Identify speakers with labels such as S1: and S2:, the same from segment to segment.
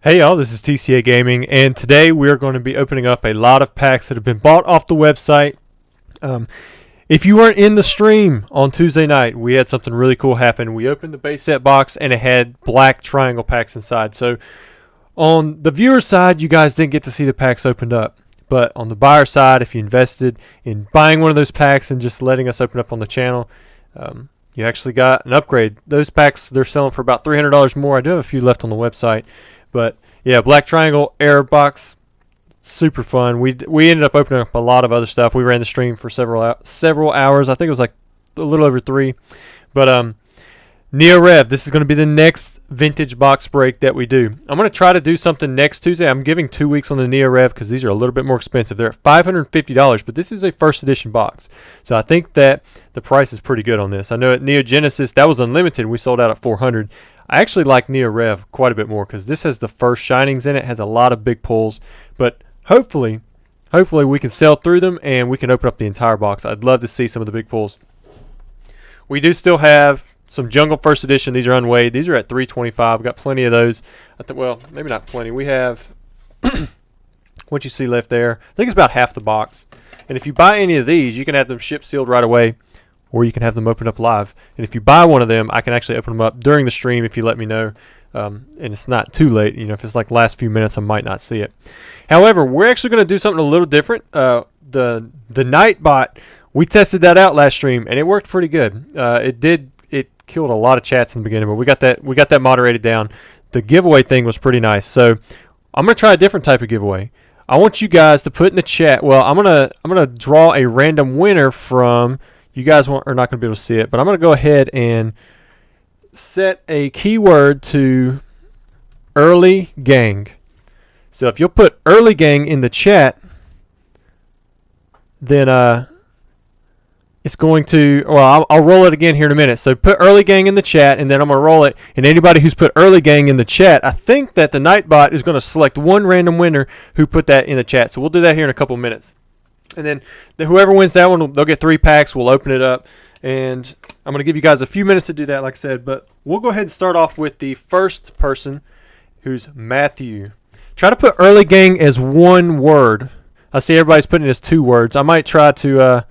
S1: Hey y'all, this is TCA Gaming, and today we are going to be opening up a lot of packs that have been bought off the website. If you weren't in the stream on Tuesday night, we had something really cool happen. We opened the base set box and it had black triangle packs inside. So on the viewer side, you guys didn't get to see the packs opened up. But on the buyer side, if you invested in buying one of those packs and just letting us open up on the channel, you actually got an upgrade. Those packs, they're selling for about $300 more. I do have a few left on the website. But yeah, black triangle error box, super fun. We ended up opening up a lot of other stuff. We ran the stream for several hours. I think it was like a little over 3. But Neo Rev, this is going to be the next vintage box break that we do. I'm going to try to do something next Tuesday. I'm giving 2 weeks on the Neo Rev because these are a little bit more expensive. They're at $550, but this is a first edition box. So I think that the price is pretty good on this. I know at Neo Genesis, that was unlimited. We sold out at $400. I actually like Neo Rev quite a bit more because this has the first shinings in it, has a lot of big pulls, but hopefully we can sell through them and we can open up the entire box. I'd love to see some of the big pulls. We do still have some Jungle First Edition. These are unweighed. These are at $325. We've got plenty of those. Well, maybe not plenty. We have what you see left there. I think it's about half the box. And if you buy any of these, you can have them shipped sealed right away, or you can have them open up live. And if you buy one of them, I can actually open them up during the stream if you let me know. And it's not too late. You know, if it's like last few minutes, I might not see it. However, we're actually going to do something a little different. The Nightbot, we tested that out last stream, and it worked pretty good. It killed a lot of chats in the beginning, but we got that moderated down. The giveaway thing was pretty nice. So I'm going to try a different type of giveaway. I want you guys to put in the chat. Well, I'm gonna draw a random winner from. You guys are not going to be able to see it, but I'm going to go ahead and set a keyword to early gang. So if you'll put early gang in the chat, then it's going to, well, I'll roll it again here in a minute. So put early gang in the chat, and then I'm going to roll it. And anybody who's put early gang in the chat, I think that the Nightbot is going to select one random winner who put that in the chat. So we'll do that here in a couple minutes. And then whoever wins that one, they'll get 3 packs. We'll open it up. And I'm going to give you guys a few minutes to do that, like I said. But we'll go ahead and start off with the first person, who's Matthew. Try to put early gang as one word. I see everybody's putting it as 2 words. I might try to,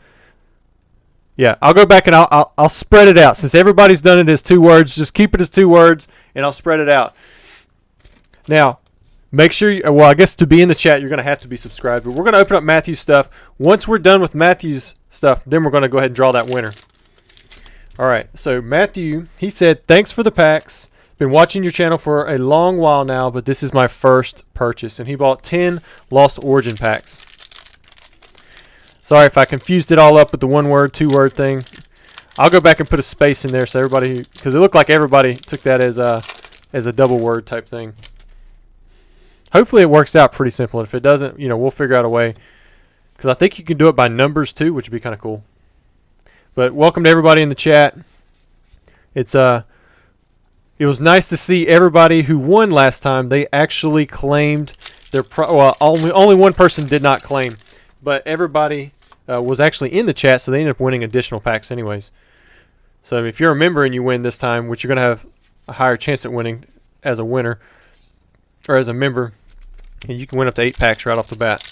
S1: yeah, I'll go back and I'll spread it out. Since everybody's done it as 2 words, just keep it as 2 words, and I'll spread it out. Now, make sure, well, I guess to be in the chat, you're going to have to be subscribed. But we're going to open up Matthew's stuff. Once we're done with Matthew's stuff, then we're going to go ahead and draw that winner. All right, so Matthew, he said, thanks for the packs. Been watching your channel for a long while now, but this is my first purchase. And he bought 10 Lost Origin packs. Sorry if I confused it all up with the 1-word, 2-word thing. I'll go back and put a space in there so everybody, because it looked like everybody took that as a double word type thing. Hopefully it works out pretty simple. If it doesn't, you know, we'll figure out a way. Because I think you can do it by numbers too, which would be kind of cool. But welcome to everybody in the chat. It was nice to see everybody who won last time. They actually claimed their well, only one person did not claim, but everybody was actually in the chat, so they ended up winning additional packs anyways. So if you're a member and you win this time, which you're going to have a higher chance at winning as a winner or as a member, and you can win up to 8 packs right off the bat.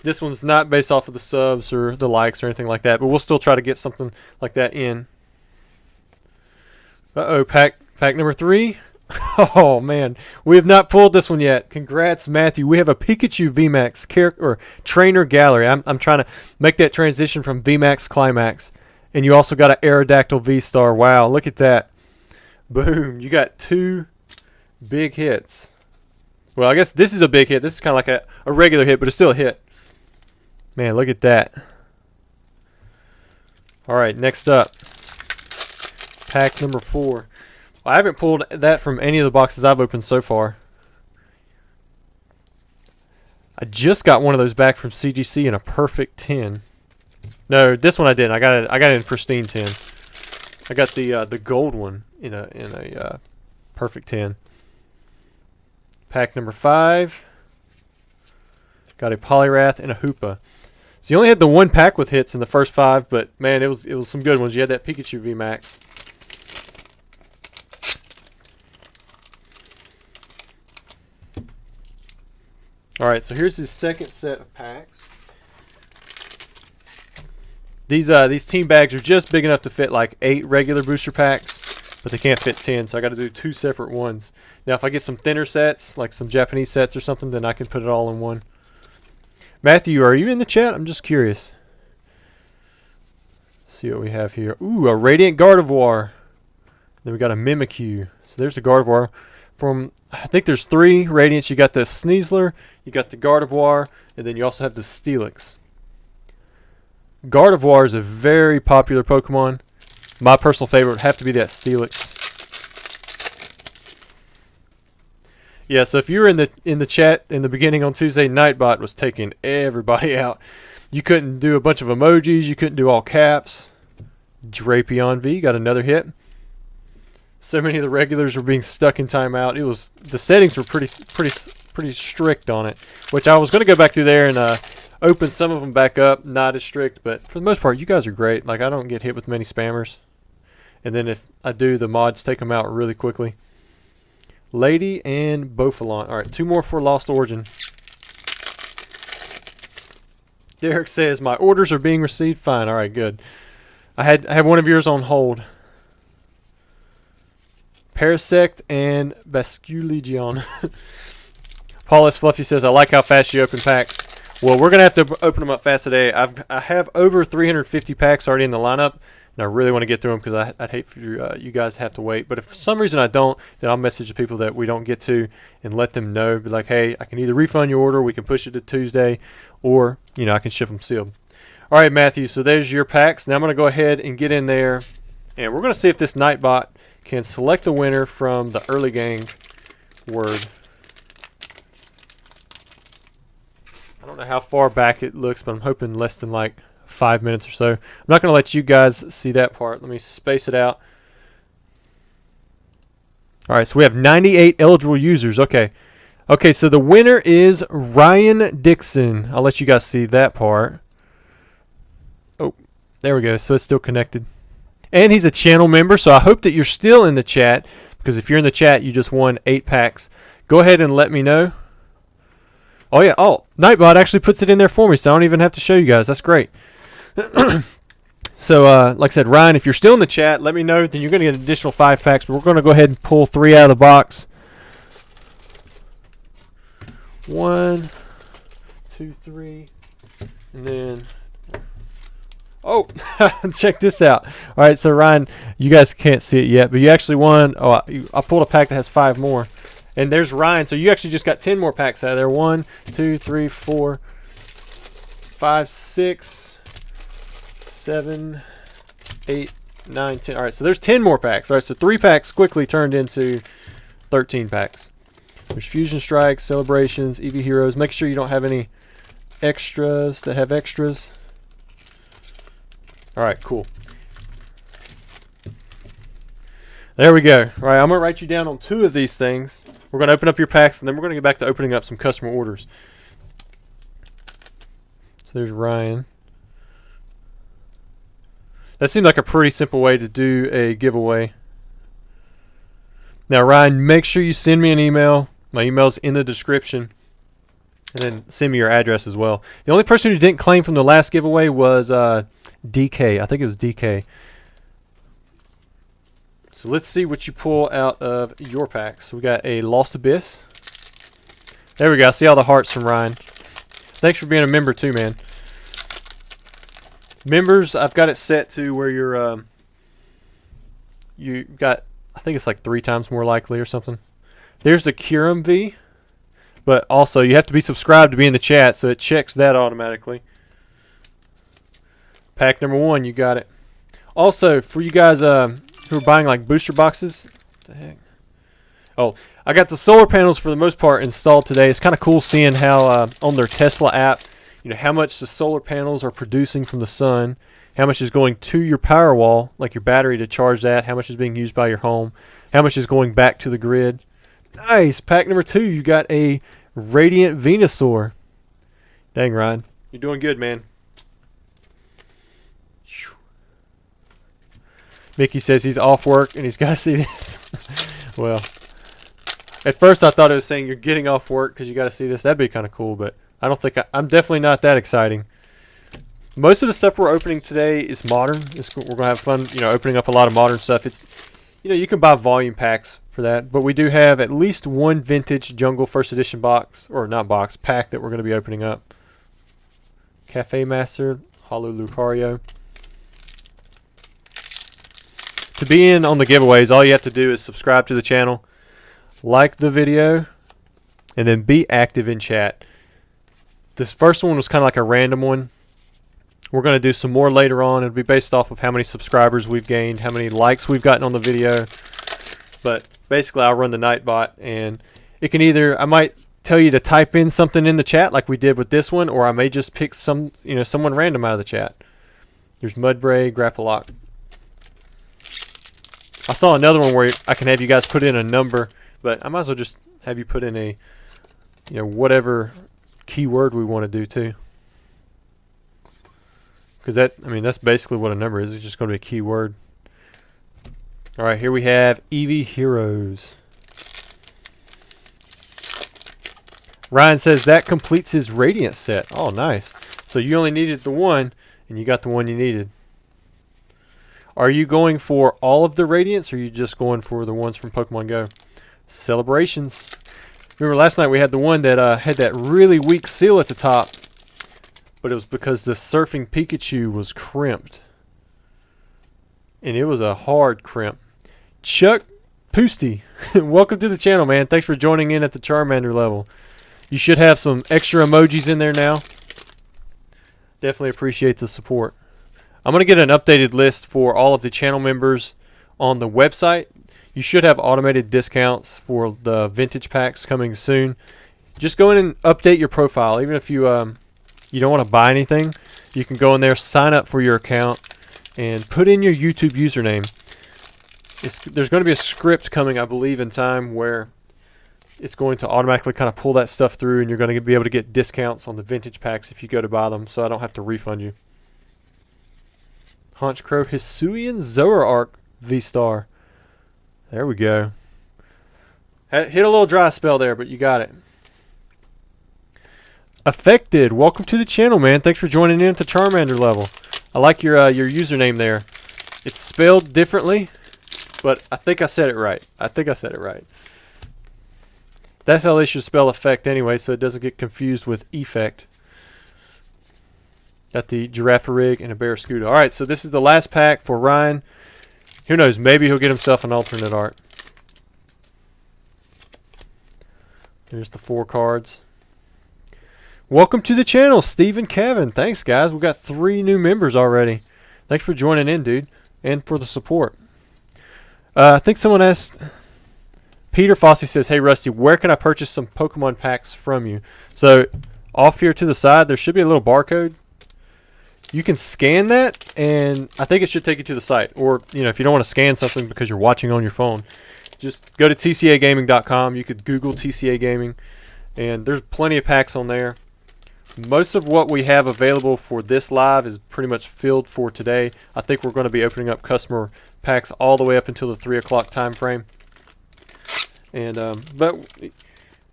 S1: This one's not based off of the subs or the likes or anything like that, but we'll still try to get something like that in. Uh-oh, pack number 3. Oh man, we have not pulled this one yet. Congrats, Matthew. We have a Pikachu VMAX character or trainer gallery. I'm trying to make that transition from VMAX Climax, and you also got an Aerodactyl V Star. Wow, look at that! Boom! You got 2 big hits. Well, I guess this is a big hit. This is kind of like a regular hit, but it's still a hit. Man, look at that. All right, next up, pack number 4. I haven't pulled that from any of the boxes I've opened so far. I just got one of those back from CGC in a perfect 10. No, this one I didn't. I got it in pristine 10. I got the gold one in a perfect 10. Pack number 5. Got a Poliwrath and a Hoopa. So you only had the 1 pack with hits in the first 5, but man, it was some good ones. You had that Pikachu VMAX. Alright, so here's his second set of packs. These team bags are just big enough to fit like 8 regular booster packs, but they can't fit 10, so I got to do 2 separate ones. Now, if I get some thinner sets, like some Japanese sets or something, then I can put it all in one. Matthew, are you in the chat? I'm just curious. Let's see what we have here. Ooh, a Radiant Gardevoir. Then we got a Mimikyu. So there's a Gardevoir from, I think there's 3 Radiants. You got the Sneasler, you got the Gardevoir, and then you also have the Steelix. Gardevoir is a very popular Pokemon. My personal favorite would have to be that Steelix. Yeah, so if you were in the chat in the beginning on Tuesday, Nightbot was taking everybody out. You couldn't do a bunch of emojis. You couldn't do all caps. Drapion V got another hit. So many of the regulars were being stuck in timeout. It was, the settings were pretty strict on it, which I was going to go back through there and open some of them back up. Not as strict, but for the most part, you guys are great. Like, I don't get hit with many spammers. And then if I do, the mods take them out really quickly. Lady and Bofalon. All right, 2 more for Lost Origin. Derek says, my orders are being received fine. All right, good. I have one of yours on hold. Parasect and Basculegion. Paul S. Fluffy says, I like how fast you open packs. Well, we're going to have to open them up fast today. I have over 350 packs already in the lineup. And I really want to get through them because I'd hate for you guys to have to wait. But if for some reason I don't, then I'll message the people that we don't get to and let them know. Be like, hey, I can either refund your order, we can push it to Tuesday, or, you know, I can ship them sealed. All right, Matthew, so there's your packs. Now I'm going to go ahead and get in there, and we're going to see if this Nightbot can select the winner from the early game word. I don't know how far back it looks, but I'm hoping less than like 5 minutes or so. I'm not going to let you guys see that part. Let me space it out. All right, so we have 98 eligible users. Okay, so the winner is Ryan Dixon. I'll let you guys see that part. Oh, there we go. So it's still connected. And he's a channel member, so I hope that you're still in the chat, because if you're in the chat, you just won 8 packs. Go ahead and let me know. Oh, yeah. Oh, Nightbot actually puts it in there for me, so I don't even have to show you guys. That's great. So, like I said, Ryan, if you're still in the chat, let me know. Then you're going to get an additional 5 packs. But we're going to go ahead and pull 3 out of the box. 1, 2, 3, and then... Oh, check this out. All right, so Ryan, you guys can't see it yet, but you actually won. Oh, I pulled a pack that has 5 more. And there's Ryan. So you actually just got 10 more packs out of there. 1, 2, 3, 4, 5, 6, 7, 8, 9, 10. All right, so there's 10 more packs. All right, so 3 packs quickly turned into 13 packs. There's Fusion Strikes, Celebrations, Eevee Heroes. Make sure you don't have any extras that have extras. All right, cool. There we go. All right, I'm going to write you down on 2 of these things. We're going to open up your packs, and then we're going to get back to opening up some customer orders. So there's Ryan. That seemed like a pretty simple way to do a giveaway. Now, Ryan, make sure you send me an email. My email's in the description. And then send me your address as well. The only person who didn't claim from the last giveaway was DK. I think it was DK. So let's see what you pull out of your packs. So we got a Lost Abyss. There we go. I see all the hearts from Ryan. Thanks for being a member too, man. Members, I've got it set to where you're you got, I think it's like 3 times more likely or something. There's the Kyurem V, but also you have to be subscribed to be in the chat, so it checks that automatically. Pack number 1, you got it. Also, for you guys who are buying like booster boxes, what the heck? Oh, I got the solar panels for the most part installed today. It's kind of cool seeing how on their Tesla app, how much the solar panels are producing from the sun, how much is going to your power wall, like your battery to charge that, how much is being used by your home, how much is going back to the grid. Nice. Pack number 2, you got a Radiant Venusaur. Dang, Ryan. You're doing good, man. Mickey says he's off work and he's got to see this. Well, at first I thought it was saying you're getting off work because you got to see this. That'd be kind of cool, but I don't think I'm definitely not that exciting. Most of the stuff we're opening today is modern. We're gonna have fun, opening up a lot of modern stuff. It's, you can buy volume packs for that, but we do have at least one vintage Jungle First Edition box, or not box, pack that we're gonna be opening up. Cafe Master, Holo Lucario. To be in on the giveaways, all you have to do is subscribe to the channel, like the video, and then be active in chat. This first one was kind of like a random one. We're going to do some more later on. It'll be based off of how many subscribers we've gained, how many likes we've gotten on the video. But basically, I'll run the Nightbot, and it can either, I might tell you to type in something in the chat like we did with this one, or I may just pick someone random out of the chat. There's Mudbray, Grappalock. I saw another one where I can have you guys put in a number, but I might as well just have you put in a, whatever keyword we want to do too. Because that's basically what a number is. It's just going to be a keyword. All right, here we have Eevee Heroes. Ryan says that completes his Radiant set. Oh, nice. So you only needed the one, and you got the one you needed. Are you going for all of the Radiants, or are you just going for the ones from Pokemon Go? Celebrations. Remember last night we had the one that had that really weak seal at the top, but it was because the Surfing Pikachu was crimped. And it was a hard crimp. Chuck Poosty, welcome to the channel, man. Thanks for joining in at the Charmander level. You should have some extra emojis in there now. Definitely appreciate the support. I'm going to get an updated list for all of the channel members on the website. You should have automated discounts for the vintage packs coming soon. Just go in and update your profile. Even if you don't want to buy anything, you can go in there, sign up for your account, and put in your YouTube username. There's going to be a script coming, I believe, in time where it's going to automatically kind of pull that stuff through, and you're going to be able to get discounts on the vintage packs if you go to buy them, so I don't have to refund you. Honchkrow Hisuian Zoroark V-Star. There we go. Hit a little dry spell there, but you got it. Affected, welcome to the channel, man. Thanks for joining in at the Charmander level. I like your username there. It's spelled differently, but I think I said it right. That's how they should spell effect anyway, so it doesn't get confused with effect. Got the Girafarig and a Barraskewda. Alright, so this is the last pack for Ryan. Who knows, maybe he'll get himself an alternate art. There's the 4 cards. Welcome to the channel, Steve and Kevin. Thanks, guys. We've got 3 new members already. Thanks for joining in, dude, and for the support. I think someone asked... Peter Fossey says, hey, Rusty, where can I purchase some Pokemon packs from you? So, off here to the side, there should be a little barcode. You can scan that, and I think it should take you to the site. Or, if you don't want to scan something because you're watching on your phone, just go to tcagaming.com. You could Google TCA Gaming, and there's plenty of packs on there. Most of what we have available for this live is pretty much filled for today. I think we're going to be opening up customer packs all the way up until the 3 o'clock time frame. And but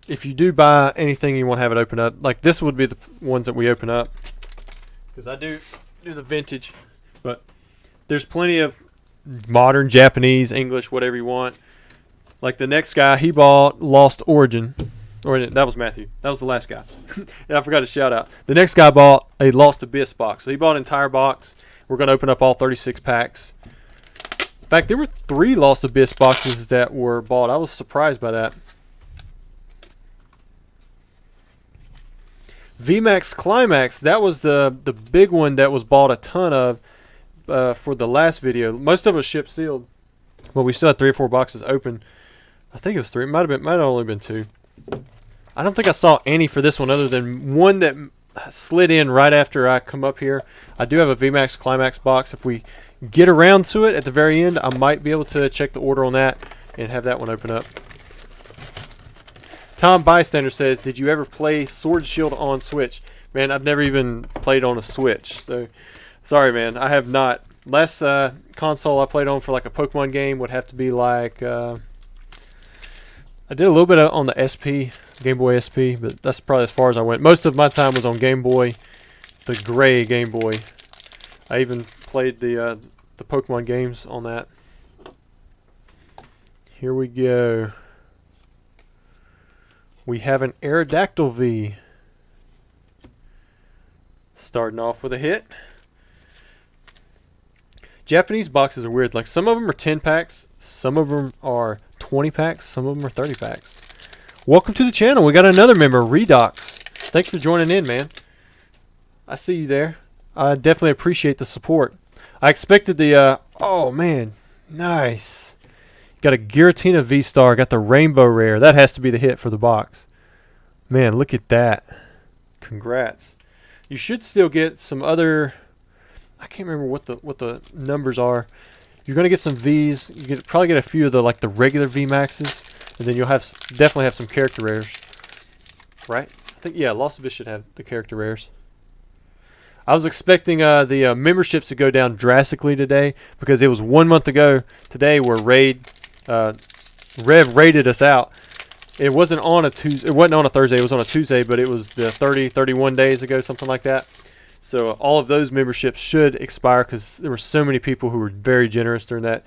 S1: if you do buy anything you want to have it open up, like this would be the ones that we open up, because I do the vintage, but there's plenty of modern, Japanese, English, whatever you want. Like the next guy, he bought Lost Origin. Or that was Matthew. That was the last guy. And I forgot to shout out. The next guy bought a Lost Abyss box. So he bought an entire box. We're going to open up all 36 packs. In fact, there were 3 Lost Abyss boxes that were bought. I was surprised by that. VMAX Climax, that was the big one that was bought a ton of for the last video. Most of us shipped sealed, but we still had 3 or 4 boxes open. I think it was 3. It might have only been 2. I don't think I saw any for this one other than one that slid in right after I come up here. I do have a VMAX Climax box. If we get around to it at the very end, I might be able to check the order on that and have that one open up. Tom Bystander says, did you ever play Sword Shield on Switch? Man, I've never even played on a Switch. So, sorry, man. I have not. Last console I played on for like a Pokemon game would have to be like... I did a little bit on the SP, Game Boy SP, but that's probably as far as I went. Most of my time was on Game Boy, the gray Game Boy. I even played the Pokemon games on that. Here we go. We have an Aerodactyl V. Starting off with a hit. Japanese boxes are weird. Like some of them are 10 packs, some of them are 20 packs, some of them are 30 packs. Welcome to the channel. We got another member, Redox. Thanks for joining in, man. I see you there. I definitely appreciate the support. I expected the oh man, nice. Got a Giratina V-Star, got the Rainbow Rare. That has to be the hit for the box. Man, look at that. Congrats. You should still get some other, I can't remember what the numbers are. You're gonna get some V's. You probably get a few of the like the regular V Maxes, and then you'll definitely have some character rares, right? I think yeah, Lost Abyss should have the character rares. I was expecting the memberships to go down drastically today because it was 1 month ago today where Rev raided us out. It wasn't on a Tuesday. It wasn't on a Thursday. It was on a Tuesday, but it was the 31 days ago, something like that. So all of those memberships should expire because there were so many people who were very generous during that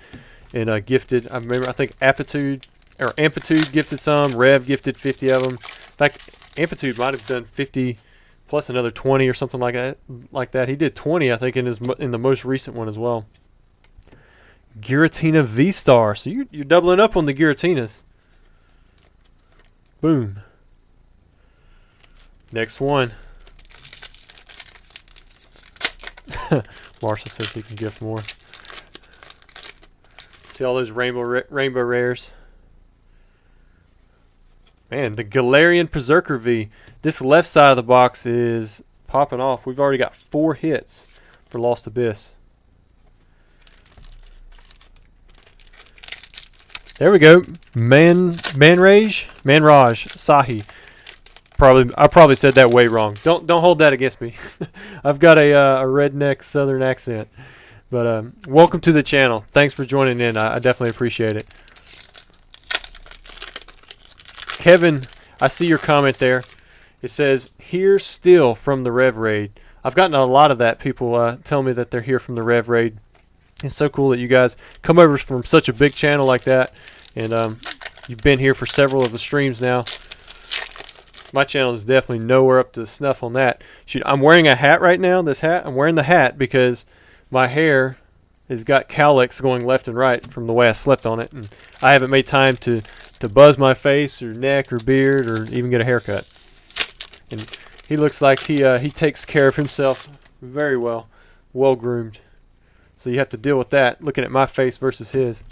S1: and gifted. I remember, I think Amplitude gifted some. Rev gifted 50 of them. In fact, Amplitude might have done 50 plus another 20 or something like that. He did 20, I think, in the most recent one as well. Giratina V-Star. So you're doubling up on the Giratinas. Boom. Next one. Marshall says he can gift more. See all those rainbow rares. Man, the Galarian Berserker V. This left side of the box is popping off. We've already got 4 hits for Lost Abyss. There we go. Manraj Sahi. I probably said that way wrong. Don't hold that against me. I've got a redneck southern accent. But welcome to the channel. Thanks for joining in. I definitely appreciate it. Kevin, I see your comment there. It says, here still from the Rev Raid. I've gotten a lot of that. People tell me that they're here from the Rev Raid. It's so cool that you guys come over from such a big channel like that. And you've been here for several of the streams now. My channel is definitely nowhere up to snuff on that. Shoot, I'm wearing a hat right now. This hat, I'm wearing the hat because my hair has got cowlicks going left and right from the way I slept on it. And I haven't made time to buzz my face or neck or beard or even get a haircut. And he looks like he takes care of himself very well. Well groomed. So you have to deal with that, looking at my face versus his.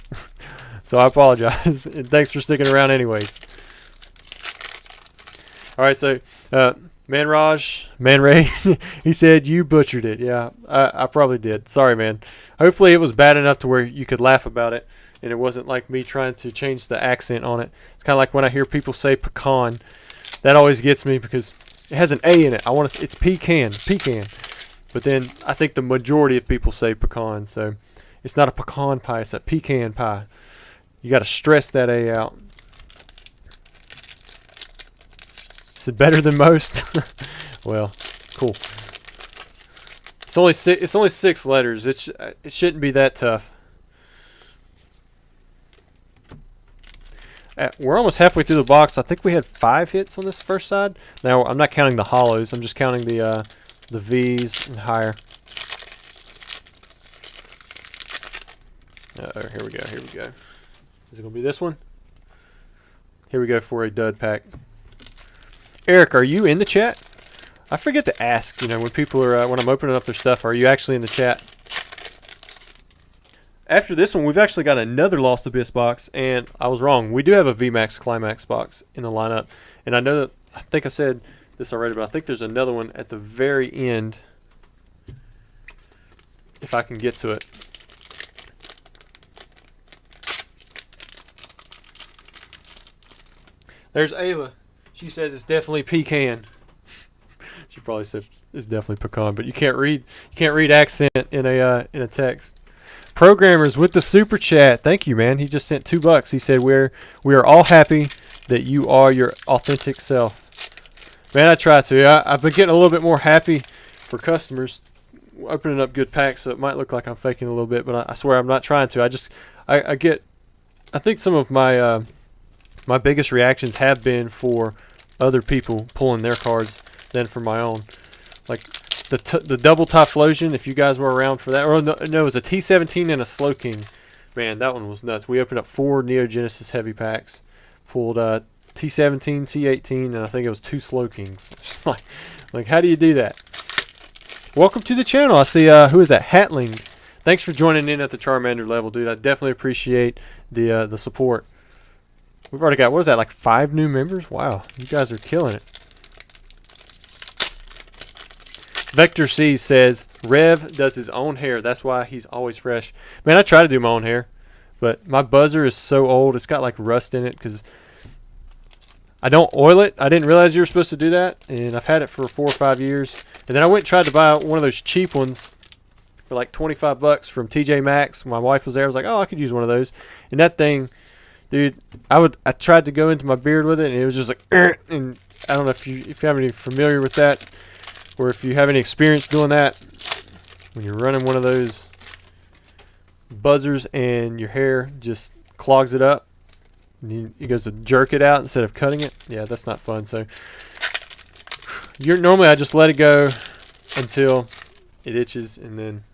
S1: So I apologize. And thanks for sticking around anyways. Alright, so Manray, he said you butchered it. Yeah, I probably did. Sorry, man. Hopefully it was bad enough to where you could laugh about it. And it wasn't like me trying to change the accent on it. It's kind of like when I hear people say pecan. That always gets me because it has an A in it. It's pecan. But then I think the majority of people say pecan. So it's not a pecan pie. It's a pecan pie. You got to stress that A out. Is it better than most? Well, cool. It's only 6 letters. It shouldn't be that tough. we're almost halfway through the box. I think we had 5 hits on this first side. Now I'm not counting the hollows. I'm just counting the V's and higher. Here we go. Here we go. Is it gonna be this one? Here we go for a dud pack. Eric, are you in the chat? I forget to ask. You know, when people are when I'm opening up their stuff, are you actually in the chat? After this one, we've actually got another Lost Abyss box, and I was wrong. We do have a VMAX Climax box in the lineup, and I know that I think I said this already, but I think there's another one at the very end, if I can get to it. There's Ayla. She says it's definitely pecan. She probably said it's definitely pecan, but you can't read accent in a text. Programmers with the super chat. Thank you, man. He just sent $2. He said we are all happy that you are your authentic self. Man, I try to. I've been getting a little bit more happy for customers opening up good packs, so it might look like I'm faking a little bit, but I swear I'm not trying to. I think some of my my biggest reactions have been for other people pulling their cards than for my own. Like the double Typhlosion, if you guys were around for that. Or no, it was a T17 and a Slowking. Man, that one was nuts. We opened up 4 Neo Genesis heavy packs. Pulled T17, T18, and I think it was 2 Slowkings. like, how do you do that? Welcome to the channel. I see, who is that? Hatling. Thanks for joining in at the Charmander level, dude. I definitely appreciate the support. We've already got, what is that, like 5 new members? Wow, you guys are killing it. Vector C says, Rev does his own hair. That's why he's always fresh. Man, I try to do my own hair, but my buzzer is so old. It's got like rust in it because I don't oil it. I didn't realize you were supposed to do that, and I've had it for 4 or 5 years. And then I went and tried to buy one of those cheap ones for like $25 from TJ Maxx. My wife was there. I was like, oh, I could use one of those. And that thing, dude, I tried to go into my beard with it, and it was just like, and I don't know if you have any familiar with that, or if you have any experience doing that, when you're running one of those buzzers and your hair just clogs it up, and you goes to jerk it out instead of cutting it. Yeah, that's not fun. So normally I just let it go until it itches, and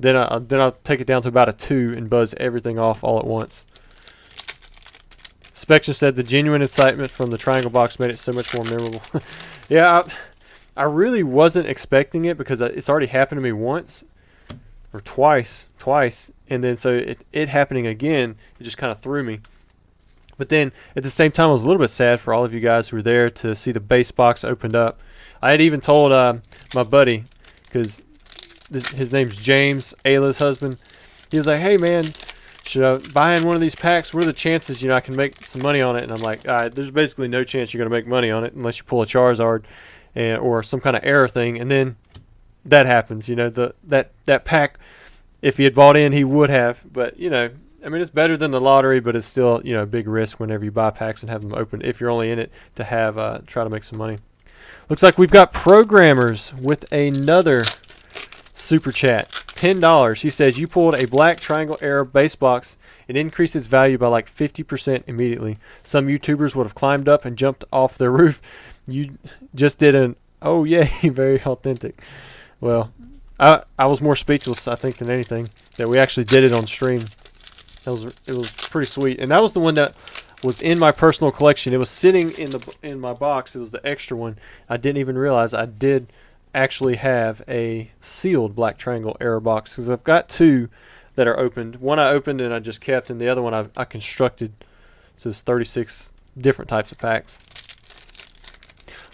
S1: then I'll take it down to about a 2 and buzz everything off all at once. Spectre said the genuine excitement from the triangle box made it so much more memorable. Yeah, I really wasn't expecting it because it's already happened to me once or twice, and then so it happening again, it just kind of threw me. But then at the same time, I was a little bit sad for all of you guys who were there to see the base box opened up. I had even told my buddy, because his name's James, Ayla's husband. He was like, "Hey man, should I buy in one of these packs? What are the chances, I can make some money on it?" And I'm like, all right, there's basically no chance you're going to make money on it unless you pull a Charizard or some kind of error thing. And then that happens, that pack, if he had bought in, he would have. But, I mean, it's better than the lottery, but it's still, a big risk whenever you buy packs and have them open, if you're only in it to have try to make some money. Looks like we've got Programmers with another super chat. $10. He says, you pulled a black triangle error base box. It increased its value by like 50% immediately. Some YouTubers would have climbed up and jumped off their roof. You just did an, oh yay, very authentic. Well, I was more speechless, I think, than anything, that we actually did it on stream. It was pretty sweet. And that was the one that was in my personal collection. It was sitting in my box. It was the extra one. I didn't even realize I did actually have a sealed black triangle error box, because I've got 2 that are opened. One I opened and I just kept, and the other one I constructed. So it's 36 different types of packs.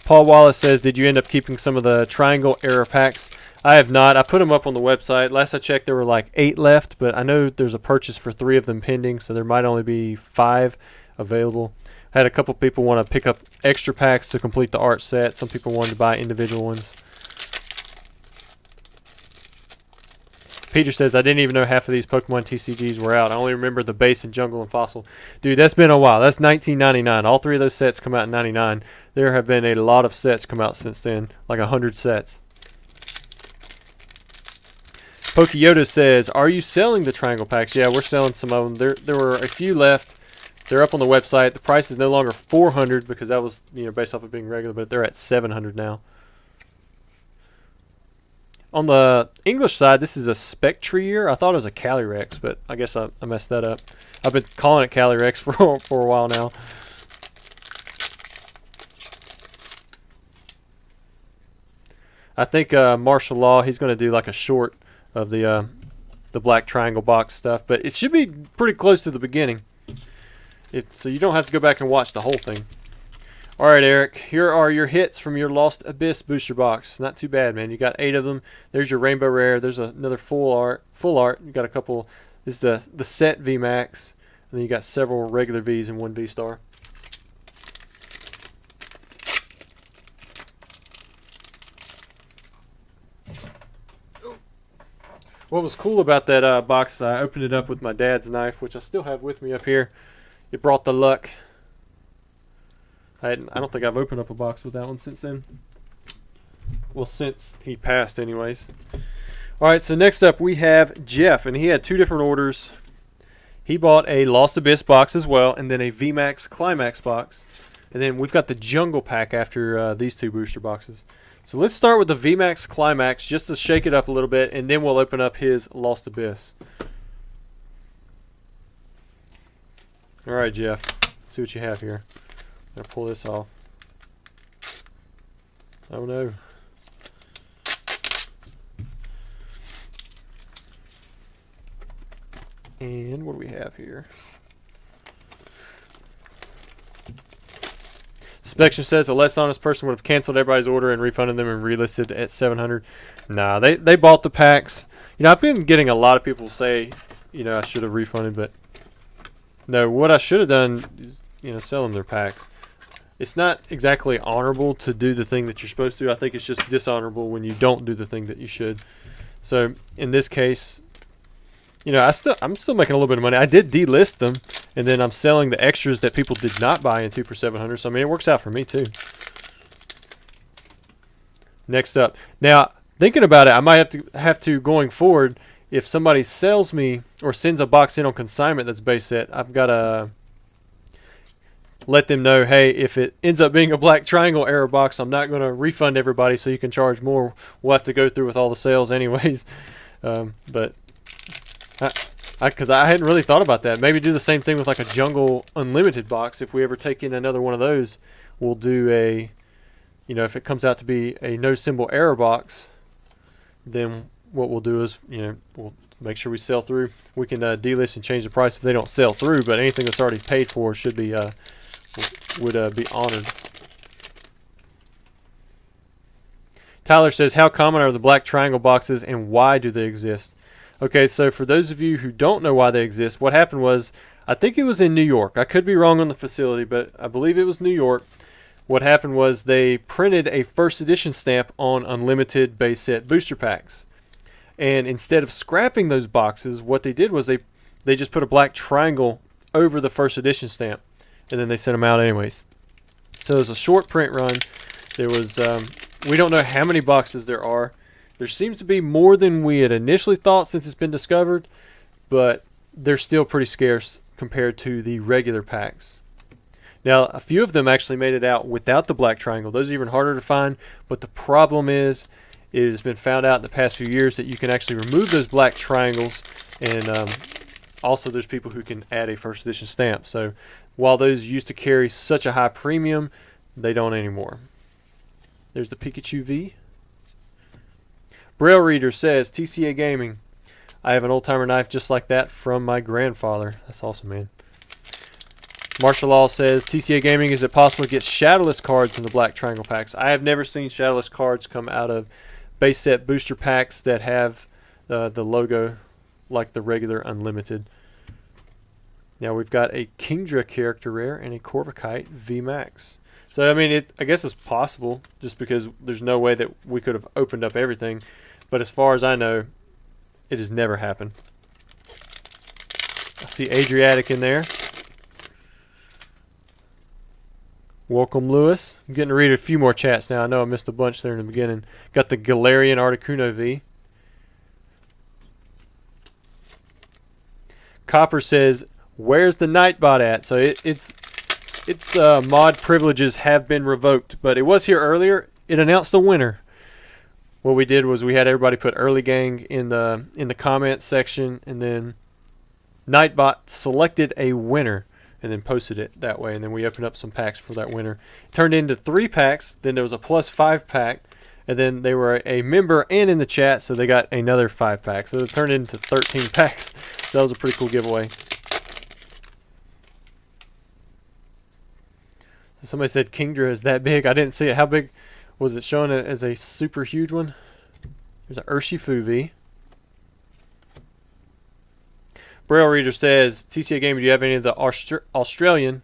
S1: Paul Wallace says, did you end up keeping some of the triangle error packs? I have not. I put them up on the website. Last I checked, there were like 8 left, but I know there's a purchase for 3 of them pending, so there might only be 5 available. I had a couple people want to pick up extra packs to complete the art set. Some people wanted to buy individual ones. Peter says, I didn't even know half of these Pokemon TCGs were out. I only remember the base and jungle and fossil. Dude, that's been a while. That's 1999. All 3 of those sets come out in 99. There have been a lot of sets come out since then, like 100 sets. Pokeyoda says, are you selling the triangle packs? Yeah, we're selling some of them. There were a few left, They're up on the website. The price is no longer 400 because that was, you know, based off of being regular, but they're at 700 now. On the English side, this is a Spectrier. I thought it was a Calyrex, but I guess I messed that up. I've been calling it Calyrex for a while now. I think Martial Law, he's going to do like a short of the Black Triangle box stuff, but it should be pretty close to the beginning. So you don't have to go back and watch the whole thing. All right, Eric, here are your hits from your Lost Abyss booster box. Not too bad, man. You got 8 of them. There's your Rainbow Rare. There's another full art. You got a couple. This is the set VMAX, and then you got several regular Vs and 1 V-Star. What was cool about that box, I opened it up with my dad's knife, which I still have with me up here. It brought the luck. I don't think I've opened up a box with that one since then. Well, since he passed anyways. Alright, so next up we have Jeff, and he had 2 different orders. He bought a Lost Abyss box as well, and then a VMAX Climax box. And then we've got the Jungle Pack after these 2 booster boxes. So let's start with the VMAX Climax just to shake it up a little bit, and then we'll open up his Lost Abyss. Alright, Jeff. Let's see what you have here. I'm going to pull this off. Oh no. And what do we have here? Inspection says a less honest person would have canceled everybody's order and refunded them and relisted at 700. Nah, they bought the packs. You know, I've been getting a lot of people say, you know, I should have refunded, but no, what I should have done is, you know, sell them their packs. It's not exactly honorable to do the thing that you're supposed to. I think it's just dishonorable when you don't do the thing that you should. So in this case, you know, I'm still making a little bit of money. I did delist them, and then I'm selling the extras that people did not buy into for 700. So I mean, it works out for me too. Next up, now thinking about it, I might have to going forward. If somebody sells me or sends a box in on consignment that's base set, I've got to let them know, hey, if it ends up being a Black Triangle error box, I'm not going to refund everybody so you can charge more. We'll have to go through with all the sales anyways. But because I hadn't really thought about that. Maybe do the same thing with like a Jungle Unlimited box. If we ever take in another one of those, we'll do a, you know, if it comes out to be a no symbol error box, then what we'll do is, you know, we'll make sure we sell through. We can delist and change the price if they don't sell through, but anything that's already paid for should be would be honored. Tyler says, how common are the Black Triangle boxes and why do they exist? Okay, so for those of you who don't know why they exist, what happened was, I think it was in New York. I could be wrong on the facility, but I believe it was New York. What happened was they printed a first edition stamp on unlimited base set booster packs. And instead of scrapping those boxes, what they did was they just put a Black Triangle over the first edition stamp, and then they sent them out anyways. So it was a short print run. There was, we don't know how many boxes there are. There seems to be more than we had initially thought since it's been discovered, but they're still pretty scarce compared to the regular packs. Now, a few of them actually made it out without the Black Triangle. Those are even harder to find, but the problem is, it has been found out in the past few years that you can actually remove those Black Triangles, and also there's people who can add a first edition stamp. So while those used to carry such a high premium, they don't anymore. There's the Pikachu V. Braille Reader says, TCA Gaming, I have an old-timer knife just like that from my grandfather. That's awesome, man. Martial Law says, TCA Gaming, is it possible to get shadowless cards in the Black Triangle packs? I have never seen shadowless cards come out of base set booster packs that have the logo like the regular Unlimited. Now we've got a Kingdra character rare and a Corvikite VMAX. So I mean, I guess it's possible, just because there's no way that we could have opened up everything. But as far as I know, it has never happened. I see Adriatic in there. Welcome, Lewis. I'm getting to read a few more chats now. I know I missed a bunch there in the beginning. Got the Galarian Articuno V. Copper says, Where's the Nightbot at? So its mod privileges have been revoked, but it was here earlier. It announced the winner. What we did was we had everybody put early gang in the comments section, and then Nightbot selected a winner and then posted it that way, and then we opened up some packs for that winner. It turned into 3 packs, then there was a +5 pack, and then they were a member and in the chat, so they got another 5 packs. So it turned into 13 packs. So that was a pretty cool giveaway. So somebody said Kingdra is that big. I didn't see it. How big was it showing it as a super huge one? There's an Urshifuvi. Braille Reader says, TCA Gamer, do you have any of the Australian?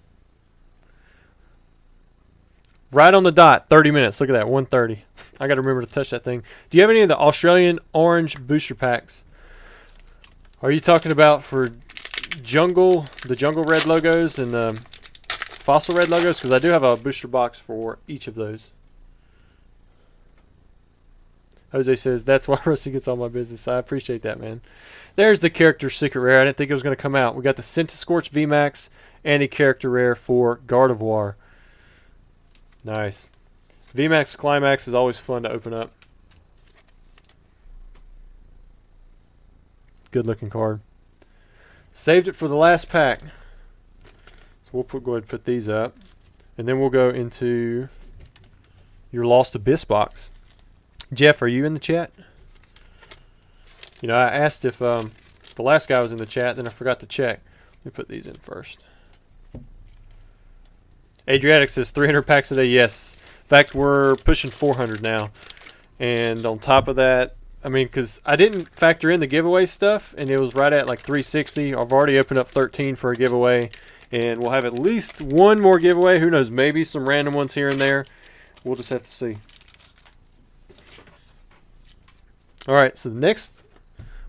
S1: Right on the dot, 30 minutes. Look at that, 1:30. I got to remember to touch that thing. Do you have any of the Australian orange booster packs? Are you talking about for jungle, the jungle red logos and the fossil red logos? Because I do have a booster box for each of those. Jose says, that's why Rusty gets all my business. I appreciate that, man. There's the character secret rare. I didn't think it was going to come out. We got the Centiscorch VMAX and a character rare for Gardevoir. Nice. VMAX Climax is always fun to open up. Good looking card. Saved it for the last pack. So we'll go ahead and put these up. And then we'll go into your Lost Abyss box. Jeff, are you in the chat? You know, I asked if the last guy was in the chat, then I forgot to check. Let me put these in first. Adriatic says 300 packs a day. Yes. In fact, we're pushing 400 now. And on top of that, I mean, because I didn't factor in the giveaway stuff, and it was right at like 360. I've already opened up 13 for a giveaway, and we'll have at least one more giveaway. Who knows? Maybe some random ones here and there. We'll just have to see. All right, so next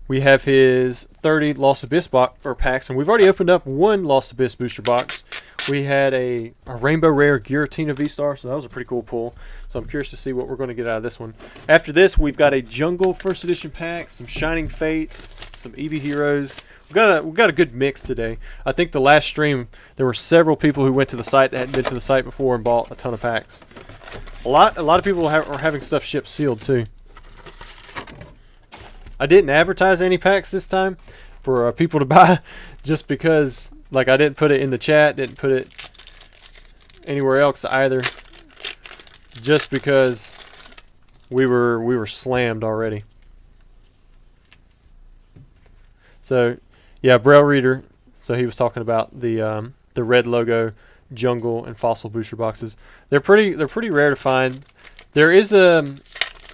S1: we have his 30 Lost Abyss box or packs, and we've already opened up one Lost Abyss booster box. We had a Rainbow Rare Giratina V-Star, so that was a pretty cool pull. So I'm curious to see what we're going to get out of this one. After this, we've got a Jungle First Edition pack, some Shining Fates, some Eevee Heroes. We've got a good mix today. I think the last stream, there were several people who went to the site that hadn't been to the site before and bought a ton of packs. A lot of people are having stuff shipped sealed too. I didn't advertise any packs this time for people to buy, just because, like, I didn't put it in the chat, didn't put it anywhere else either, just because we were slammed already. So, yeah, Braille Reader. So he was talking about the red logo jungle and fossil booster boxes. They're pretty rare to find. There is a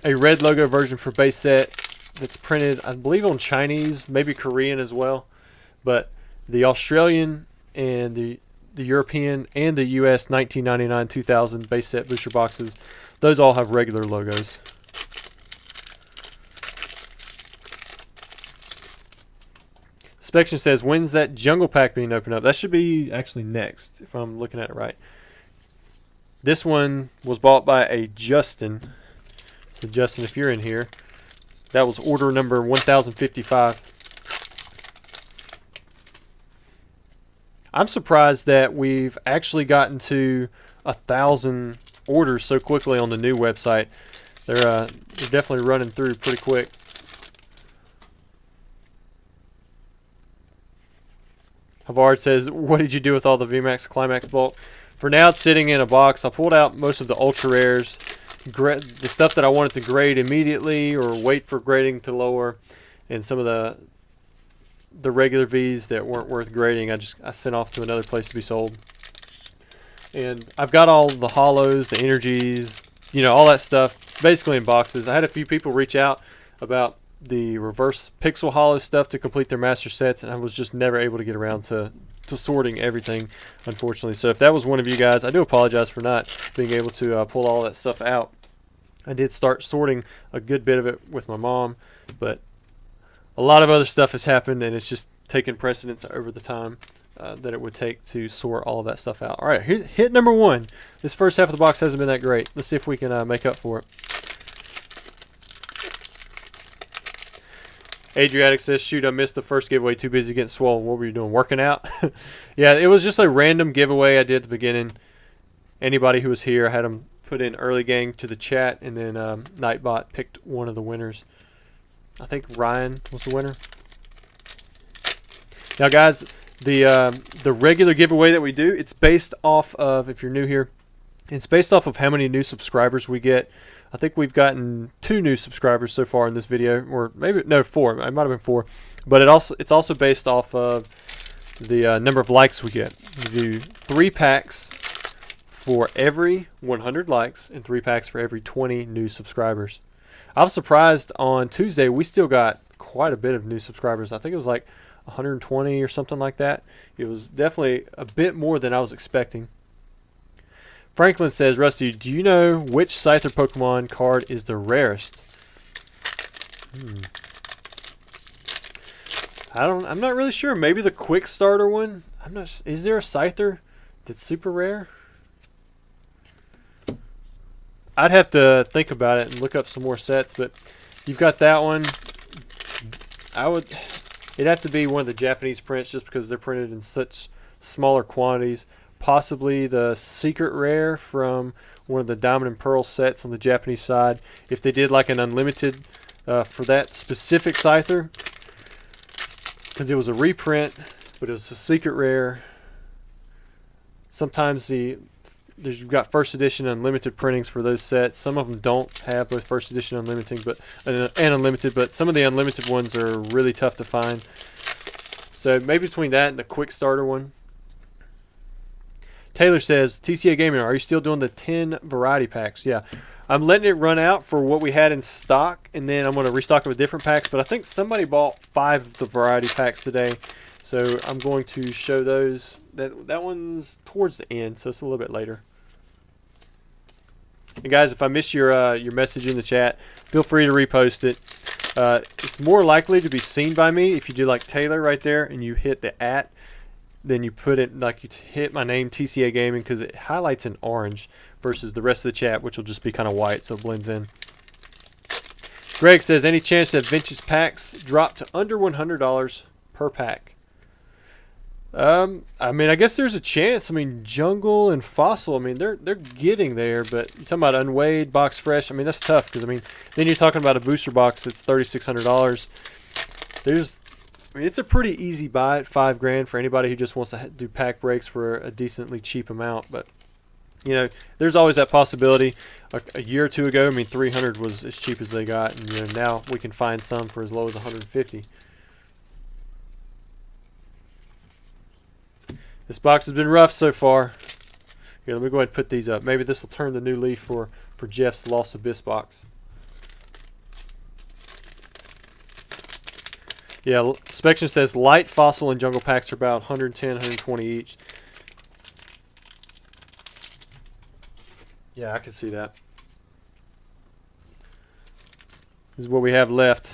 S1: red logo version for base set that's printed, I believe, on Chinese, maybe Korean as well. But the Australian and the European and the US 1999 2000 base set booster boxes, those all have regular logos. Spection says, when's that jungle pack being opened up? That should be actually next, if I'm looking at it right. This one was bought by a Justin. So Justin, if you're in here, that was order number 1055. I'm surprised that we've actually gotten to 1,000 orders so quickly on the new website. They're definitely running through pretty quick. Havard says, what did you do with all the VMAX Climax bulk? For now, it's sitting in a box. I pulled out most of the ultra rares, the stuff that I wanted to grade immediately or wait for grading to lower, and some of the regular Vs that weren't worth grading, I sent off to another place to be sold. And I've got all the hollows, the energies, you know, all that stuff basically in boxes. I had a few people reach out about the reverse pixel hollow stuff to complete their master sets, and I was just never able to get around to sorting everything, unfortunately. So if that was one of you guys, I do apologize for not being able to pull all that stuff out. I did start sorting a good bit of it with my mom, but a lot of other stuff has happened, and it's just taken precedence over the time that it would take to sort all of that stuff out. All right, here's hit number one. This first half of the box hasn't been that great. Let's see if we can make up for it. Adriatic says, shoot, I missed the first giveaway. Too busy getting swollen. What were you doing? Working out? Yeah, it was just a random giveaway I did at the beginning. Anybody who was here, I had them put in early gang to the chat, and then Nightbot picked one of the winners. I think Ryan was the winner. Now, guys, the regular giveaway that we do, it's based off of, if you're new here, it's based off of how many new subscribers we get. I think we've gotten 2 new subscribers so far in this video, or maybe, no, 4. It might have been 4. But it's also based off of the number of likes we get. We do 3 packs for every 100 likes and 3 packs for every 20 new subscribers. I was surprised on Tuesday we still got quite a bit of new subscribers. I think it was like 120 or something like that. It was definitely a bit more than I was expecting. Franklin says, Rusty, do you know which Scyther Pokemon card is the rarest? I'm not really sure. Maybe the quick starter one. I'm not. Is there a Scyther that's super rare? I'd have to think about it and look up some more sets, but you've got that one. It'd have to be one of the Japanese prints just because they're printed in such smaller quantities. Possibly the secret rare from one of the Diamond and Pearl sets on the Japanese side. If they did like an unlimited for that specific Scyther, because it was a reprint, but it was a secret rare. Sometimes you've got first edition unlimited printings for those sets. Some of them don't have both first edition unlimited, and unlimited, but some of the unlimited ones are really tough to find. So maybe between that and the quick starter one. Taylor says, TCA Gaming, are you still doing the 10 variety packs? Yeah. I'm letting it run out for what we had in stock, and then I'm going to restock it with different packs. But I think somebody bought 5 of the variety packs today, so I'm going to show those. That one's towards the end, so it's a little bit later. And guys, if I miss your message in the chat, feel free to repost it. It's more likely to be seen by me if you do like Taylor right there, and you hit the @ then you put it like you hit my name, TCA Gaming, because it highlights in orange versus the rest of the chat, which will just be kind of white, so it blends in. Greg says, any chance that vintage packs drop to under $100 per pack? I mean, I guess there's a chance. I mean, Jungle and Fossil, I mean, they're getting there, but you're talking about unweighed, box fresh. I mean, that's tough because, I mean, then you're talking about a booster box that's $3,600. I mean, it's a pretty easy buy at $5 grand for anybody who just wants to do pack breaks for a decently cheap amount. But, you know, there's always that possibility. A year or 2 ago, I mean, 300 was as cheap as they got, and you know, now we can find some for as low as 150. This box has been rough so far. Here, let me go ahead and put these up. Maybe this will turn the new leaf for Jeff's Lost Abyss box. Yeah, Spection says light Fossil and Jungle packs are about 110, 120 each. Yeah, I can see that. This is what we have left.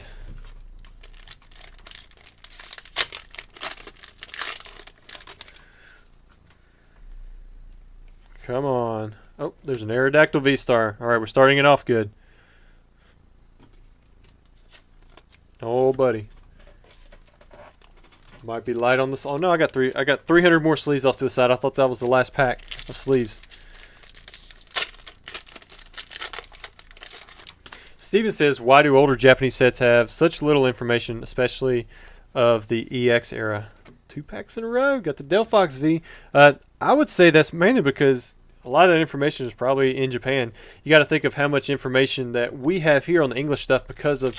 S1: Come on. Oh, there's an Aerodactyl V-Star. All right, we're starting it off good. Oh, buddy. Might be light on this. Oh no, I got 300 more sleeves off to the side. I thought that was the last pack of sleeves. Steven says, why do older Japanese sets have such little information, especially of the EX era? 2 packs in a row. Got the Delphox V. I would say that's mainly because a lot of that information is probably in Japan. You got to think of how much information that we have here on the English stuff because of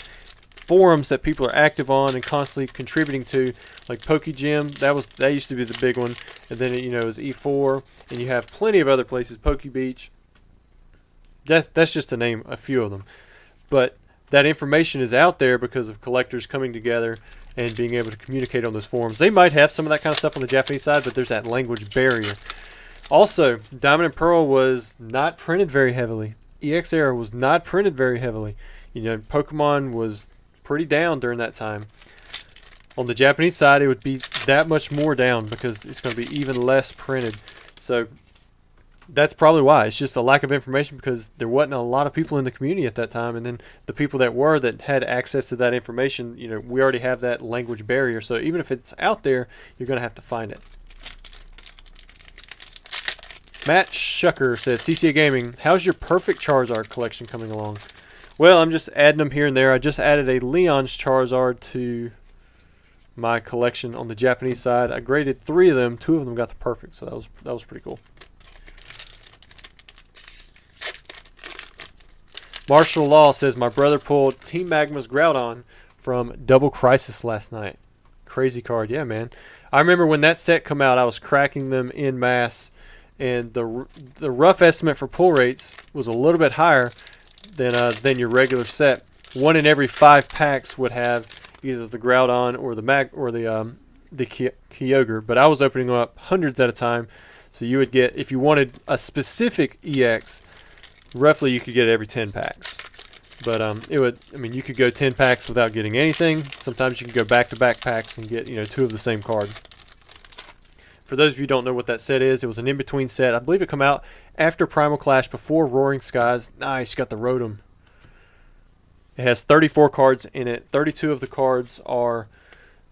S1: forums that people are active on and constantly contributing to, like PokeGym. That used to be the big one, and then you know it was E4, and you have plenty of other places, PokeBeach. That's just to name a few of them, but that information is out there because of collectors coming together and being able to communicate on those forums. They might have some of that kind of stuff on the Japanese side, but there's that language barrier. Also, Diamond and Pearl was not printed very heavily. EX era was not printed very heavily. You know, Pokemon was pretty down during that time. On the Japanese side, it would be that much more down because it's going to be even less printed. So That's probably why. It's just a lack of information because there wasn't a lot of people in the community at that time, and then the people that were that had access to that information, you know, we already have that language barrier. So even if it's out there, you're going to have to find it. Matt Shucker says, TCA Gaming, how's your perfect Charizard collection coming along? Well, I'm just adding them here and there. I just added a Leon's Charizard to my collection on the Japanese side. I graded 3 of them. 2 of them got the perfect, so that was pretty cool. Marshall Law says, my brother pulled Team Magma's Groudon from Double Crisis last night. Crazy card. Yeah, man. I remember when that set come out, I was cracking them en masse, and the rough estimate for pull rates was a little bit higher than your regular set. 1 in every 5 packs would have either the Groudon or the Kyogre, but I was opening them up hundreds at a time. So you would get, if you wanted a specific EX, roughly you could get it every 10 packs. But you could go 10 packs without getting anything. Sometimes you can go back-to-back packs and get 2 of the same card. For those of you who don't know what that set is, it was an in-between set. I believe it came out after Primal Clash, before Roaring Skies. Nice, got the Rotom. It has 34 cards in it. 32 of the cards are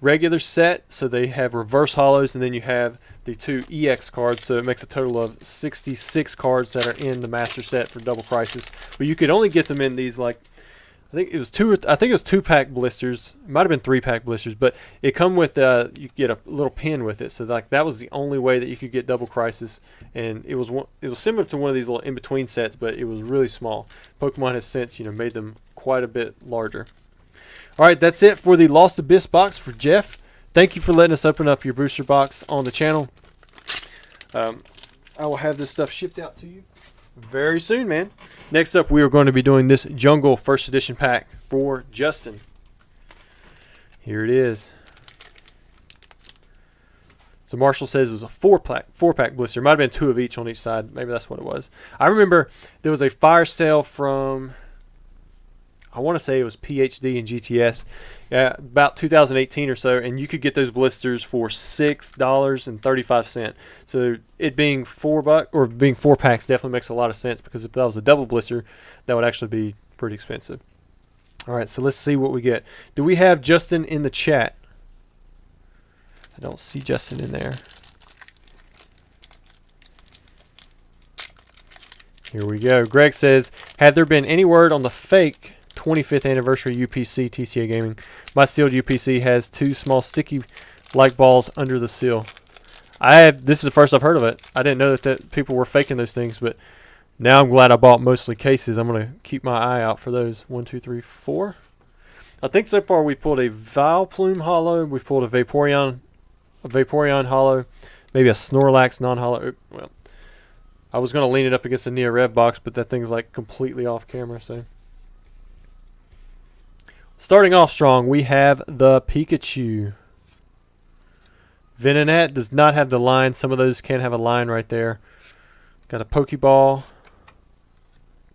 S1: regular set, so they have reverse holos, and then you have the 2 EX cards, so it makes a total of 66 cards that are in the master set for Double Crisis. But you could only get them in these, like, I think it was 2-pack blisters. It might have been 3-pack blisters, but it come with you get a little pin with it. So like that was the only way that you could get Double Crisis, and it was similar to one of these little in-between sets, but it was really small. Pokemon has since made them quite a bit larger. All right, that's it for the Lost Abyss box for Jeff. Thank you for letting us open up your booster box on the channel. I will have this stuff shipped out to you very soon, man. Next up, we are going to be doing this Jungle First Edition pack for Justin. Here it is. So Marshall says it was a 4-pack blister. Might have been 2 of each on each side. Maybe that's what it was. I remember there was a fire sale from, I want to say it was PhD and GTS, about 2018 or so, and you could get those blisters for $6.35. So it being $4 or being 4 packs definitely makes a lot of sense, because if that was a double blister, that would actually be pretty expensive. All right, so let's see what we get. Do we have Justin in the chat? I don't see Justin in there. Here we go. Greg says, have there been any word on the fake 25th anniversary UPC TCA Gaming? My sealed UPC has 2 small sticky like balls under the seal. This is the first I've heard of it. I didn't know that people were faking those things, but now I'm glad I bought mostly cases. I'm going to keep my eye out for those. 1, 2, 3, 4. I think so far we pulled a Vileplume holo, we've pulled a Vaporeon holo, maybe a Snorlax non-holo. Well, I was going to lean it up against the Neo Rev box, but that thing's like completely off camera, so. Starting off strong, we have the Pikachu. Venonat does not have the line. Some of those can have a line right there. Got a Pokeball.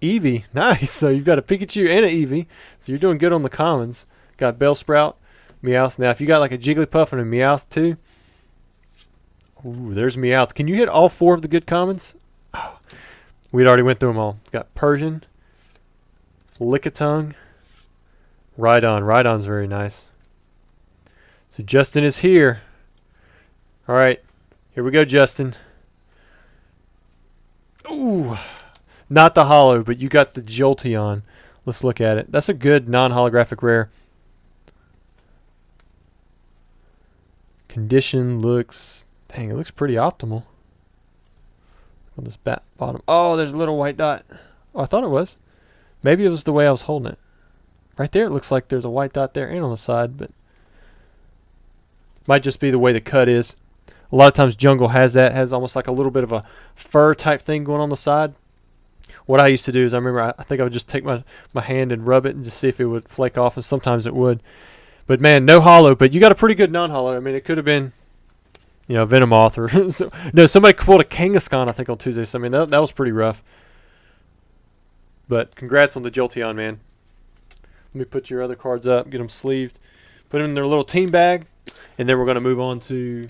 S1: Eevee. Nice. So you've got a Pikachu and an Eevee. So you're doing good on the commons. Got Bellsprout, Meowth. Now if you got like a Jigglypuff and a Meowth too. Ooh, there's Meowth. Can you hit all 4 of the good commons? Oh, we'd already went through them all. Got Persian, Lickitung, Rhydon. Rhydon's very nice. So Justin is here. All right, here we go, Justin. Ooh, not the holo, but you got the Jolteon. Let's look at it. That's a good non-holographic rare. Condition looks, dang, it looks pretty optimal. On this bottom. Oh, there's a little white dot. Oh, I thought it was. Maybe it was the way I was holding it. Right there, it looks like there's a white dot there and on the side, but might just be the way the cut is. A lot of times Jungle has almost like a little bit of a fur type thing going on the side. What I used to do is I think I would just take my hand and rub it and just see if it would flake off, and sometimes it would. But man, no holo, but you got a pretty good non-holo. I mean, it could have been, Venomoth or no, somebody pulled a Kangaskhan I think on Tuesday. So I mean, that was pretty rough. But congrats on the Jolteon, man. Let me put your other cards up, get them sleeved, put them in their little team bag, and then we're going to move on to,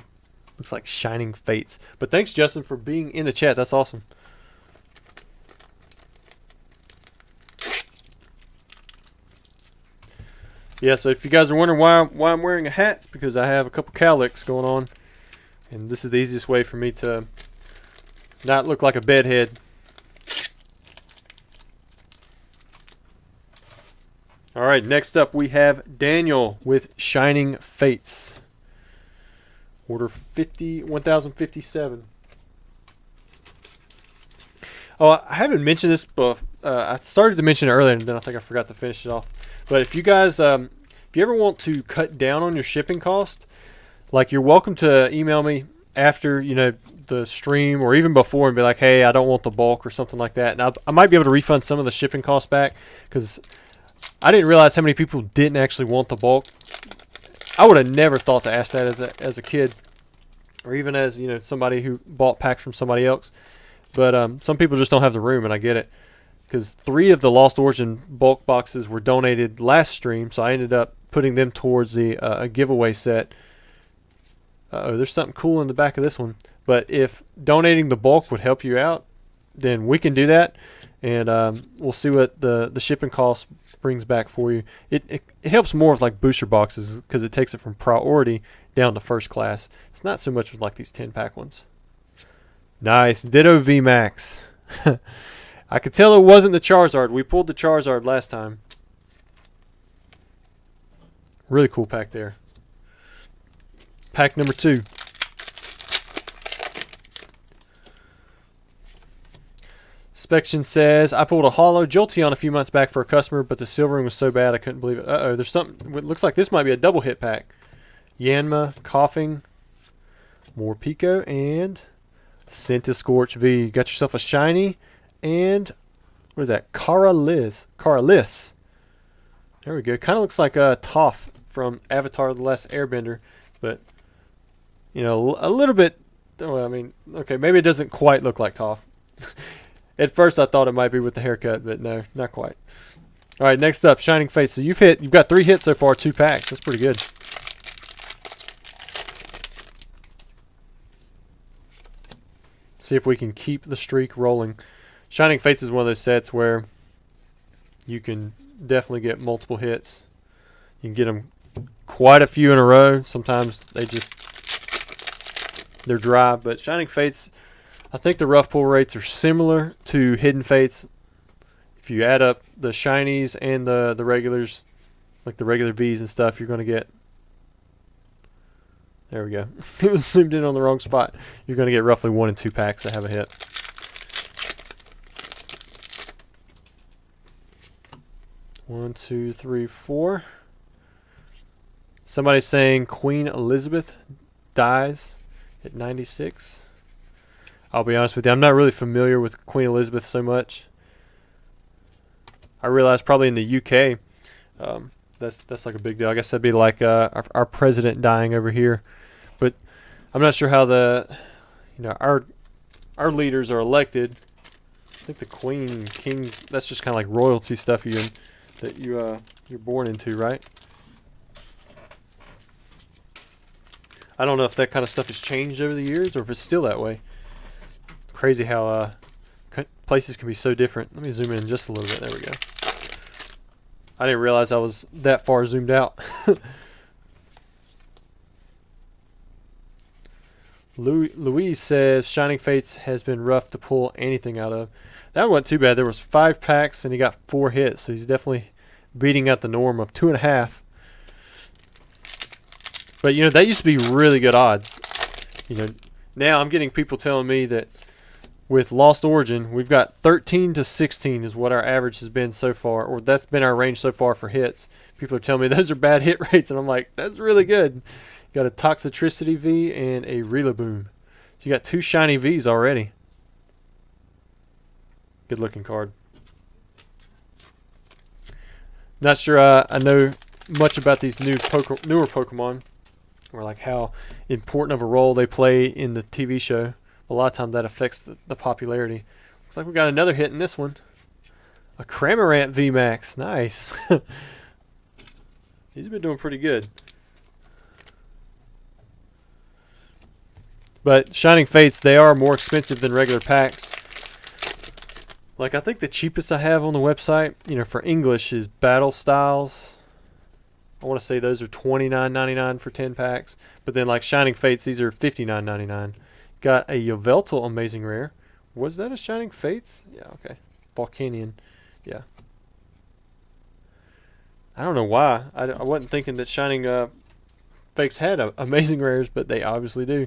S1: looks like Shining Fates. But thanks, Justin, for being in the chat. That's awesome. Yeah, so if you guys are wondering why I'm wearing a hat, it's because I have a couple cowlicks going on. And this is the easiest way for me to not look like a bedhead. Alright, next up we have Daniel with Shining Fates. Order 1057. Oh, I haven't mentioned this, but I started to mention it earlier, and then I think I forgot to finish it off. But if you guys, if you ever want to cut down on your shipping cost, like, you're welcome to email me after, you know, the stream or even before and be like, hey, I don't want the bulk or something like that. And I might be able to refund some of the shipping costs back, because I didn't realize how many people didn't actually want the bulk. I would have never thought to ask that as a kid, or even as, you know, somebody who bought packs from somebody else. But some people just don't have the room, and I get it. Because 3 of the Lost Origin bulk boxes were donated last stream, so I ended up putting them towards the a giveaway set. Oh, there's something cool in the back of this one. But if donating the bulk would help you out, then we can do that, and we'll see what the shipping cost brings back for you. It helps more with like booster boxes, because it takes it from priority down to first class. It's not so much with like these 10-pack ones. Nice. Ditto VMAX. I could tell it wasn't the Charizard. We pulled the Charizard last time. Really cool pack there. Pack number 2. Spection says, I pulled a holo Jolteon a few months back for a customer, but the silvering was so bad I couldn't believe it. Uh-oh, there's something. It looks like this might be a double hit pack. Yanma, Coughing, more Pico, and Scorch V. Got yourself a shiny, and what is that? Caralis. There we go. Kind of looks like Toph from Avatar: The Last Airbender, but you know, a little bit. Well, I mean, okay, maybe it doesn't quite look like Toph. At first, I thought it might be with the haircut, but no, not quite. All right, next up, Shining Fates. So you've got 3 hits so far, 2 packs. That's pretty good. See if we can keep the streak rolling. Shining Fates is one of those sets where you can definitely get multiple hits. You can get them quite a few in a row. Sometimes they're dry, but Shining Fates, I think the rough pull rates are similar to Hidden Fates. If you add up the shinies and the regulars, like the regular Vs and stuff, you're going to get... There we go. It was zoomed in on the wrong spot. You're going to get roughly 1 and 2 packs that have a hit. One, two, three, 4. Somebody's saying Queen Elizabeth dies at 96. I'll be honest with you, I'm not really familiar with Queen Elizabeth so much. I realize probably in the UK, that's like a big deal. I guess that'd be like our president dying over here. But I'm not sure how our leaders are elected. I think the Queen, King, that's just kind of like royalty stuff you're born into, right? I don't know if that kind of stuff has changed over the years or if it's still that way. Crazy how places can be so different. Let me zoom in just a little bit. There we go. I didn't realize I was that far zoomed out. Louise says Shining Fates has been rough to pull anything out of. That wasn't too bad. There was 5 packs and he got 4 hits, so he's definitely beating out the norm of 2.5. But you know, that used to be really good odds. You know, now I'm getting people telling me that with Lost Origin, we've got 13 to 16 is what our average has been so far, or that's been our range so far for hits. People are telling me those are bad hit rates, and I'm like, that's really good. You got a Toxicity V and a Rillaboom. So you got 2 shiny Vs already. Good looking card. Not sure I know much about these newer Pokemon, or like how important of a role they play in the TV show. A lot of times that affects the popularity. Looks like we got another hit in this one. A Cramorant VMAX. Nice. He's been doing pretty good. But Shining Fates, they are more expensive than regular packs. Like, I think the cheapest I have on the website, you know, for English is Battle Styles. I want to say those are $29.99 for 10 packs. But then like Shining Fates, these are $59.99. Got a Yveltal Amazing Rare. Was that a Shining Fates? Yeah, okay. Volcanion. Yeah. I don't know why. I wasn't thinking that Shining Fates had Amazing Rares, but they obviously do.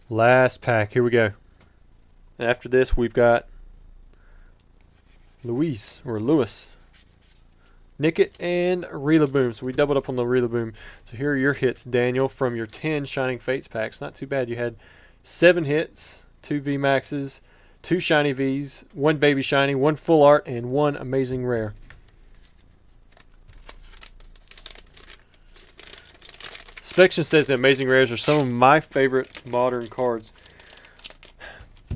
S1: Last pack. Here we go. After this, we've got Lewis, Nickit, and Rillaboom. So we doubled up on the Rillaboom. So here are your hits, Daniel, from your 10 Shining Fates packs. Not too bad. You had 7 hits, 2 VMAXs, 2 Shiny Vs, 1 Baby Shiny, 1 Full Art, and 1 Amazing Rare. Spection says the Amazing Rares are some of my favorite modern cards.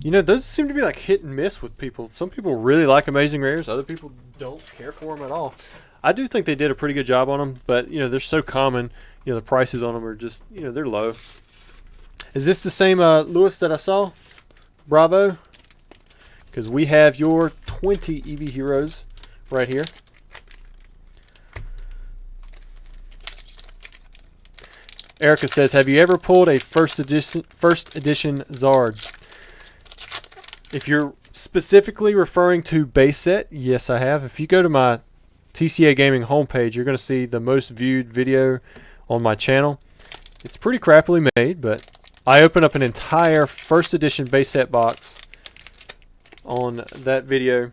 S1: You know, those seem to be like hit and miss with people. Some people really like Amazing Rares. Other people don't care for them at all. I do think they did a pretty good job on them, but, you know, they're so common. You know, the prices on them are just, you know, they're low. Is this the same Lewis that I saw? Bravo. Because we have your 20 Eevee Heroes right here. Erica says, have you ever pulled a first edition Zard? If you're specifically referring to base set, yes, I have. If you go to my TCA Gaming homepage, you're going to see the most viewed video on my channel. It's pretty crappily made, but I open up an entire first edition base set box on that video,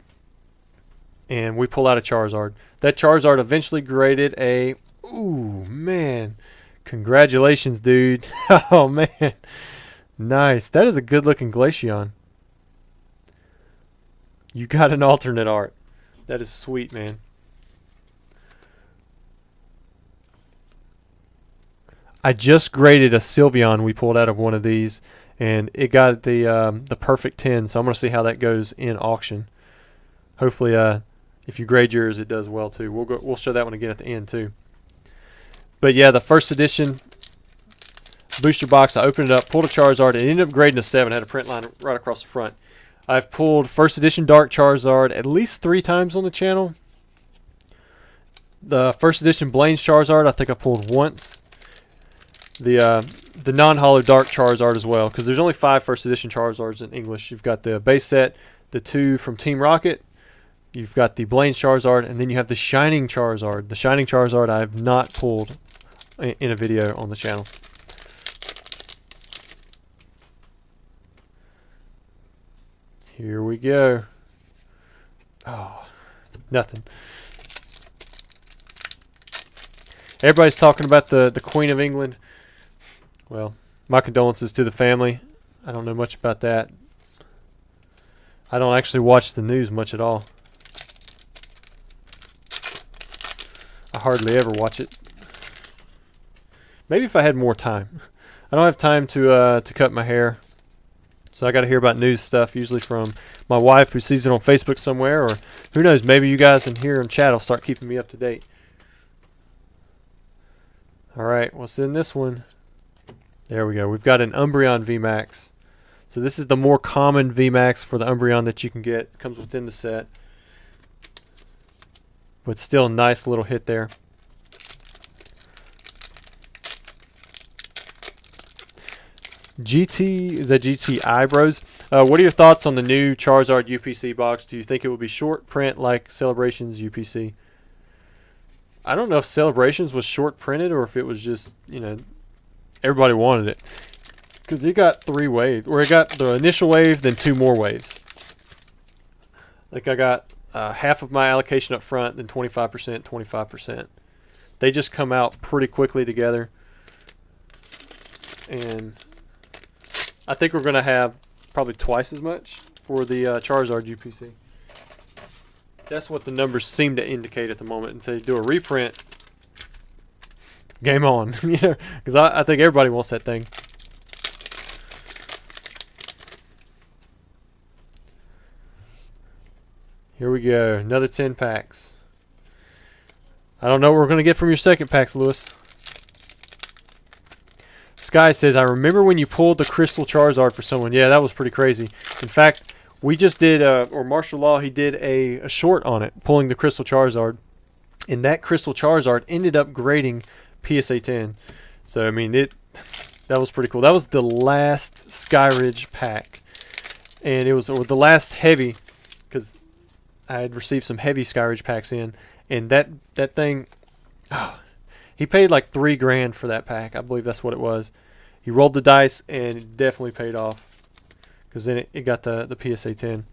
S1: and we pull out a Charizard. That Charizard eventually graded a... Ooh, man. Congratulations, dude. Oh, man. Nice. That is a good-looking Glaceon. You got an alternate art. That is sweet, man. I just graded a Sylveon we pulled out of one of these, and it got the perfect 10, so I'm going to see how that goes in auction. Hopefully, if you grade yours, it does well, too. We'll show that one again at the end, too. But yeah, the first edition booster box, I opened it up, pulled a Charizard, and ended up grading a 7. Had a print line right across the front. I've pulled first edition Dark Charizard at least 3 times on the channel. The first edition Blaine's Charizard, I think I pulled once. The non-holo Dark Charizard as well, because there's only 5 first edition Charizards in English. You've got the base set, the 2 from Team Rocket, you've got the Blaine's Charizard, and then you have the Shining Charizard. The Shining Charizard I have not pulled in a video on the channel. Here we go. Oh, nothing. Everybody's talking about the Queen of England. Well, my condolences to the family. I don't know much about that. I don't actually watch the news much at all. I hardly ever watch it. Maybe if I had more time. I don't have time to cut my hair. So I got to hear about news stuff, usually from my wife who sees it on Facebook somewhere, or who knows, maybe you guys in here in chat will start keeping me up to date. Alright, what's in this one? There we go. We've got an Umbreon VMAX. So this is the more common VMAX for the Umbreon that you can get. It comes within the set. But still a nice little hit there. GT, is that GT Eyebrows? What are your thoughts on the new Charizard UPC box? Do you think it will be short print like Celebrations UPC? I don't know if Celebrations was short printed or if it was just, you know, everybody wanted it. Because it got 3 waves. Or it got the initial wave, then 2 more waves. Like I got half of my allocation up front, then 25%, 25%. They just come out pretty quickly together. And I think we're going to have probably twice as much for the Charizard UPC. That's what the numbers seem to indicate at the moment. If they do a reprint, game on. Yeah, because I think everybody wants that thing. Here we go. Another 10 packs. I don't know what we're going to get from your second packs, Lewis. Sky says, I remember when you pulled the Crystal Charizard for someone. Yeah, that was pretty crazy. In fact, we just did, or Martial Law, he did a short on it, pulling the Crystal Charizard. And that Crystal Charizard ended up grading PSA 10. So, I mean, that was pretty cool. That was the last Skyridge pack. And it was the last heavy, because I had received some heavy Skyridge packs in. And that thing, he paid like $3,000 for that pack. I believe that's what it was. He rolled the dice, and it definitely paid off. Because then it got the PSA 10.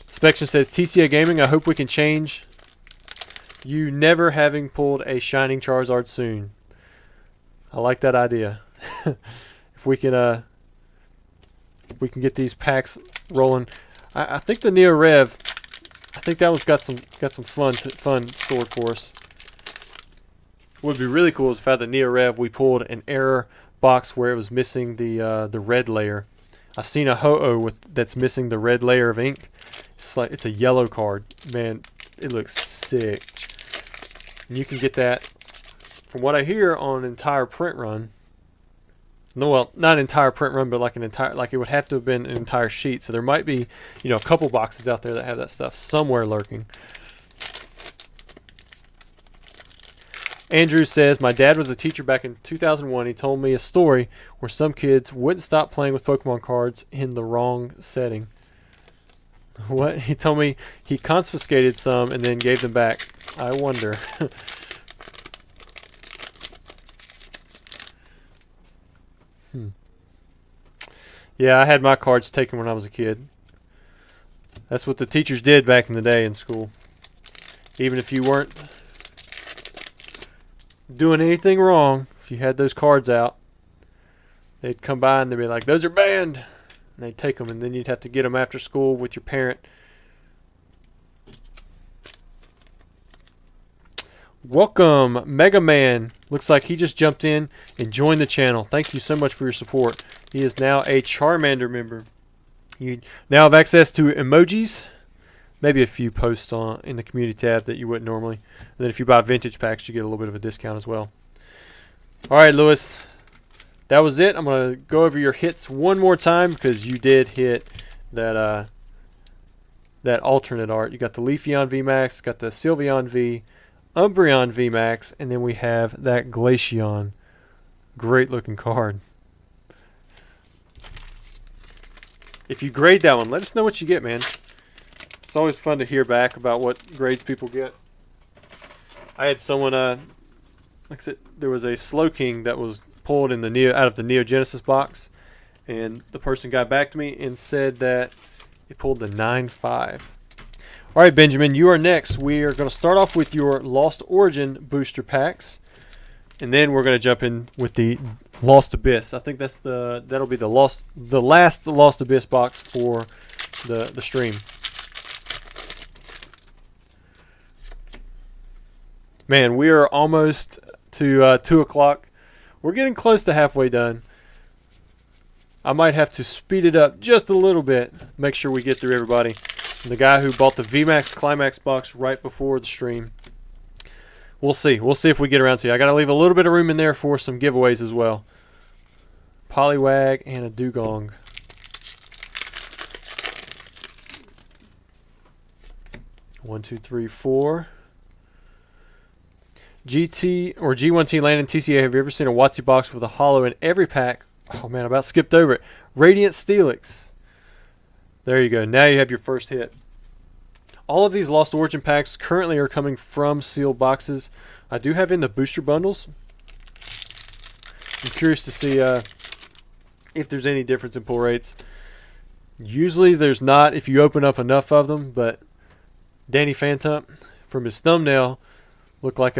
S1: Spection says, TCA Gaming, I hope we can change you never having pulled a Shining Charizard soon. I like that idea. If we can get these packs rolling. I think the Neo Rev, I think that one's got some fun stored for us. What would be really cool is if out of the Neo Rev we pulled an error box where it was missing the red layer. I've seen a Ho-Oh that's missing the red layer of ink. It's a yellow card. Man, it looks sick. And you can get that, from what I hear, on an entire print run. No, well, not an entire print run, but like it would have to have been an entire sheet. So there might be, a couple boxes out there that have that stuff somewhere lurking. Andrew says, my dad was a teacher back in 2001. He told me a story where some kids wouldn't stop playing with Pokemon cards in the wrong setting. What? He told me he confiscated some and then gave them back. I wonder. Yeah, I had my cards taken when I was a kid. That's what the teachers did back in the day in school. Even if you weren't doing anything wrong, if you had those cards out, they'd come by and they'd be like, those are banned. And they'd take them, and then you'd have to get them after school with your parent. Welcome, Mega Man. Looks like he just jumped in and joined the channel. Thank you so much for your support. He is now a Charmander member. You now have access to emojis. Maybe a few posts in the community tab that you wouldn't normally. And then if you buy vintage packs, you get a little bit of a discount as well. All right, Lewis. That was it. I'm going to go over your hits one more time because you did hit that alternate art. You got the Leafeon VMAX, got the Sylveon V, Umbreon VMAX, and then we have that Glaceon. Great looking card. If you grade that one, let us know what you get, man. It's always fun to hear back about what grades people get. I had someone, like I said, there was a Slowking that was pulled in out of the Neo Genesis box, and the person got back to me and said that he pulled the 9.5. All right, Benjamin, you are next. We are going to start off with your Lost Origin booster packs, and then we're going to jump in with the Lost Abyss. I think that'll be the last Lost Abyss box for the stream. Man, we are almost to 2 o'clock. We're getting close to halfway done. I might have to speed it up just a little bit. Make sure we get through everybody. And the guy who bought the VMAX Climax box right before the stream. We'll see. We'll see if we get around to it. I got to leave a little bit of room in there for some giveaways as well. Poliwag and a Dugong. One, two, three, four. GT or G1T Landon TCA, have you ever seen a WotC box with a holo in every pack? Oh man, I about skipped over it. Radiant Steelix. There you go. Now you have your first hit. All of these Lost Origin packs currently are coming from sealed boxes. I do have in the booster bundles. I'm curious to see if there's any difference in pull rates. Usually there's not if you open up enough of them, but Danny Phantom, from his thumbnail, looked like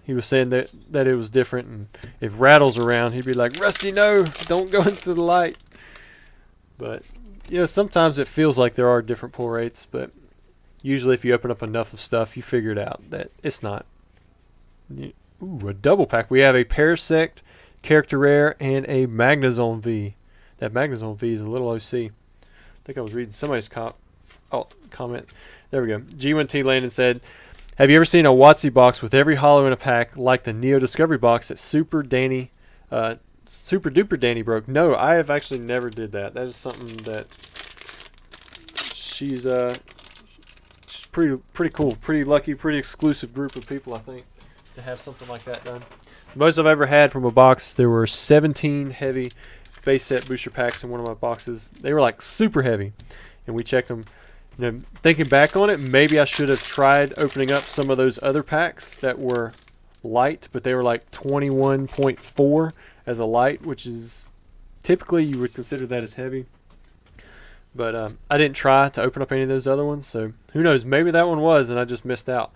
S1: he was saying that it was different, and if Rattle's around, he'd be like, Rusty, no, don't go into the light. But sometimes it feels like there are different pull rates, but usually if you open up enough of stuff, you figure it out that it's not. Ooh, a double pack. We have a Parasect Character Rare and a Magnezone V. That Magnezone V is a little OC. I think I was reading somebody's comment. There we go. G1T Landon said, Have you ever seen a WotC box with every holo in a pack like the Neo Discovery box that Super Duper Danny broke? No, I have actually never did that. That is something that she's pretty cool, pretty lucky, pretty exclusive group of people, I think, to have something like that done. The most I've ever had from a box, there were 17 heavy base set booster packs in one of my boxes. They were like super heavy, and we checked them. You know, thinking back on it, maybe I should have tried opening up some of those other packs that were light, but they were like 21.4 as a light, which is typically you would consider that as heavy. But I didn't try to open up any of those other ones, so who knows? Maybe that one was, and I just missed out.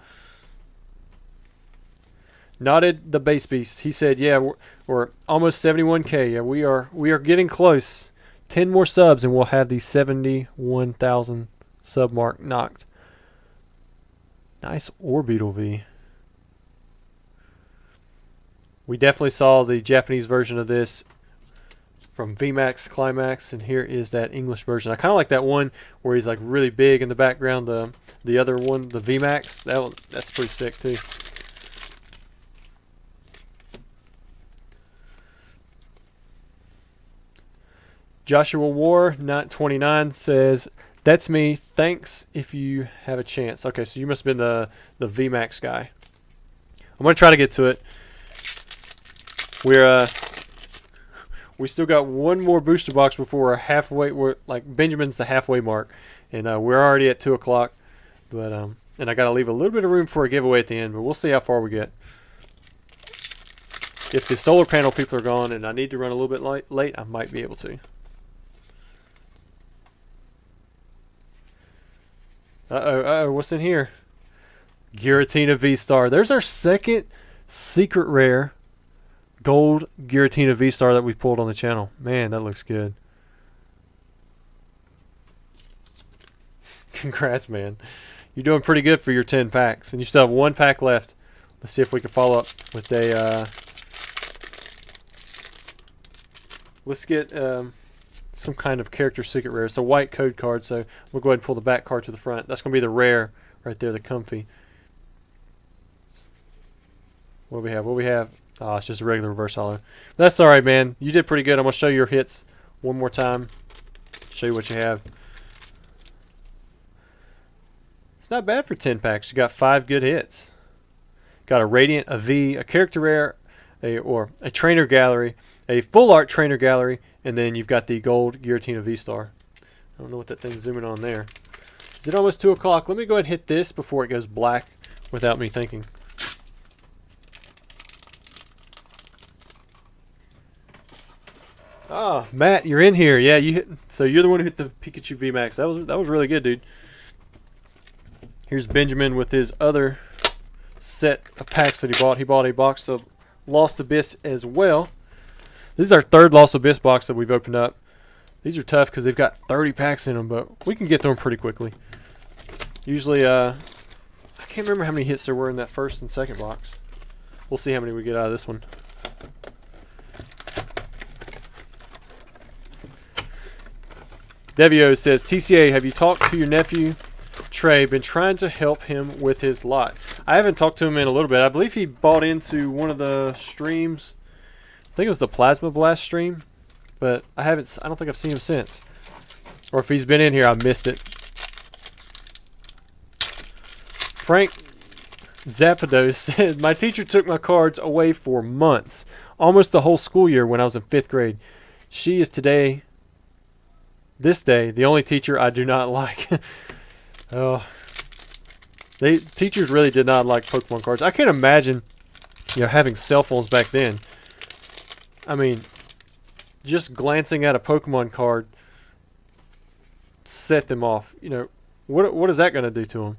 S1: Nodded the base beast. He said, "Yeah, we're almost 71K. Yeah, we are getting close. 10 more subs, and we'll have the 71,000 sub mark knocked." Nice Orbital V. We definitely saw the Japanese version of this from VMAX Climax, and here is that English version. I kind of like that one where he's like really big in the background. The other one, the VMAX, that's pretty sick too. Joshua War 29 says, "That's me. Thanks if you have a chance." Okay, so you must have been the VMAX guy. I'm gonna try to get to it. We still got one more booster box before we're halfway. We're like Benjamin's the halfway mark, and we're already at 2 o'clock. But and I got to leave a little bit of room for a giveaway at the end. But we'll see how far we get. If the solar panel people are gone and I need to run a little bit late, I might be able to. Uh-oh, what's in here? Giratina V-Star. There's our second secret rare gold Giratina V-Star that we've pulled on the channel. Man, that looks good. Congrats, man. You're doing pretty good for your 10 packs. And you still have 1 pack left. Let's see if we can follow up with a... let's get some kind of character secret rare. It's a white code card, so we'll go ahead and pull the back card to the front. That's going to be the rare right there, the comfy. What do we have? What do we have? Oh, it's just a regular reverse holo. That's alright, man. You did pretty good. I'm going to show you your hits one more time. Show you what you have. It's not bad for 10 packs. You got 5 good hits. Got a Radiant, a V, a character rare, or a trainer gallery, a full art trainer gallery, and then you've got the gold Giratina V-Star. I don't know what that thing's zooming on there. Is it almost 2 o'clock? Let me go ahead and hit this before it goes black without me thinking. Ah, Matt, you're in here. Yeah, you hit. So you're the one who hit the Pikachu VMAX. That was really good, dude. Here's Benjamin with his other set of packs that he bought. He bought a box of Lost Abyss as well. This is our 3rd Lost Abyss box that we've opened up. These are tough because they've got 30 packs in them, but we can get through them pretty quickly. Usually, I can't remember how many hits there were in that 1st and 2nd box. We'll see how many we get out of this one. Devio says, "TCA, have you talked to your nephew Trey? Been trying to help him with his lot." I haven't talked to him in a little bit. I believe he bought into one of the streams. I think it was the Plasma Blast stream, but I don't think I've seen him since. Or if he's been in here, I missed it. Frank Zappados said, "My teacher took my cards away for months, almost the whole school year when I was in 5th grade. She is this day, the only teacher I do not like." Oh, teachers really did not like Pokemon cards. I can't imagine, having cell phones back then. I mean, just glancing at a Pokemon card set them off. What is that going to do to them?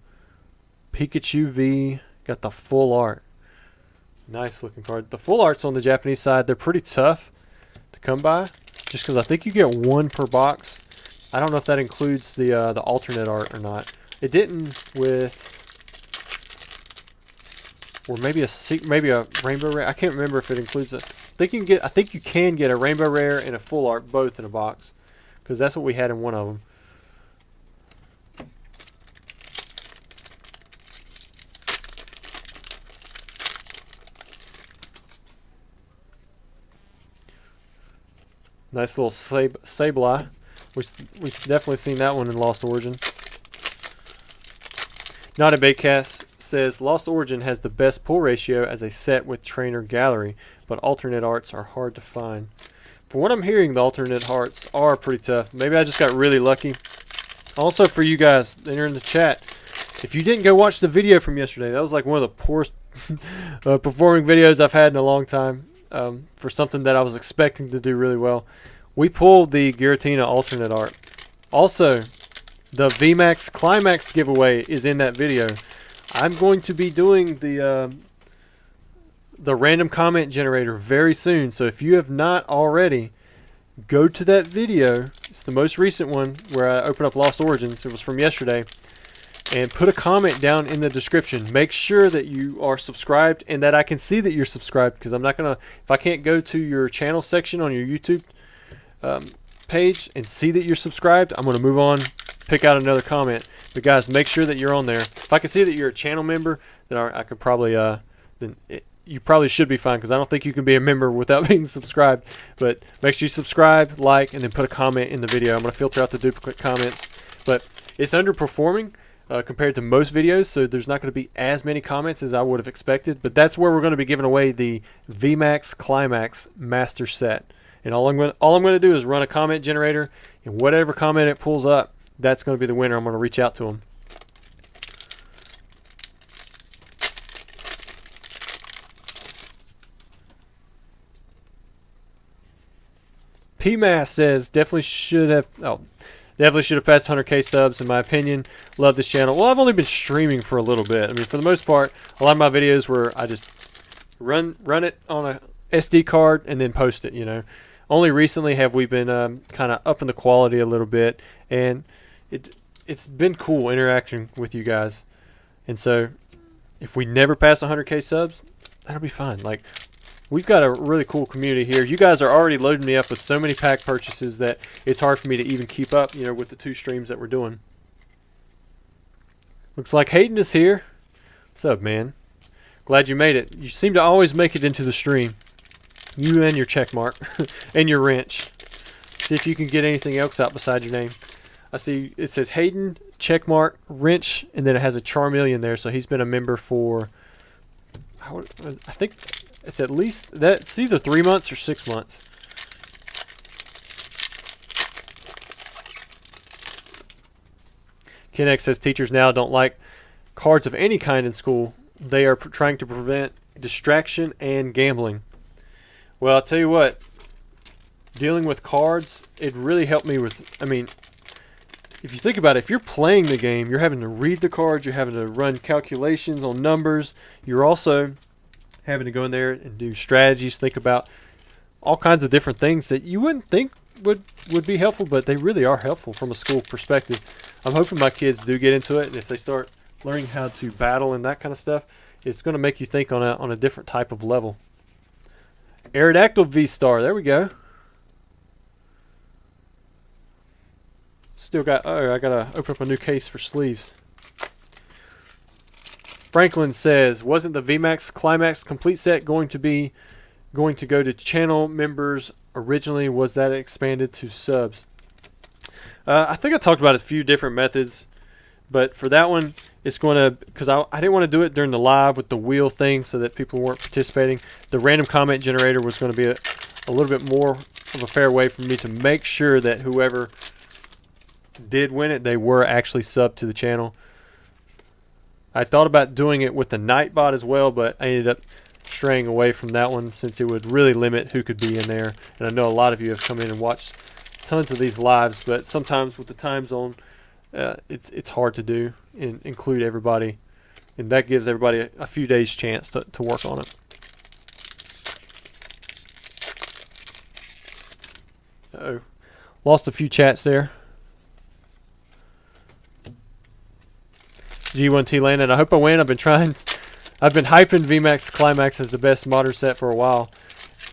S1: Pikachu V got the full art. Nice looking card. The full arts on the Japanese side, they're pretty tough to come by, just because I think you get 1 per box. I don't know if that includes the alternate art or not. It didn't with, or maybe a rainbow rare. I can't remember if it includes it. I think you can get a rainbow rare and a full art both in a box, because that's what we had in one of them. Nice little Sableye. We've definitely seen that one in Lost Origin. Not a Baitcast says Lost Origin has the best pull ratio as a set with trainer gallery, but alternate arts are hard to find. For what I'm hearing, the alternate arts are pretty tough. Maybe I just got really lucky. Also, for you guys that are in the chat, if you didn't go watch the video from yesterday, that was like one of the poorest performing videos I've had in a long time for something that I was expecting to do really well. We pulled the Giratina alternate art. Also, the VMAX Climax giveaway is in that video. I'm going to be doing the random comment generator very soon. So if you have not already, go to that video. It's the most recent one where I opened up Lost Origins. It was from yesterday. And put a comment down in the description. Make sure that you are subscribed and that I can see that you're subscribed, because I'm not going to, if I can't go to your channel section on your YouTube page and see that you're subscribed, I'm going to move on, pick out another comment. But guys, make sure that you're on there. If I can see that you're a channel member, then I could probably, you probably should be fine, because I don't think you can be a member without being subscribed. But make sure you subscribe, like, and then put a comment in the video. I'm going to filter out the duplicate comments. But it's underperforming compared to most videos, so there's not going to be as many comments as I would have expected. But that's where we're going to be giving away the VMAX Climax Master Set. And all I'm going to do is run a comment generator, and whatever comment it pulls up, that's going to be the winner. I'm going to reach out to them. PMass says definitely should have passed 100K subs in my opinion. Love this channel. Well, I've only been streaming for a little bit. I mean, for the most part, a lot of my videos where I just run it on a SD card and then post it, you know. Only recently have we been kind of upping the quality a little bit, and it's been cool interacting with you guys. And so if we never pass 100K subs, that'll be fine. Like, we've got a really cool community here. You guys are already loading me up with so many pack purchases that it's hard for me to even keep up, you know, with the 2 streams that we're doing. Looks like Hayden is here. What's up, man? Glad you made it. You seem to always make it into the stream. You and your check mark and your wrench. See if you can get anything else out beside your name. I see it says Hayden, check mark, wrench, and then it has a Charmeleon there. So he's been a member for, I think it's at least, it's either 3 months or 6 months. Ken X says teachers now don't like cards of any kind in school. They are trying to prevent distraction and gambling. Well, I'll tell you what, dealing with cards, it really helped me with, I mean, if you think about it, if you're playing the game, you're having to read the cards, you're having to run calculations on numbers, you're also having to go in there and do strategies, think about all kinds of different things that you wouldn't think would be helpful, but they really are helpful from a school perspective. I'm hoping my kids do get into it, and if they start learning how to battle and that kind of stuff, it's going to make you think on a different type of level. Aerodactyl V-Star, there we go. Still got, oh, I gotta open up a new case for sleeves. Franklin says, wasn't the VMAX Climax complete set going to go to channel members originally? Was that expanded to subs? I think I talked about a few different methods, but for that one, it's going to, because I didn't want to do it during the live with the wheel thing so that people weren't participating. The random comment generator was going to be a little bit more of a fair way for me to make sure that whoever did win it, they were actually subbed to the channel. I thought about doing it with the Nightbot as well, but I ended up straying away from that one since it would really limit who could be in there. And I know a lot of you have come in and watched tons of these lives, but sometimes with the time zone, it's hard to do and include everybody, and that gives everybody a few days chance to work on it. Uh-oh. Lost a few chats there. G1T Landon, I hope I win. I've been hyping VMAX Climax as the best modern set for a while.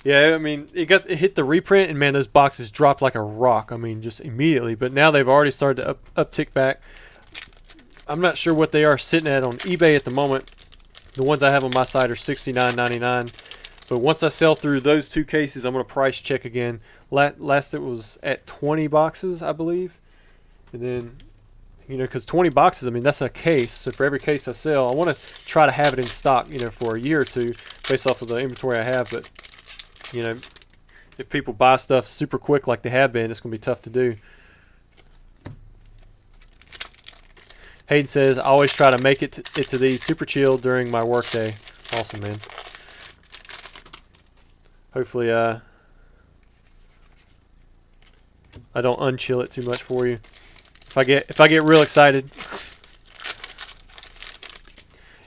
S1: Yeah, I mean, it hit the reprint, and man, those boxes dropped like a rock. I mean, just immediately. But now they've already started to uptick back. I'm not sure what they are sitting at on eBay at the moment. The ones I have on my site are $69.99. But once I sell through those 2 cases, I'm going to price check again. Last it was at 20 boxes, I believe. And then, because 20 boxes, I mean, that's a case. So for every case I sell, I want to try to have it in stock, for a year or two based off of the inventory I have. But, if people buy stuff super quick like they have been, it's going to be tough to do. Hayden says, I always try to make it to these super chill during my workday. Awesome, man. Hopefully, I don't unchill it too much for you. If I get real excited.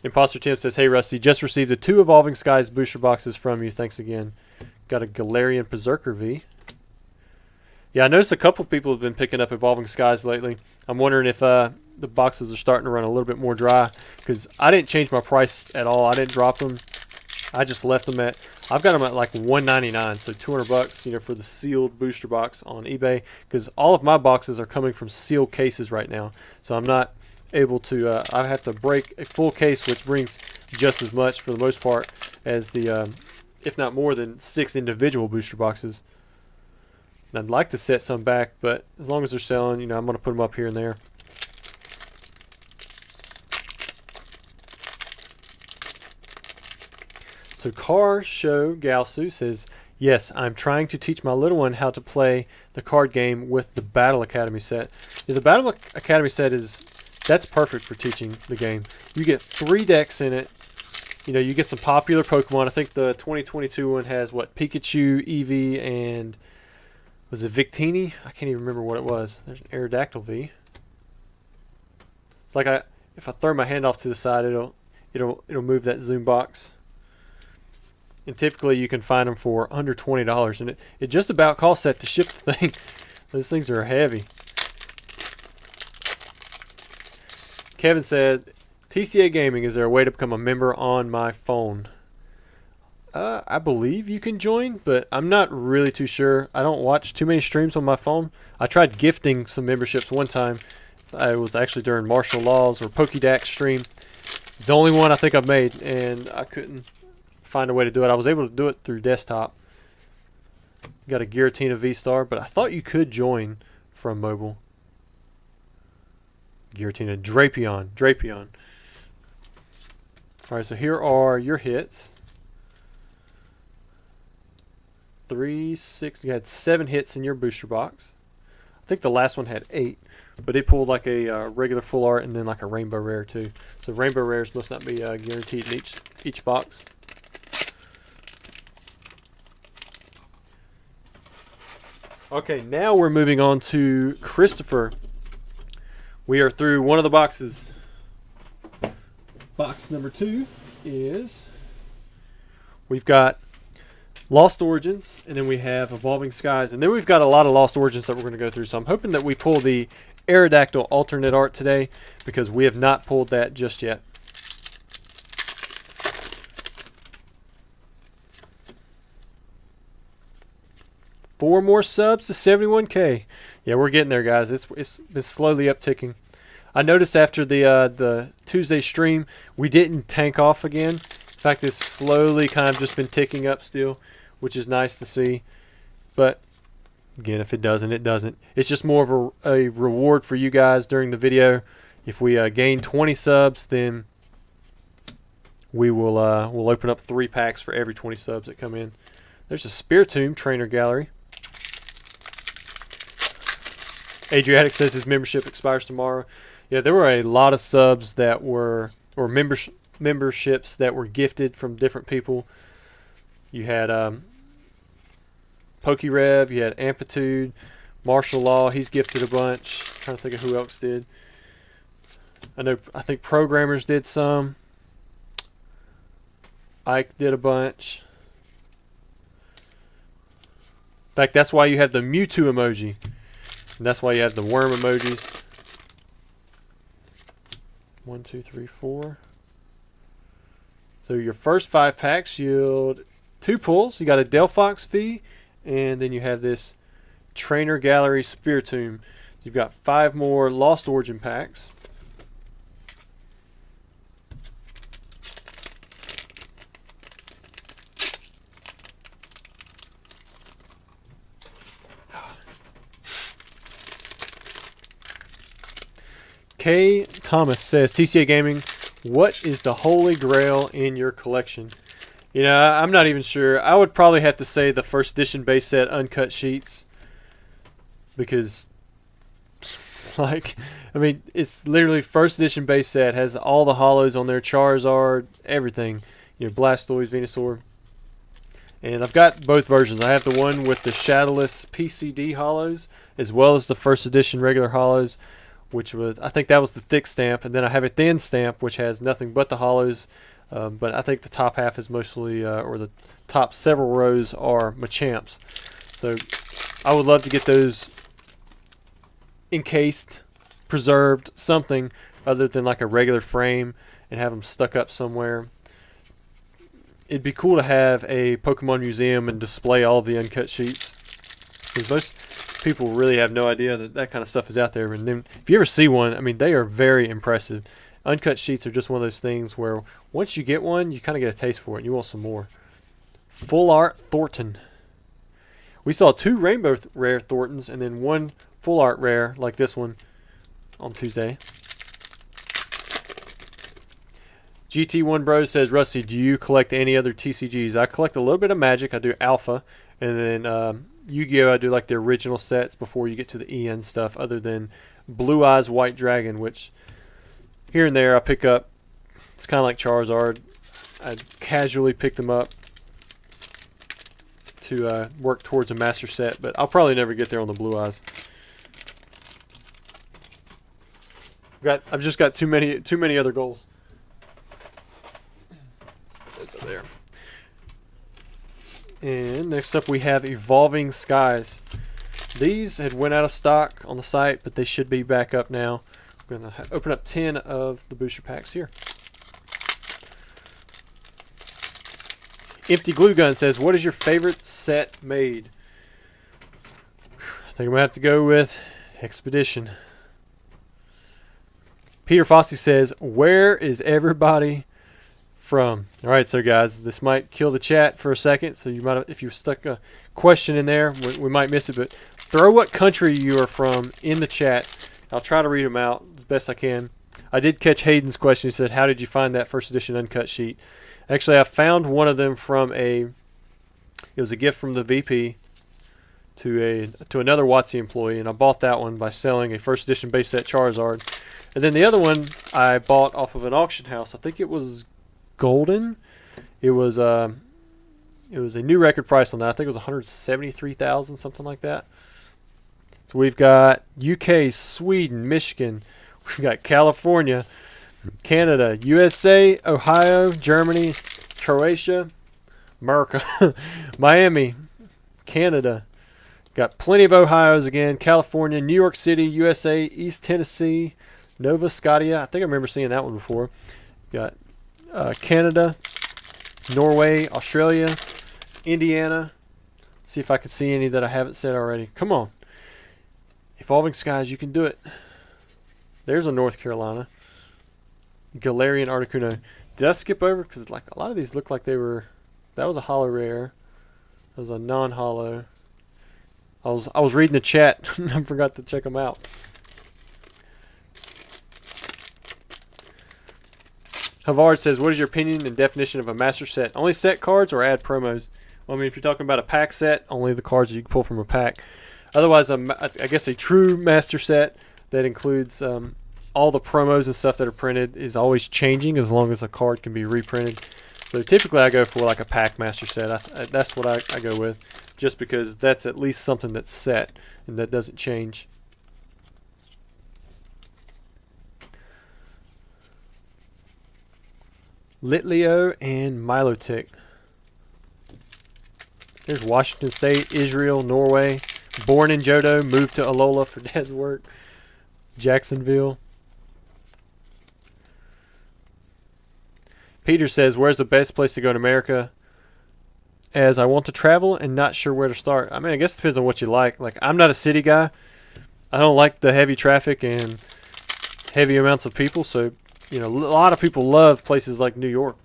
S1: Imposter Tim says, hey Rusty, just received the 2 Evolving Skies booster boxes from you. Thanks again. Got a Galarian Berserker V. Yeah, I noticed a couple people have been picking up Evolving Skies lately. I'm wondering if the boxes are starting to run a little bit more dry, because I didn't change my price at all. I didn't drop them. I just left them at, I've got them at like $1.99, so $200, for the sealed booster box on eBay, because all of my boxes are coming from sealed cases right now. So I'm not able to, I have to break a full case, which brings just as much for the most part as the, if not more than 6 individual booster boxes. And I'd like to set some back, but as long as they're selling, I'm going to put them up here and there. So Car Show Galsu says, yes, I'm trying to teach my little one how to play the card game with the Battle Academy set. Yeah, the Battle Academy set that's perfect for teaching the game. You get 3 decks in it. You get some popular Pokemon. I think the 2022 one has Pikachu, Eevee, and was it Victini? I can't even remember what it was. There's an Aerodactyl V. It's like if I throw my hand off to the side, it'll move that zoom box. And typically you can find them for under $20, and it just about costs that to ship the thing. Those things are heavy. Kevin said, TCA Gaming, is there a way to become a member on my phone? I believe you can join, but I'm not really too sure. I don't watch too many streams on my phone. I tried gifting some memberships one time. It was actually during Martial Laws or Pokédex stream. It's the only one I think I've made, and I couldn't find a way to do it. I was able to do it through desktop. Got a Giratina V-Star, but I thought you could join from mobile. Giratina, Drapion. Alright, so here are your hits. 3, 6, you had 7 hits in your booster box. I think the last one had 8, but it pulled like a regular full art and then like a rainbow rare too. So rainbow rares must not be guaranteed in each box. Okay, now we're moving on to Christopher. We are through one of the boxes. Box number 2 is, we've got Lost Origins, and then we have Evolving Skies, and then we've got a lot of Lost Origins that we're going to go through. So I'm hoping that we pull the Aerodactyl alternate art today, because we have not pulled that just yet. Four more subs to 71K. Yeah, we're getting there, guys. It's been slowly upticking. I noticed after the Tuesday stream, we didn't tank off again. In fact, it's slowly kind of just been ticking up still, which is nice to see. But again, if it doesn't, it doesn't. It's just more of a reward for you guys during the video. If we gain 20 subs, then we will we'll open up 3 packs for every 20 subs that come in. There's a Spiritomb Trainer Gallery. Adriatic says his membership expires tomorrow. Yeah, there were a lot of subs that were, or memberships that were gifted from different people. You had PokeRev, you had Amplitude, Martial Law, he's gifted a bunch. I'm trying to think of who else did. I think Programmers did some. Ike did a bunch. In fact, that's why you have the Mewtwo emoji. And that's why you have the worm emojis. 1, 2, 3, 4. So your first 5 packs yield 2 pulls. You got a Delphox V, and then you have this Trainer Gallery Spiritomb. You've got 5 more Lost Origin packs. K. Thomas says, TCA Gaming, what is the holy grail in your collection? You know, I'm not even sure. I would probably have to say the first edition base set uncut sheets. Because, like, I mean, it's literally first edition base set. Has all the holos on there. Charizard, everything. You know, Blastoise, Venusaur. And I've got both versions. I have the one with the shadowless PCD holos, as well as the first edition regular holos, which was, I think that was the thick stamp. And then I have a thin stamp, which has nothing but the holos. But I think the top half is mostly, or the top several rows are Machamps. So I would love to get those encased, preserved, something other than like a regular frame, and have them stuck up somewhere. It'd be cool to have a Pokemon museum and display all of the uncut sheets, because most people really have no idea that that kind of stuff is out there. And then if you ever see one, I mean, they are very impressive. Uncut sheets are just one of those things where once you get one, you kind of get a taste for it and you want some more. Full art Thornton. We saw 2 rainbow rare Thorntons and then 1 full art rare like this one on Tuesday. GT1 Bros says, Rusty, do you collect any other TCGs? I collect a little bit of Magic. I do Alpha. And then Yu-Gi-Oh! I do like the original sets before you get to the EN stuff, other than Blue Eyes White Dragon, which here and there I pick up. It's kind of like Charizard. I casually pick them up to work towards a master set, but I'll probably never get there on the Blue Eyes. I've just got too many other goals. There. And next up we have Evolving Skies. These had went out of stock on the site, but they should be back up now. We're going to open up 10 of the booster packs here. Empty Glue Gun says, what is your favorite set made? I think I'm going to have to go with Expedition. Peter Fossey says, where is everybody from? All right, so guys, this might kill the chat for a second, so you might, if you stuck a question in there, we might miss it, but throw what country you are from in the chat. I'll try to read them out as best I can. I did catch Hayden's question. He said, how did you find that first edition uncut sheet? Actually, I found one of them from it was a gift from the VP to another WotC employee, and I bought that one by selling a first edition base set Charizard. And then the other one I bought off of an auction house. I think it was Golden. It was a new record price on that. I think it was 173,000, something like that. So we've got UK, Sweden, Michigan. We've got California, Canada, USA, Ohio, Germany, Croatia, America, Miami, Canada. Got plenty of Ohio's again. California, New York City, USA, East Tennessee, Nova Scotia. I think I remember seeing that one before. Got Canada, Norway, Australia, Indiana. See if I can see any that I haven't said already. Come on. Evolving Skies, you can do it. There's a North Carolina. Galarian Articuno. Did I skip over? Because like a lot of these look like they were. That was a holo rare. That was a non-holo. I was reading the chat. I forgot to check them out. Havard says, what is your opinion and definition of a master set? Only set cards or add promos? Well, I mean, if you're talking about a pack set, only the cards that you can pull from a pack. Otherwise, I guess a true master set that includes all the promos and stuff that are printed is always changing as long as a card can be reprinted. So typically I go for like a pack master set. That's what I go with, just because that's at least something that's set and that doesn't change. Litleo and Milotic. There's Washington State, Israel, Norway. Born in Johto, moved to Alola for dad's work. Jacksonville. Peter says, where's the best place to go in America? As I want to travel and not sure where to start. I mean, I guess it depends on what you like. Like, I'm not a city guy. I don't like the heavy traffic and heavy amounts of people. So, you know, a lot of people love places like New York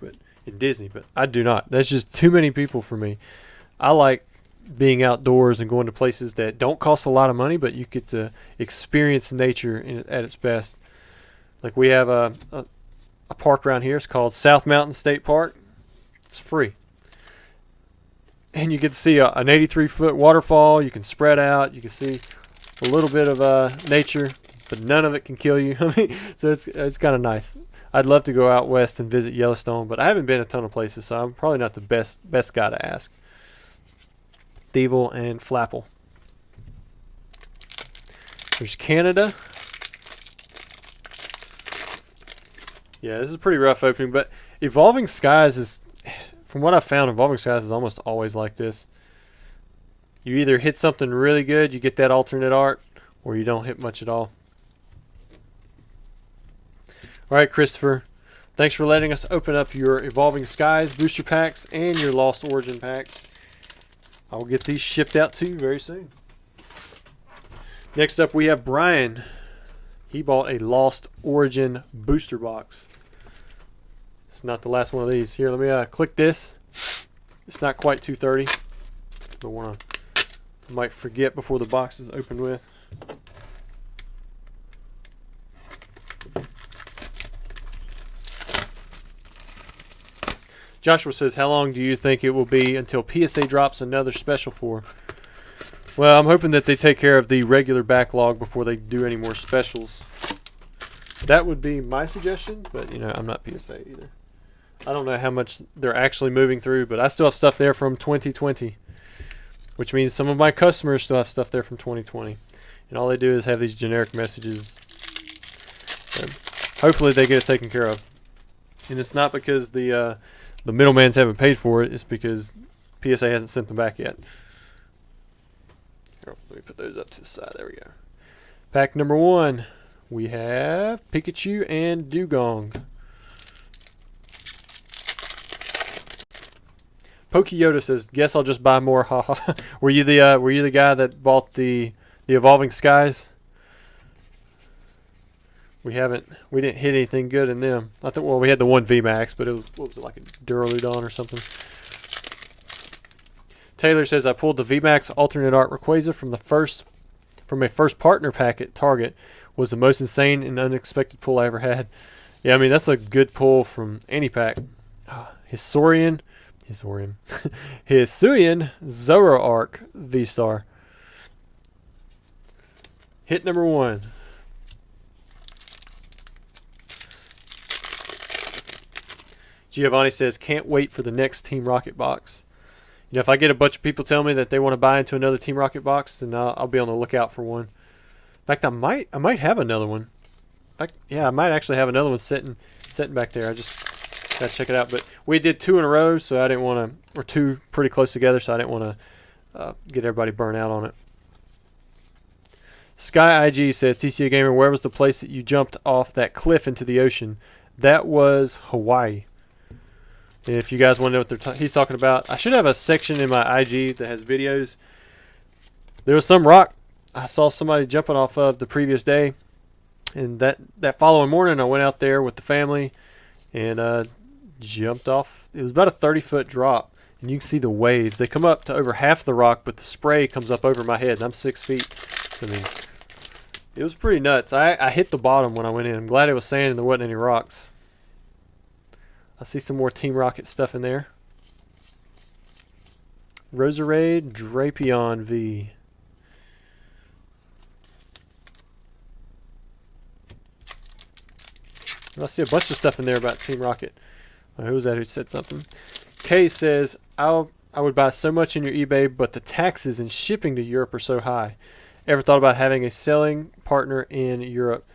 S1: and Disney, but I do not. That's just too many people for me. I like being outdoors and going to places that don't cost a lot of money, but you get to experience nature at its best. Like we have a park around here. It's called South Mountain State Park. It's free. And you get to see an 83-foot waterfall. You can spread out. You can see a little bit of nature, but none of it can kill you. I mean, so it's kind of nice. I'd love to go out west and visit Yellowstone, but I haven't been a ton of places, so I'm probably not the best guy to ask. Thievul and Flapple. There's Canada. Yeah, this is a pretty rough opening, but Evolving Skies is, from what I've found, Evolving Skies is almost always like this. You either hit something really good, you get that alternate art, or you don't hit much at all. Alright, Christopher, thanks for letting us open up your Evolving Skies booster packs and your Lost Origin packs. I will get these shipped out to you very soon. Next up, we have Brian. He bought a Lost Origin booster box. It's not the last one of these. Here, let me click this. It's not quite 230, but I might forget before the box is opened with. Joshua says, how long do you think it will be until PSA drops another special for? Well, I'm hoping that they take care of the regular backlog before they do any more specials. That would be my suggestion, but you know, I'm not PSA either. I don't know how much they're actually moving through, but I still have stuff there from 2020, which means some of my customers still have stuff there from 2020. And all they do is have these generic messages. So hopefully they get it taken care of. And it's not because the middlemans haven't paid for it, it's because PSA hasn't sent them back yet. Here, let me put those up to the side. There we go. Pack number 1. We have Pikachu and Dugong. Pokeyoda says, "Guess I'll just buy more." Haha. Were you the guy that bought the Evolving Skies? We didn't hit anything good in them. I thought, well, we had the one VMAX, but it was, what was it, like a Duraludon or something? Taylor says, "I pulled the VMAX alternate art Rayquaza from a first partner pack at Target. Was the most insane and unexpected pull I ever had." Yeah, I mean that's a good pull from any pack. Hisuian Zoroark V-Star. Hit number 1. Giovanni says, "Can't wait for the next Team Rocket box." You know, if I get a bunch of people tell me that they want to buy into another Team Rocket box, then I'll be on the lookout for one. In fact, I might have another one. In fact, yeah, I might actually have another one sitting back there. I just gotta check it out. But we did 2 in a row, so I didn't want to, or 2 pretty close together, so I didn't want to get everybody burnt out on it. Sky IG says, "TCA Gamer, where was the place that you jumped off that cliff into the ocean?" That was Hawaii. If you guys want to know what he's talking about, I should have a section in my IG that has videos. There was some rock I saw somebody jumping off of the previous day, and that following morning I went out there with the family and jumped off. It was about a 30-foot drop, and you can see the waves. They come up to over half the rock, but the spray comes up over my head, and I'm 6 feet. I mean, it was pretty nuts. I hit the bottom when I went in. I'm glad it was sand and there wasn't any rocks. I see some more Team Rocket stuff in there. Roserade Drapion V. I see a bunch of stuff in there about Team Rocket. Who was that who said something? Kay says, I would buy so much in your eBay, but the taxes and shipping to Europe are so high. Ever thought about having a selling partner in Europe?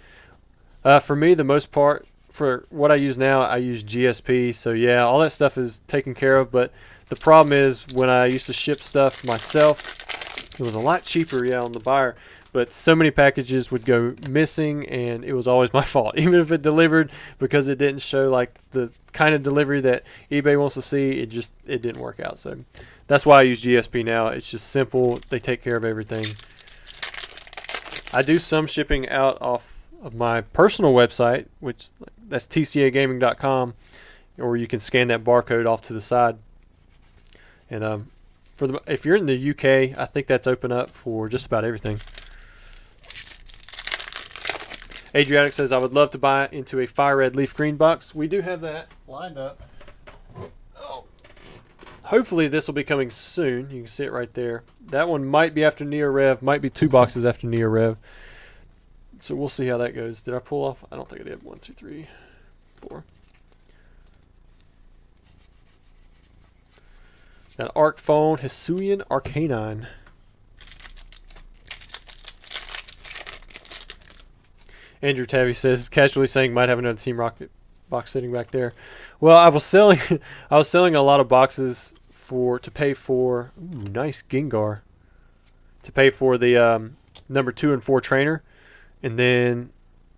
S1: For me, the most part, for what I use now, I use GSP. So yeah, all that stuff is taken care of. But the problem is when I used to ship stuff myself, it was a lot cheaper, yeah, on the buyer. But so many packages would go missing, and it was always my fault. Even if it delivered, because it didn't show like the kind of delivery that eBay wants to see, it didn't work out. So that's why I use GSP now. It's just simple. They take care of everything. I do some shipping out off of my personal website, which that's tcagaming.com, or you can scan that barcode off to the side. And if you're in the UK, I think that's open up for just about everything. Adriatic says, I would love to buy into a fire red leaf green box. We do have that lined up. Oh. Hopefully this will be coming soon. You can see it right there. That one might be after Neo Rev, might be 2 boxes after Neo Rev. So we'll see how that goes. Did I pull off? I don't think I did. 1, 2, 3, 4. Got Arc Phone, Hisuian Arcanine. Andrew Tabby says, casually saying might have another Team Rocket box sitting back there. Well, I was selling a lot of boxes to pay for nice Gengar. To pay for the number 2 and 4 trainer. And then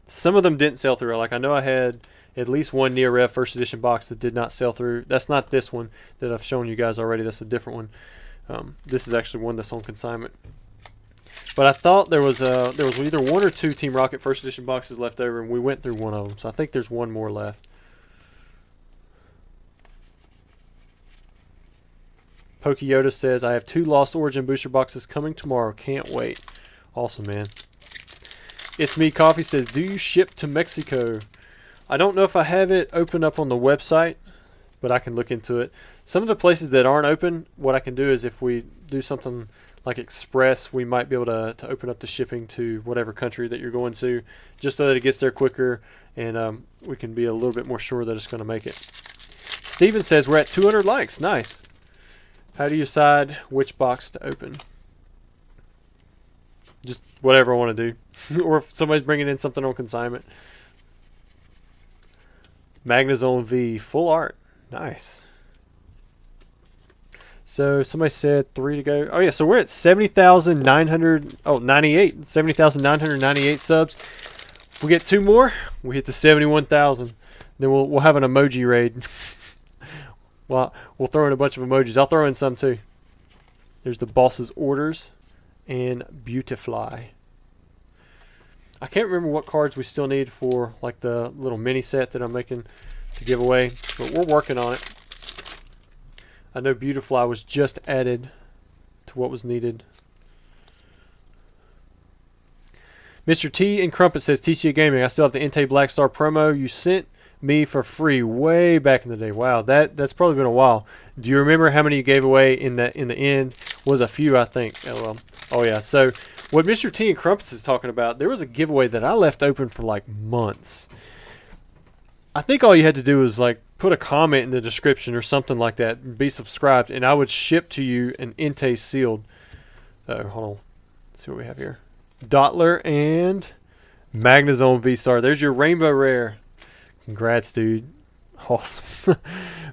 S1: some of them didn't sell through. Like I know I had at least one Neo Rev first edition box that did not sell through. That's not this one that I've shown you guys already. That's a different one. This is actually one that's on consignment. But I thought there was either 1 or 2 Team Rocket first edition boxes left over, and we went through one of them. So I think there's one more left. Pokeyoda says, I have 2 Lost Origin booster boxes coming tomorrow. Can't wait. Awesome, man. It's Me Coffee says, do you ship to Mexico? I don't know if I have it open up on the website, but I can look into it. Some of the places that aren't open, what I can do is if we do something like Express, we might be able to open up the shipping to whatever country that you're going to, just so that it gets there quicker, and we can be a little bit more sure that it's going to make it. Steven says, we're at 200 likes. Nice. How do you decide which box to open? Just whatever I want to do. Or if somebody's bringing in something on consignment. Magnezone V, full art. Nice. So somebody said 3 to go. Oh yeah, so we're at 70,998. 70,998 subs. If we get 2 more, we hit the 71,000. Then we'll have an emoji raid. Well, we'll throw in a bunch of emojis. I'll throw in some too. There's the boss's orders and Beautifly. I can't remember what cards we still need for like the little mini set that I'm making to give away, but we're working on it. I know Beautifly was just added to what was needed. Mr. T and Crumpet says, TCA Gaming, I still have the Entei Black Star promo you sent me for free way back in the day. Wow, that's probably been a while. Do you remember how many you gave away in the end? Was a few, I think. LOL. Oh yeah. So what Mr. T and Crumpets is talking about, there was a giveaway that I left open for like months. I think all you had to do was like put a comment in the description or something like that and be subscribed, and I would ship to you an Entei sealed. Hold on. Let's see what we have here. Dottler and Magnezone V-Star. There's your Rainbow Rare. Congrats, dude. Awesome.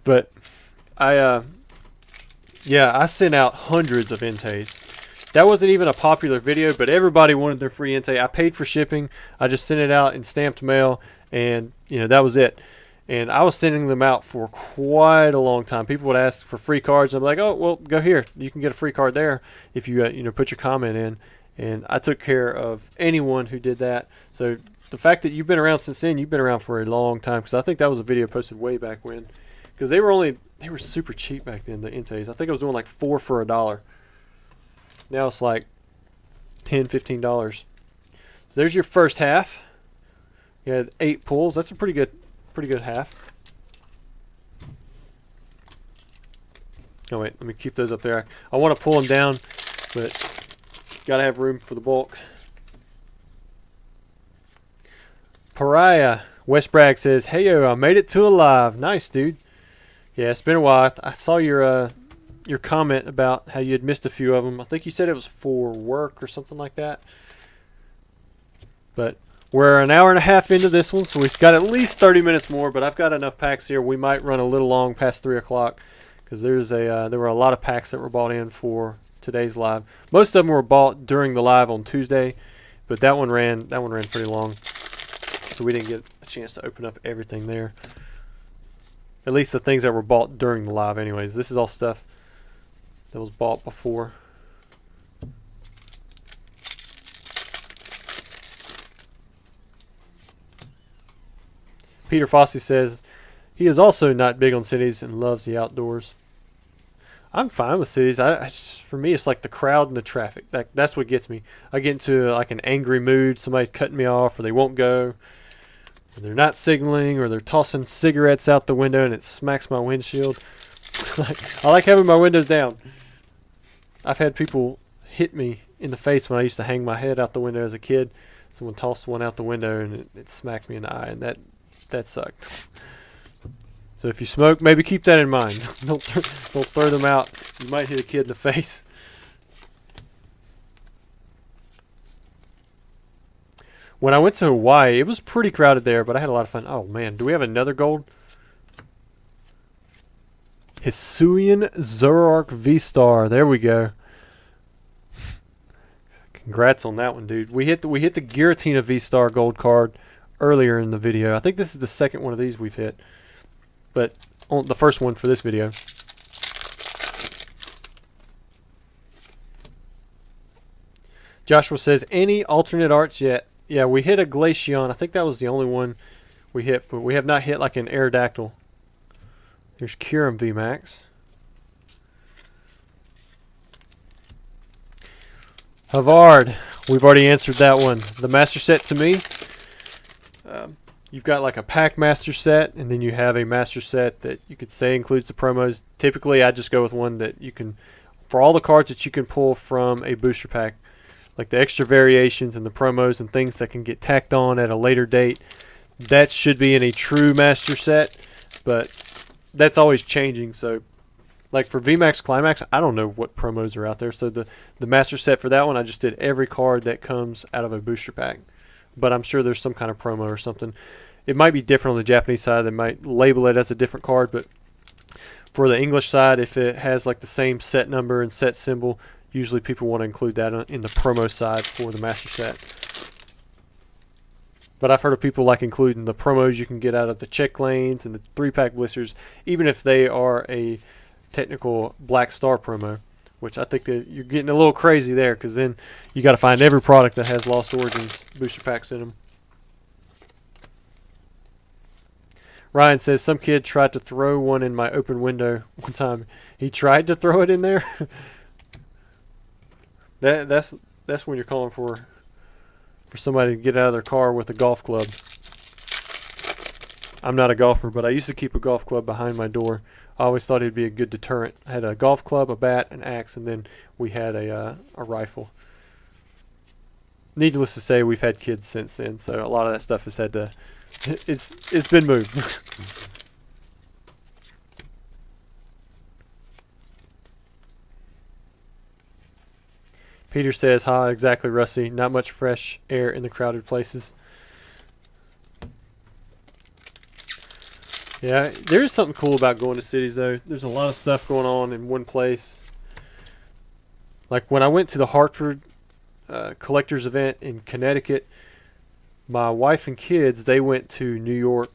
S1: But I sent out hundreds of Enteis. That wasn't even a popular video, but everybody wanted their free Entei. I paid for shipping. I just sent it out in stamped mail, and that was it. And I was sending them out for quite a long time. People would ask for free cards. I'm like, oh, well, go here. You can get a free card there if you put your comment in. And I took care of anyone who did that. So the fact that you've been around since then, you've been around for a long time. Because I think that was a video posted way back when. Because they were super cheap back then, the Enteis. I think I was doing like 4 for $1. Now it's like $10, $15. So there's your first half. You had 8 pulls. That's a pretty good half. Oh wait, let me keep those up there. I want to pull them down, but gotta have room for the bulk. Pariah West Bragg says, "Heyo, I made it to alive." Nice, dude. Yeah, it's been a while. I saw your comment about how you had missed a few of them. I think you said it was for work or something like that. But we're an hour and a half into this one, so we've got at least 30 minutes more. But I've got enough packs here. We might run a little long past 3 o'clock because there were a lot of packs that were bought in for today's live. Most of them were bought during the live on Tuesday, but that one ran pretty long, so we didn't get a chance to open up everything there. At least the things that were bought during the live anyways. This is all stuff that was bought before. Peter Fossey says he is also not big on cities and loves the outdoors. I'm fine with cities. I for me, it's like the crowd and the traffic. That's what gets me. I get into like an angry mood. Somebody's cutting me off, or they won't go, or they're not signaling, or they're tossing cigarettes out the window and it smacks my windshield. I like having my windows down. I've had people hit me in the face when I used to hang my head out the window as a kid. Someone tossed one out the window and it smacked me in the eye, and that sucked. So if you smoke, maybe keep that in mind. Don't throw them out. You might hit a kid in the face. When I went to Hawaii, it was pretty crowded there, but I had a lot of fun. Oh man, do we have another gold? Hisuian Zoroark V-Star. There we go. Congrats on that one, dude. We hit the Giratina V-Star gold card earlier in the video. I think this is the second one of these we've hit, but on the first one for this video. Joshua says, any alternate arts yet? Yeah, we hit a Glaceon. I think that was the only one we hit, but we have not hit like an Aerodactyl. Here's Kyurem VMAX. Havard, we've already answered that one. The master set to me, you've got like a pack master set, and then you have a master set that you could say includes the promos. Typically, I just go with one that you can, for all the cards that you can pull from a booster pack, like the extra variations and the promos and things that can get tacked on at a later date. That should be in a true master set, but that's always changing. So like for VMAX Climax, I don't know what promos are out there. So the master set for that one, I just did every card that comes out of a booster pack. But I'm sure there's some kind of promo or something. It might be different on the Japanese side. They might label it as a different card. But for the English side, if it has like the same set number and set symbol, usually people want to include that in the promo side for the master set. But I've heard of people like including the promos you can get out of the check lanes and the 3-pack blisters, even if they are a technical Black Star promo, which I think that you're getting a little crazy there, because then you got to find every product that has Lost Origins booster packs in them. Ryan says, some kid tried to throw one in my open window one time. He tried to throw it in there? That's when you're calling for somebody to get out of their car with a golf club. I'm not a golfer, but I used to keep a golf club behind my door. I always thought it'd be a good deterrent. I had a golf club, a bat, an axe, and then we had a rifle. Needless to say, we've had kids since then, so a lot of that stuff has had to. It's been moved. Peter says, "Hi, exactly, Rusty. Not much fresh air in the crowded places." Yeah, there is something cool about going to cities, though. There's a lot of stuff going on in one place. Like when I went to the Hartford collectors event in Connecticut, my wife and kids, they went to New York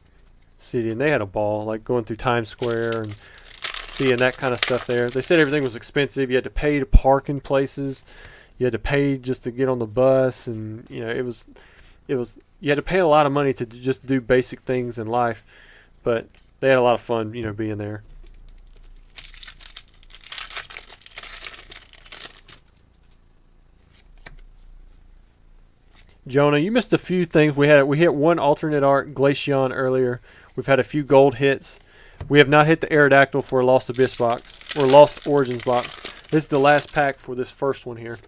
S1: City, and they had a ball, like going through Times Square and seeing that kind of stuff there. They said everything was expensive. You had to pay to park in places. You had to pay just to get on the bus, and you know it was you had to pay a lot of money to just do basic things in life. But they had a lot of fun, you know, being there. Jonah, you missed a few things. We hit one alternate art Glaceon earlier. We've had a few gold hits. We have not hit the Aerodactyl for a Lost Abyss box or Lost Origins box. This is the last pack for this first one here.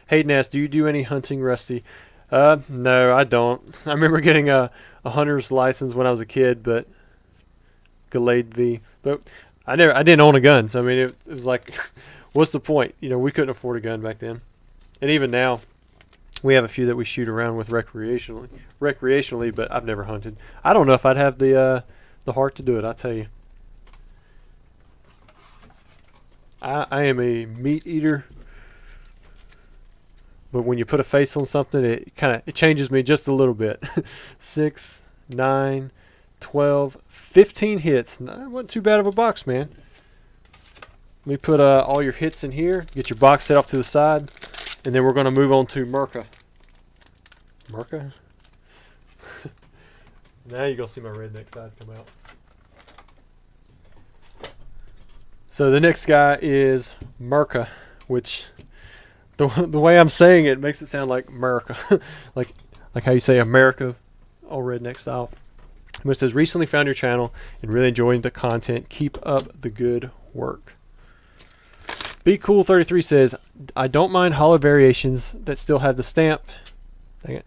S1: Hayden asks, do you do any hunting, Rusty? No, I don't. I remember getting a hunter's license when I was a kid, but Gallade V. But I didn't own a gun, so I mean, it was like, what's the point? You know, we couldn't afford a gun back then, and even now, we have a few that we shoot around with recreationally, but I've never hunted. I don't know if I'd have the heart to do it. I'll tell you. I am a meat eater. But when you put a face on something, it changes me just a little bit. 6, 9, 12, 15 hits. That wasn't too bad of a box, man. Let me put all your hits in here. Get your box set off to the side. And then we're going to move on to Merca. Merca? Now you're going to see my redneck side come out. So the next guy is Merca, which the way I'm saying it makes it sound like America, like how you say America, all redneck style. But it says, recently found your channel and really enjoying the content. Keep up the good work. Be Cool 33 says, I don't mind hollow variations that still have the stamp. Dang it.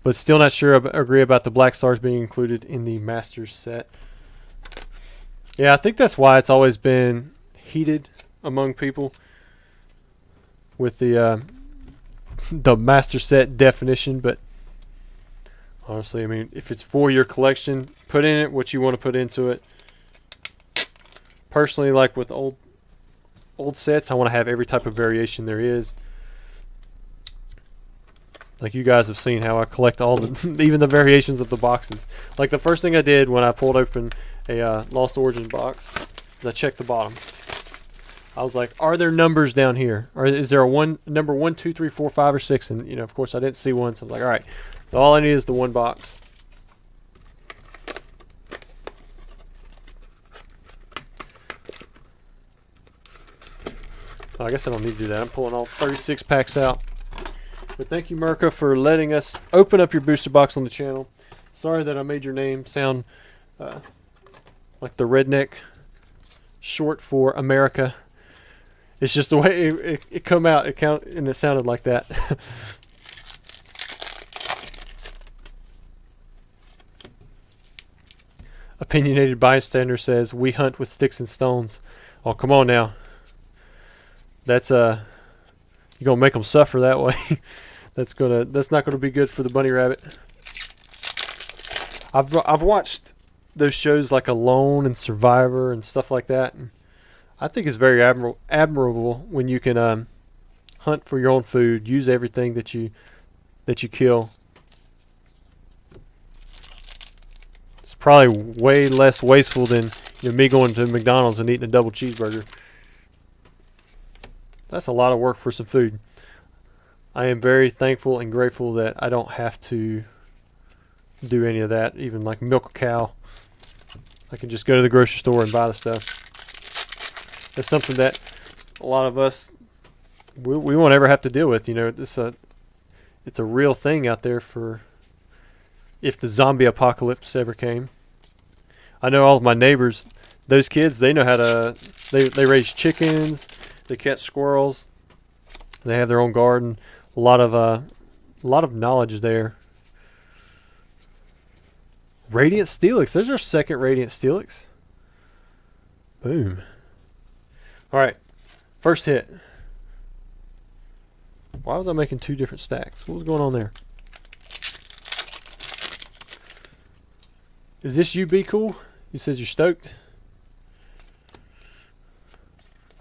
S1: But still not sure agree about the black stars being included in the Masters set. Yeah, I think that's why it's always been heated among people with the Master set definition. But honestly, I mean, if it's for your collection, put in it what you want to put into it. Personally, like with old sets, I want to have every type of variation there is. Like you guys have seen how I collect all the even the variations of the boxes. Like the first thing I did when I pulled open a Lost Origins box is I checked the bottom. I was like, are there numbers down here? Or is there a number 1, 2, 3, 4, 5, or 6? And, you know, of course, I didn't see one. So I was like, all right. So all I need is the one box. Oh, I guess I don't need to do that. I'm pulling all 36 packs out. But thank you, Merca, for letting us open up your booster box on the channel. Sorry that I made your name sound like the redneck short for America. It's just the way it come out. And it sounded like that. Opinionated bystander says, we hunt with sticks and stones. Oh, come on now. That's you're gonna make them suffer that way. That's not gonna be good for the bunny rabbit. I've watched those shows like Alone and Survivor and stuff like that. And I think it's very admirable when you can hunt for your own food, use everything that you kill. It's probably way less wasteful than me going to McDonald's and eating a double cheeseburger. That's a lot of work for some food. I am very thankful and grateful that I don't have to do any of that, even like milk a cow. I can just go to the grocery store and buy the stuff. It's something that a lot of us we won't ever have to deal with. It's a real thing out there for if the zombie apocalypse ever came. I know all of my neighbors, those kids, they know how to they raise chickens, they catch squirrels, they have their own garden. A lot of knowledge there. Radiant Steelix. There's our second Radiant Steelix. Boom. All right, first hit. Why was I making two different stacks? What was going on there? Is this you, Be Cool? You says you're stoked.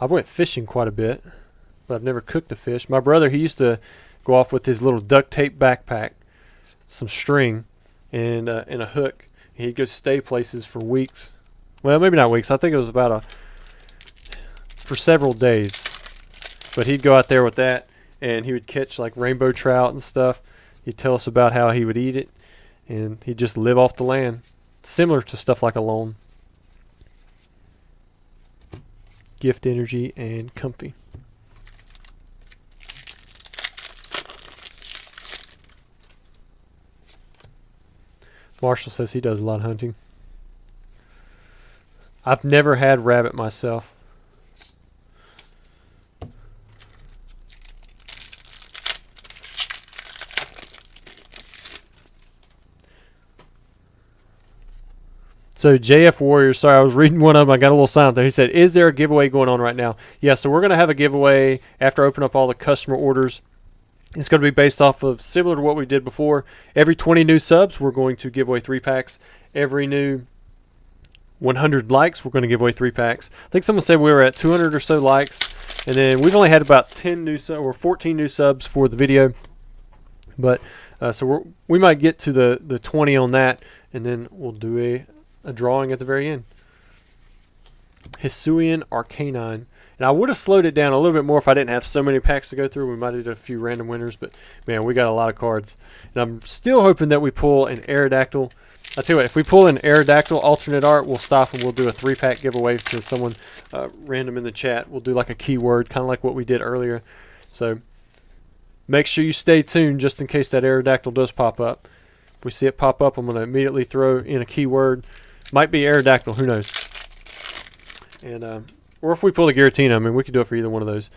S1: I've went fishing quite a bit, but I've never cooked a fish. My brother, he used to go off with his little duct tape backpack, some string, and a hook. He'd go stay places for weeks. Well, maybe not weeks. I think it was for several days. But he'd go out there with that, and he would catch like rainbow trout and stuff. He'd tell us about how he would eat it, and he'd just live off the land. Similar to stuff like Alone. Gift energy and comfy. Marshall says he does a lot of hunting. I've never had rabbit myself. So JF Warrior, sorry, I was reading one of them. I got a little silent there. He said, is there a giveaway going on right now? Yeah, so we're going to have a giveaway after I open up all the customer orders. It's going to be based off of similar to what we did before. Every 20 new subs, we're going to give away 3 packs. Every new 100 likes, we're going to give away 3 packs. I think someone said we were at 200 or so likes. And then we've only had about 10 new subs or 14 new subs for the video. But so we might get to the 20 on that, and then we'll do a drawing at the very end. Hisuian Arcanine. And I would have slowed it down a little bit more if I didn't have so many packs to go through. We might have did a few random winners, but man, we got a lot of cards. And I'm still hoping that we pull an Aerodactyl. I tell you what, if we pull an Aerodactyl alternate art, we'll stop and we'll do a 3-pack giveaway to someone random in the chat. We'll do like a keyword, kind of like what we did earlier. So make sure you stay tuned just in case that Aerodactyl does pop up. If we see it pop up, I'm going to immediately throw in a keyword. Might be Aerodactyl, who knows? And or if we pull the Giratina, I mean, we could do it for either one of those.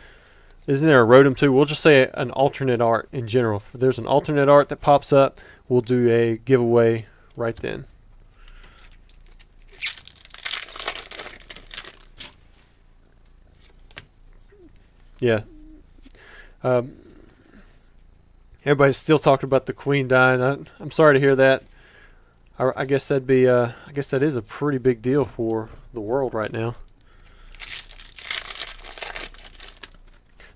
S1: Isn't there a Rotom too? We'll just say an alternate art in general. If there's an alternate art that pops up, we'll do a giveaway right then. Yeah. Everybody's still talking about the Queen dying. I'm sorry to hear that. I guess that'd be. I guess that is a pretty big deal for the world right now.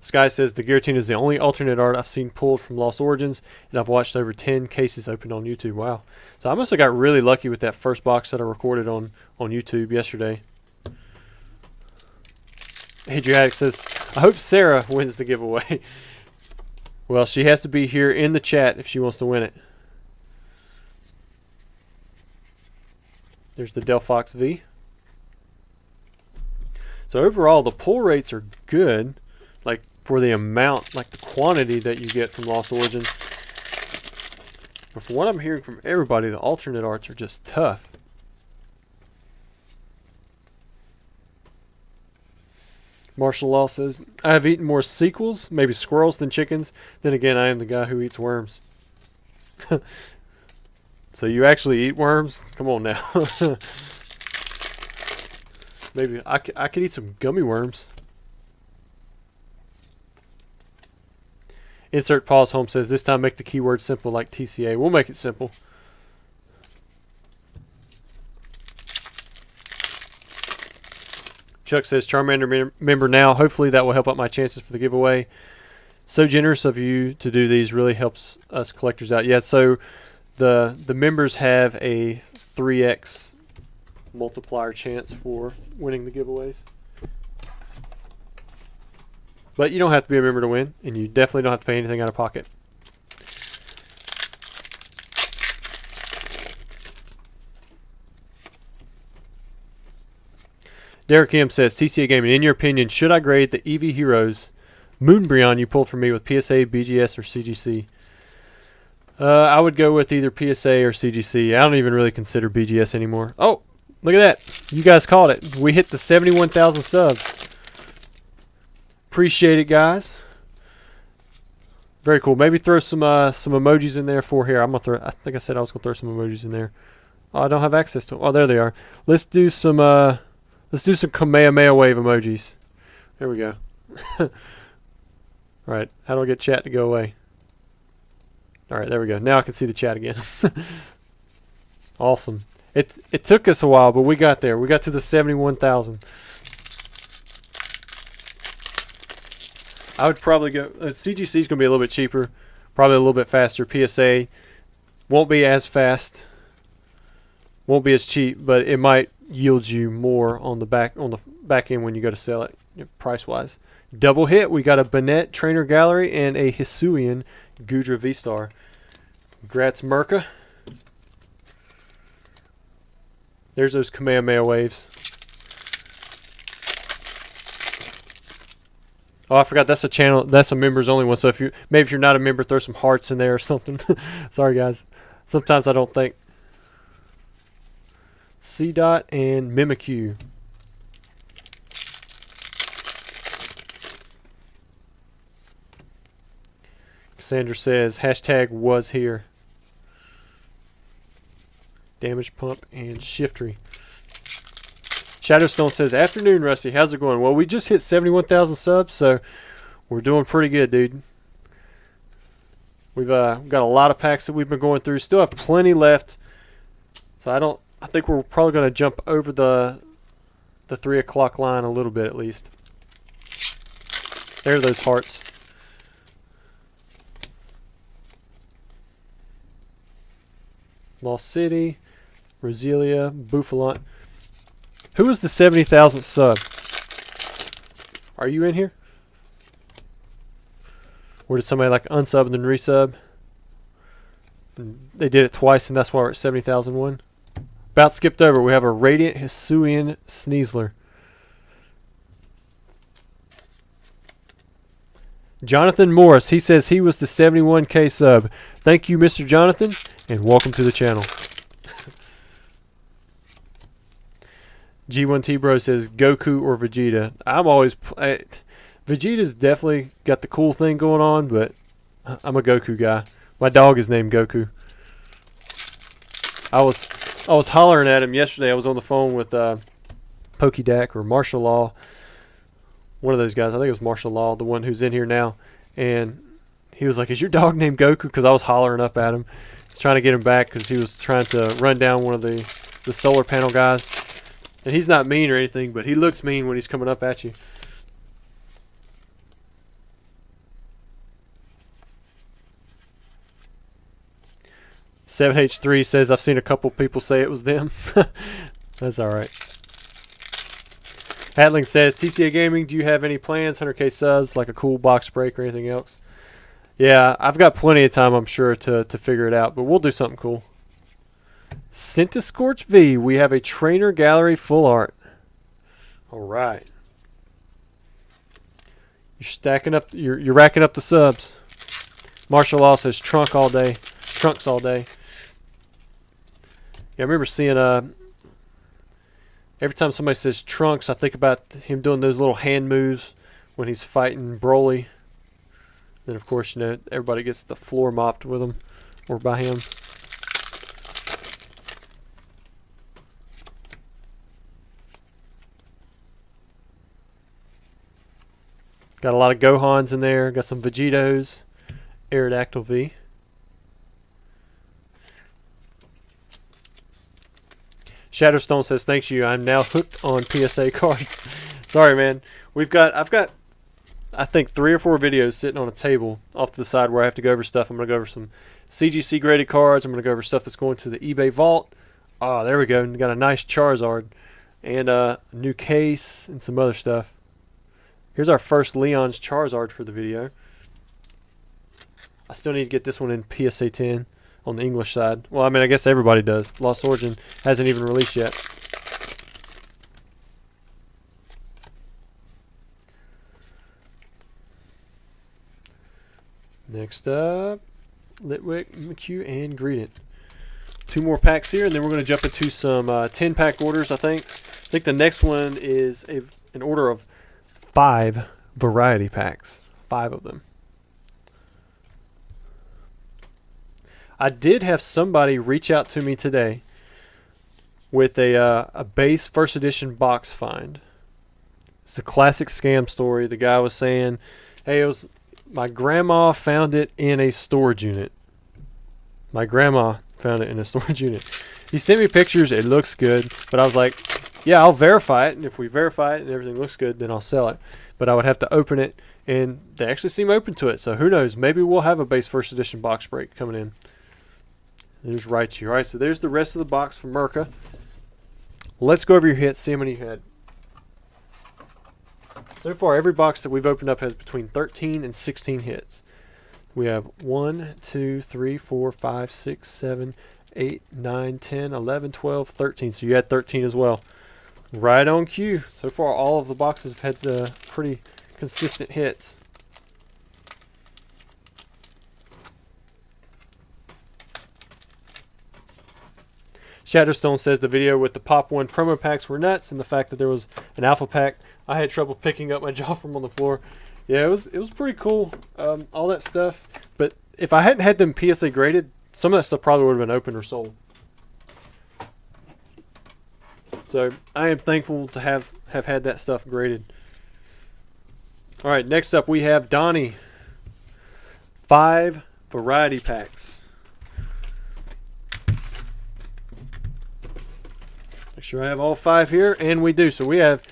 S1: Sky says the Giratina is the only alternate art I've seen pulled from Lost Origins, and I've watched over 10 cases opened on YouTube. Wow. So I must have got really lucky with that first box that I recorded on YouTube yesterday. Adriatic says, I hope Sarah wins the giveaway. Well, she has to be here in the chat if she wants to win it. There's the Delphox V. So overall, the pull rates are good. Like for the amount, like the quantity that you get from Lost Origins. But from what I'm hearing from everybody, the alternate arts are just tough. Martial Law says, I have eaten more sequels, maybe squirrels, than chickens. Then again, I am the guy who eats worms. So you actually eat worms? Come on now. Maybe I could eat some gummy worms. Insert pause home says, this time make the keyword simple like TCA. We'll make it simple. Chuck says, Charmander member now. Hopefully that will help out my chances for the giveaway. So generous of you to do these. Really helps us collectors out. Yeah, so the members have a 3x multiplier chance for winning the giveaways. But you don't have to be a member to win, and you definitely don't have to pay anything out of pocket. Derek M says, TCA Gaming, in your opinion, should I grade the Eevee Heroes Moonbreon you pulled for me with PSA, BGS, or CGC? I would go with either PSA or CGC. I don't even really consider BGS anymore. Oh, look at that. You guys caught it. We hit the 71,000 subs. Appreciate it, guys. Very cool. Maybe throw some emojis in there for here. I'm gonna throw. I think I said I was gonna throw some emojis in there. Oh, I don't have access to them. Oh, there they are. Let's do some Kamehameha wave emojis. There we go. All right. How do I get chat to go away? All right, there we go. Now I can see the chat again. Awesome. It took us a while, but we got there. We got to the 71,000. I would probably go. CGC is going to be a little bit cheaper, probably a little bit faster. PSA won't be as fast, won't be as cheap, but it might yield you more on the back end when you go to sell it, price wise. Double hit. We got a Bennett Trainer Gallery and a Hisuian Gudra V-Star. Congrats, Merca. There's those Kamehameha waves. Oh, I forgot that's a channel. That's a members only one. So if you're not a member, throw some hearts in there or something. Sorry, guys. Sometimes I don't think. C Dot and Mimikyu. Cassandra says hashtag was here. Damage Pump and Shiftry. Shadowstone says, afternoon, Rusty. How's it going? Well, we just hit 71,000 subs, so we're doing pretty good, dude. We've got a lot of packs that we've been going through. Still have plenty left. So I think we're probably going to jump over the 3 o'clock line a little bit at least. There are those hearts. Lost City, Roselia, Buffalant. Who is the 70,000th sub? Are you in here? Or did somebody like unsub and then resub? And they did it twice and that's why we're at 70,001. About skipped over. We have a Radiant Hisuian Sneasler. Jonathan Morris, he says he was the 71K sub. Thank you, Mr. Jonathan, and welcome to the channel. G1T Bro says Goku or Vegeta. I'm always... Vegeta's definitely got the cool thing going on, but I'm a Goku guy. My dog is named Goku. I was hollering at him yesterday. I was on the phone with Pokedak or Martial Law. One of those guys. I think it was Martial Law, the one who's in here now. And he was like, is your dog named Goku? Because I was hollering up at him. Trying to get him back because he was trying to run down one of the solar panel guys. And he's not mean or anything, but he looks mean when he's coming up at you. (7H3) says, I've seen a couple people say it was them. That's alright. Hatling says, TCA Gaming, do you have any plans? 100K subs, like a cool box break or anything else? Yeah, I've got plenty of time, I'm sure, to figure it out, but we'll do something cool. Centiscorch V, we have a Trainer Gallery full art. Alright. You're stacking up, you're racking up the subs. Martial Law says trunks all day. Yeah, I remember seeing every time somebody says Trunks, I think about him doing those little hand moves when he's fighting Broly. Then of course, you know, everybody gets the floor mopped with him or by him. Got a lot of Gohans in there. Got some Vegetos. Aerodactyl V. Shadowstone says, thanks you. I'm now hooked on PSA cards. Sorry, man. I've got, I think 3 or 4 videos sitting on a table off to the side where I have to go over stuff. I'm going to go over some CGC graded cards. I'm going to go over stuff that's going to the eBay vault. Oh, there we go. We got a nice Charizard and a new case and some other stuff. Here's our first Leon's Charizard for the video. I still need to get this one in PSA 10 on the English side. Well, I mean, I guess everybody does. Lost Origin hasn't even released yet. Next up, Litwick, McHugh, and Greedent. 2 more packs here, and then we're going to jump into some 10-pack orders, I think. I think the next one is an order of 5 variety packs. 5 of them. I did have somebody reach out to me today with a base first edition box find. It's a classic scam story. The guy was saying, hey, it was my grandma found it in a storage unit. My grandma found it in a storage unit. He sent me pictures. It looks good. But I was like, yeah, I'll verify it. And if we verify it and everything looks good, then I'll sell it. But I would have to open it. And they actually seem open to it. So who knows? Maybe we'll have a base first edition box break coming in. There's Raichu. Alright, so there's the rest of the box from Merca. Let's go over your hits, see how many you had. So far, every box that we've opened up has between 13 and 16 hits. We have 1, 2, 3, 4, 5, 6, 7, 8, 9, 10, 11, 12, 13. So you had 13 as well. Right on cue. So far, all of the boxes have had pretty consistent hits. Shadowstone says the video with the Pop 1 promo packs were nuts, and the fact that there was an alpha pack, I had trouble picking up my jaw from on the floor. Yeah, it was pretty cool, all that stuff. But if I hadn't had them PSA graded, some of that stuff probably would have been open or sold. So I am thankful to have had that stuff graded. All right, next up we have Donnie. 5 variety packs. Make sure I have all 5 here, and we do. So we have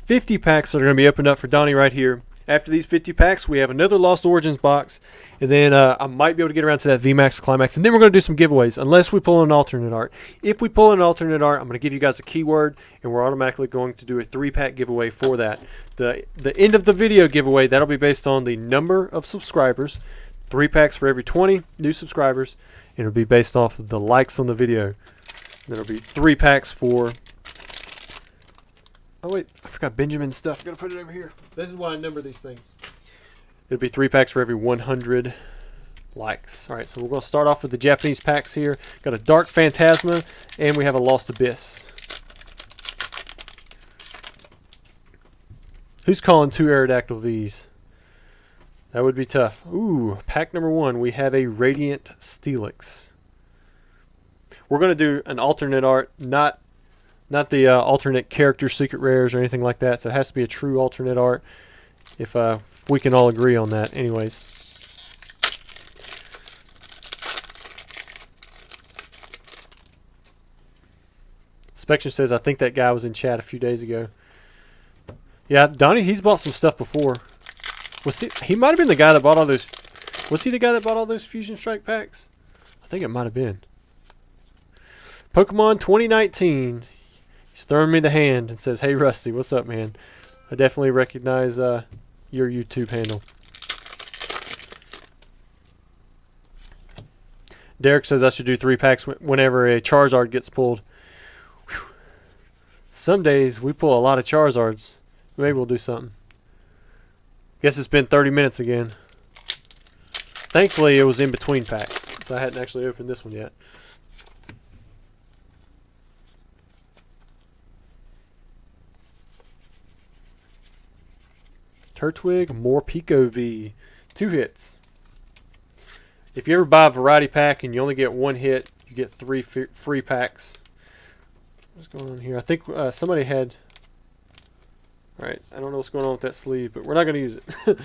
S1: 50 packs that are going to be opened up for Donnie right here. After these 50 packs, we have another Lost Origins box, and then I might be able to get around to that VMAX Climax, and then we're going to do some giveaways, unless we pull an alternate art. If we pull an alternate art, I'm going to give you guys a keyword, and we're automatically going to do a 3-pack giveaway for that. The end of the video giveaway, that'll be based on the number of subscribers. 3 packs for every 20 new subscribers, and it'll be based off of the likes on the video. Then it'll be 3 packs for... Oh wait, I forgot Benjamin's stuff. I'm going to put it over here. This is why I number these things. It'll be 3 packs for every 100 likes. Alright, so we're going to start off with the Japanese packs here. Got a Dark Phantasma, and we have a Lost Abyss. Who's calling 2 Aerodactyl V's? That would be tough. Ooh, pack number 1. We have a Radiant Steelix. We're going to do an alternate art, not the alternate character secret rares or anything like that. So it has to be a true alternate art. If we can all agree on that, anyways. Spection says, I think that guy was in chat a few days ago. Yeah, Donnie, he's bought some stuff before. He might have been the guy that bought all those. Was he the guy that bought all those Fusion Strike packs? I think it might have been. Pokemon 2019. He's throwing me the hand and says, hey, Rusty, what's up, man? I definitely recognize your YouTube handle. Derek says I should do 3 packs whenever a Charizard gets pulled. Whew. Some days we pull a lot of Charizards. Maybe we'll do something. Guess it's been 30 minutes again. Thankfully, it was in between packs, so I hadn't actually opened this one yet. Turtwig, Morpeko V. 2 hits. If you ever buy a variety pack and you only get 1 hit, you get 3 free packs. What's going on here? I think somebody had... Alright, I don't know what's going on with that sleeve, but we're not going to use it.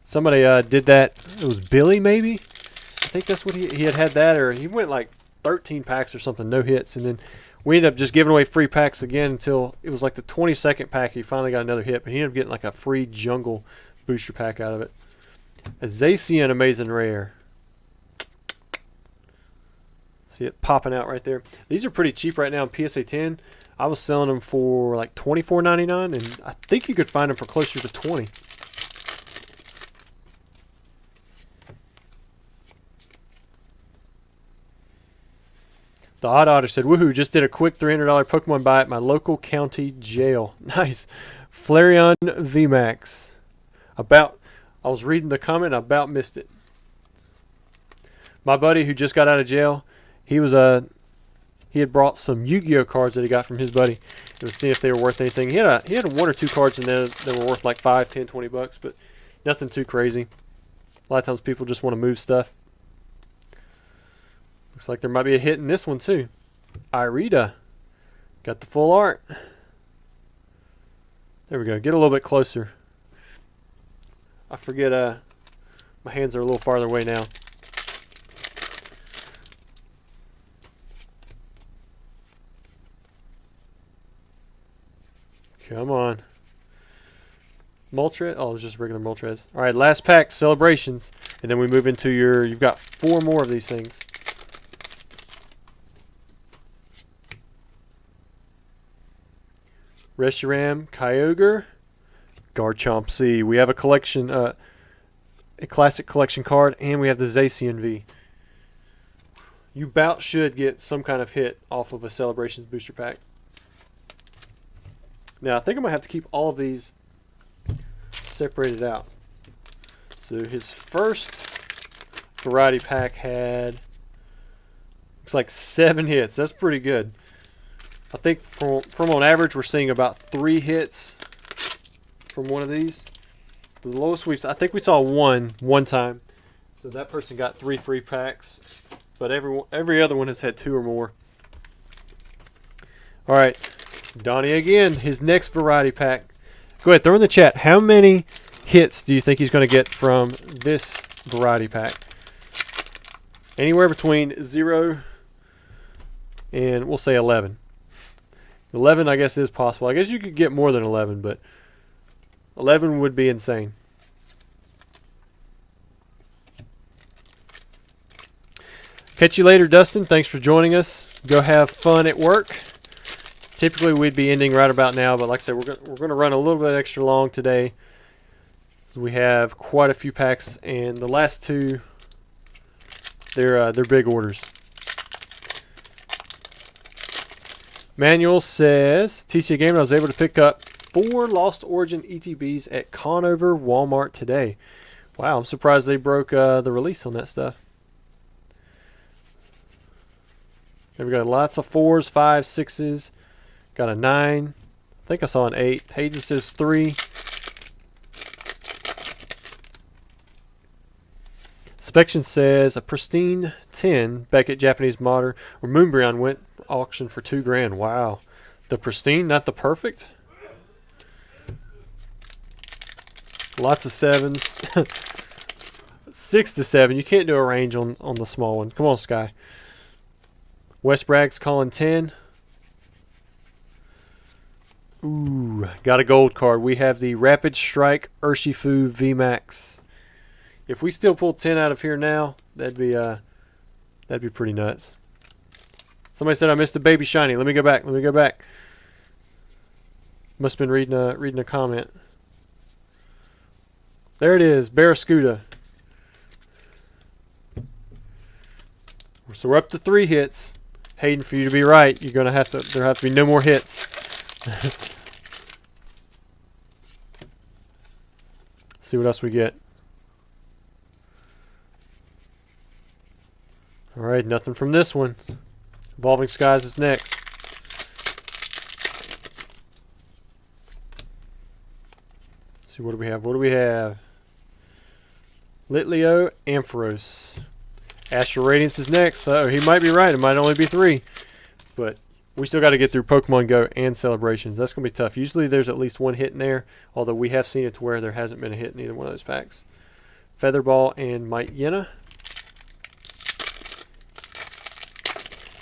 S1: Somebody did that. It was Billy, maybe? I think that's what he had that, or he went like 13 packs or something, no hits, and then we ended up just giving away free packs again until it was like the 22nd pack. He finally got another hit, but he ended up getting like a free jungle booster pack out of it. A Zacian Amazing Rare. See it popping out right there. These are pretty cheap right now in PSA 10. I was selling them for like $24.99, and I think you could find them for closer to $20. The Odd Otter said, woohoo, just did a quick $300 Pokemon buy at my local county jail. Nice. Flareon VMAX. I was reading the comment, I about missed it. My buddy who just got out of jail, he had brought some Yu-Gi-Oh cards that he got from his buddy. He was seeing if they were worth anything. He had 1 or 2 cards in there that were worth like $5, $10, $20, but nothing too crazy. A lot of times people just want to move stuff. Looks like there might be a hit in this one too. Irida. Got the full art. There we go. Get a little bit closer. I forget my hands are a little farther away now. Come on. Moltres? Oh, it's just regular Moltres. Alright, last pack, Celebrations. And then we move into you've got 4 more of these things. Reshiram, Kyogre, Garchomp C. We have a collection, a classic collection card, and we have the Zacian V. You about should get some kind of hit off of a Celebrations booster pack. Now, I think I'm going to have to keep all of these separated out. So his first variety pack had, looks like 7 hits. That's pretty good. I think from on average, we're seeing about 3 hits from one of these. The lowest I think we saw one time. So that person got 3 free packs. But every other one has had 2 or more. All right. Donnie again, his next variety pack. Go ahead, throw in the chat. How many hits do you think he's going to get from this variety pack? Anywhere between 0 and we'll say 11. 11, I guess, is possible. I guess you could get more than 11, but 11 would be insane. Catch you later, Dustin. Thanks for joining us. Go have fun at work. Typically, we'd be ending right about now, but like I said, we're going to run a little bit extra long today. We have quite a few packs, and the last 2, they're big orders. Manuel says, TCA Gaming, I was able to pick up 4 Lost Origin ETBs at Conover Walmart today. Wow, I'm surprised they broke the release on that stuff. There we go. Lots of 4s, 5s, 6s. Got a 9. I think I saw an 8. Hayden says 3. Inspection says a pristine 10 back at Japanese Modder where Moonbreon went auction for $2,000. Wow. The pristine, not the perfect. Lots of 7s. 6 to 7. You can't do a range on the small one. Come on, Sky. West Bragg's calling 10. Ooh, got a gold card. We have the Rapid Strike Urshifu VMAX. If we still pull 10 out of here now, that'd be pretty nuts. Somebody said I missed a baby shiny. Let me go back. Let me go back. Must have been reading a comment. There it is, Barraskewda. So we're up to 3 hits. Hayden, for you to be right, you're gonna have to. There have to be no more hits. See what else we get. All right, nothing from this one. Evolving Skies is next. Let's see, what do we have? What do we have? Litleo, Ampharos. Astral Radiance is next. Oh, he might be right. It might only be 3. But we still got to get through Pokemon Go and Celebrations. That's going to be tough. Usually there's at least 1 hit in there, although we have seen it to where there hasn't been a hit in either one of those packs. Featherball and Might Yena.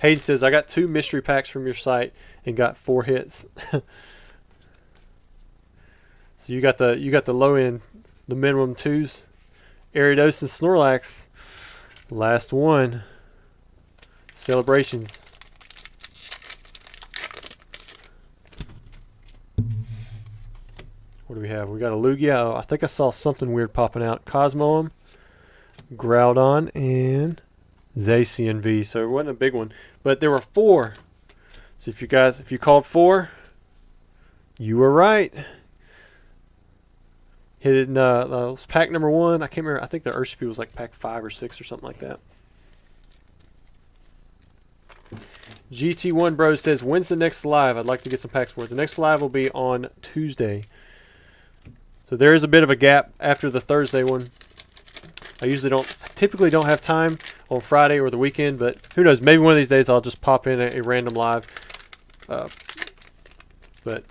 S1: Hayden says, I got 2 mystery packs from your site and got 4 hits. So you got the low end, the minimum 2s. Ariados and Snorlax. Last one. Celebrations. What do we have? We got a Lugia. Oh, I think I saw something weird popping out. Cosmoem, Groudon, and Zacian V. So it wasn't a big one, but there were 4. So if you called 4, you were right. Hit it in pack number 1. I can't remember. I think the Urshifu was like pack 5 or 6 or something like that. GT1 Bro says, when's the next live? I'd like to get some packs for it. The next live will be on Tuesday. So there is a bit of a gap after the Thursday one. I typically don't have time on Friday or the weekend, but who knows? Maybe one of these days I'll just pop in a random live. But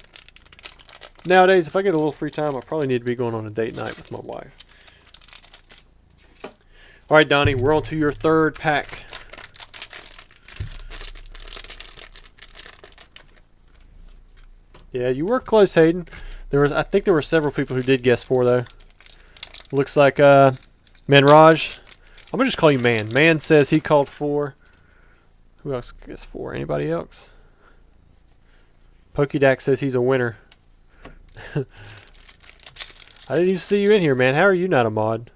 S1: nowadays, if I get a little free time, I probably need to be going on a date night with my wife. All right, Donnie, we're on to your 3rd pack. Yeah, you were close, Hayden. I think there were several people who did guess 4, though. Looks like Manraj. I'm going to just call you Man. Man says he called 4. Who else guessed 4? Anybody else? Pokédex says he's a winner. I didn't even see you in here, man. How are you not a mod?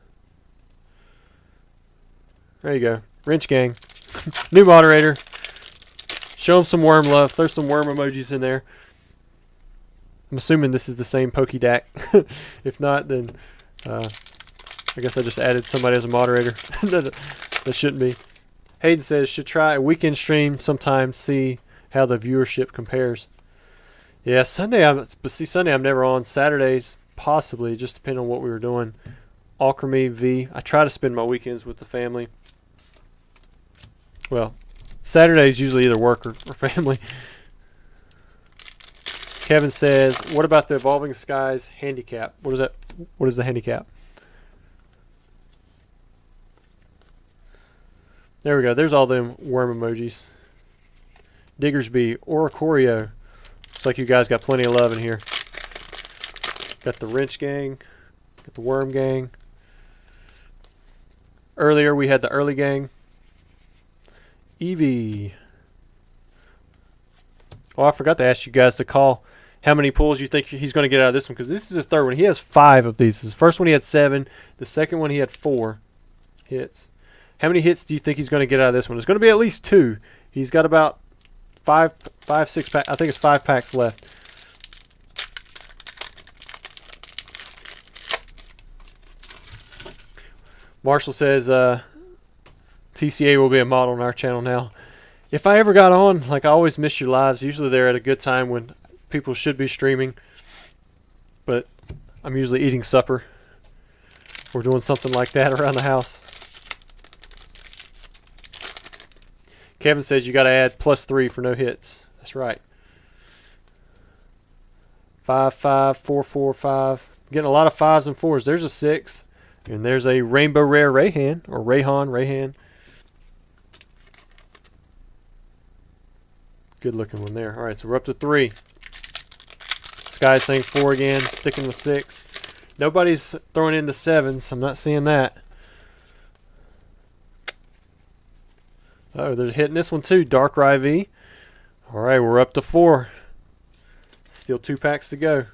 S1: There you go. Wrench Gang. New moderator. Show him some worm love. Throw some worm emojis in there. I'm assuming this is the same Pokédex. If not, then I guess I just added somebody as a moderator. That shouldn't be. Hayden says, should try a weekend stream sometime, see how the viewership compares. Yeah, Sunday I'm never on. Saturdays, possibly, just depending on what we were doing. Alchemy V. I try to spend my weekends with the family. Well, Saturdays usually either work or family. Kevin says, what about the Evolving Skies handicap? What is that? What is the handicap? There we go. There's all them worm emojis. Diggersby, Oricorio. Looks like you guys got plenty of love in here. Got the Wrench Gang. Got the Worm Gang. Earlier we had the Early Gang. Eevee. Oh, I forgot to ask you guys to call how many pulls you think he's going to get out of this one, because this is his 3rd one. He has 5 of these. His first one he had 7. The second one he had 4 hits. How many hits do you think he's going to get out of this one? It's going to be at least 2. He's got about six pack. I think it's 5 packs left. Marshall says TCA will be a model on our channel now. If I ever got on, like, I always miss your lives. Usually they're at a good time when people should be streaming, but I'm usually eating supper or doing something like that around the house. Kevin says you got to add +3 for no hits. That's right. 5, 5, 4, 4, 5. Getting a lot of 5s and 4s. There's a 6. And there's a Rainbow Rare Rayhan, or Rayhan. Good looking one there. All right, so we're up to 3. Sky's saying 4 again, sticking with 6. Nobody's throwing in the 7s. I'm not seeing that. Oh, they're hitting this one too. Dark Eevee. All right, we're up to 4. Still 2 packs to go.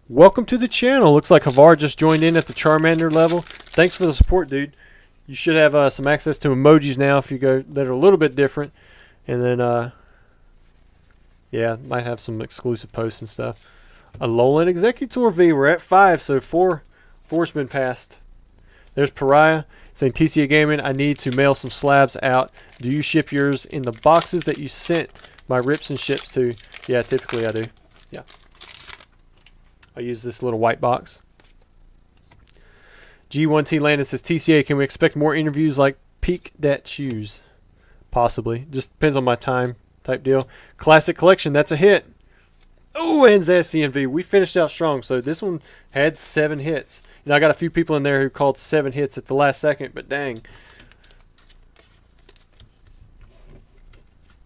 S1: Welcome to the channel. Looks like Havar just joined in at the Charmander level. Thanks for the support, dude. You should have some access to emojis now if you go that are a little bit different. And then, yeah, might have some exclusive posts and stuff. Alolan Executor V. We're at 5, so 4's been passed. There's Pariah saying, TCA Gaming, I need to mail some slabs out. Do you ship yours in the boxes that you sent my rips and ships to? Yeah, typically I do. Yeah. I use this little white box. G1T Landon says, TCA, can we expect more interviews like Peak Dat Shoes? Possibly. Just depends on my time type deal. Classic Collection, that's a hit. Oh, and ZCNV. We finished out strong. So this one had 7 hits. You know, I got a few people in there who called 7 hits at the last second, but dang.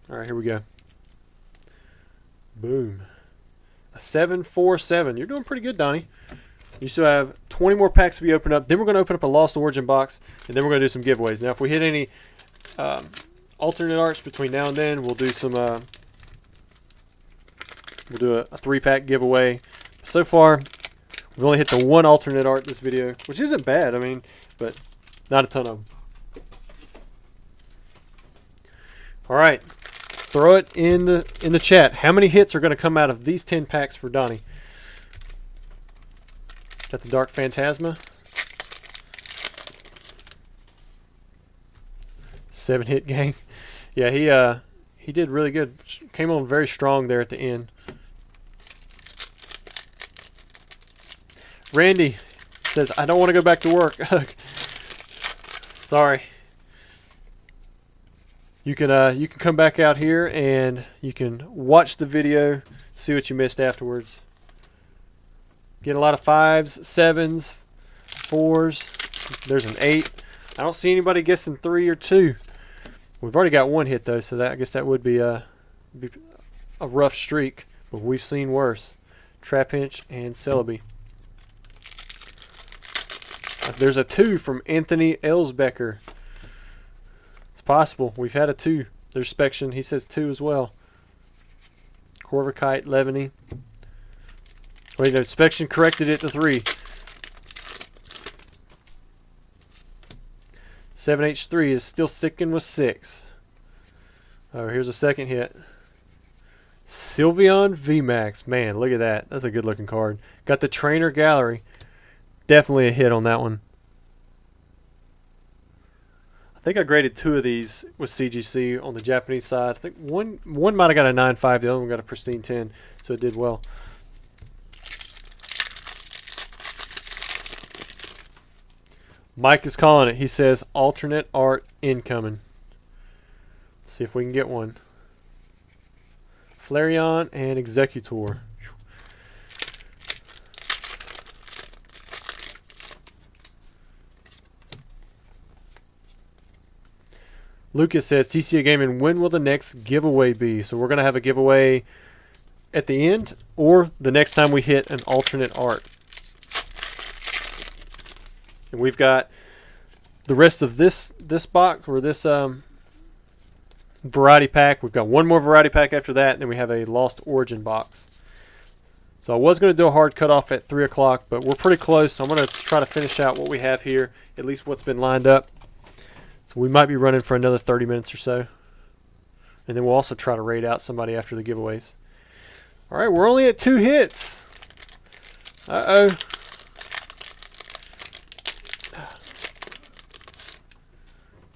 S1: All right, here we go. Boom. A 747. You're doing pretty good, Donnie. You still have 20 more packs to be opened up. Then we're going to open up a Lost Origin box, and then we're going to do some giveaways. Now, if we hit any alternate arts between now and then, we'll do some. We'll do a 3-pack giveaway. So far, we've only hit the 1 alternate art this video, which isn't bad. I mean, but not a ton of them. All right. Throw it in the chat. How many hits are going to come out of these 10 packs for Donnie? Got the Dark Phantasma. 7-hit gang. Yeah, he did really good. Came on very strong there at the end. Randy says, I don't want to go back to work. Sorry. You can come back out here and you can watch the video, see what you missed afterwards. Get a lot of 5s, 7s, 4s. There's an 8. I don't see anybody guessing 3 or 2. We've already got 1 hit though, so that I guess that would be a rough streak, but we've seen worse. Trapinch and Celebi. There's a 2 from Anthony Elsbecker. Possible. We've had a 2. There's Spection. He says 2 as well. Corvikite, Levany. Wait, no. Spection corrected it to 3. 7H3 is still sticking with 6. Oh, here's a second hit. Sylveon VMAX. Man, look at that. That's a good looking card. Got the Trainer Gallery. Definitely a hit on that one. I think I graded 2 of these with CGC on the Japanese side. I think one might have got a 9.5, the other one got a pristine 10, so it did well. Mike is calling it. He says alternate art incoming. Let's see if we can get one. Flareon and Executor. Lucas says, TCA Gaming, when will the next giveaway be? So we're going to have a giveaway at the end or the next time we hit an alternate art. And we've got the rest of this box, or this variety pack. We've got one more variety pack after that, and then we have a Lost Origin box. So I was going to do a hard cutoff at 3 o'clock, but we're pretty close. So I'm going to try to finish out what we have here, at least what's been lined up. So we might be running for another 30 minutes or so. And then we'll also try to raid out somebody after the giveaways. All right, we're only at 2 hits. Uh-oh.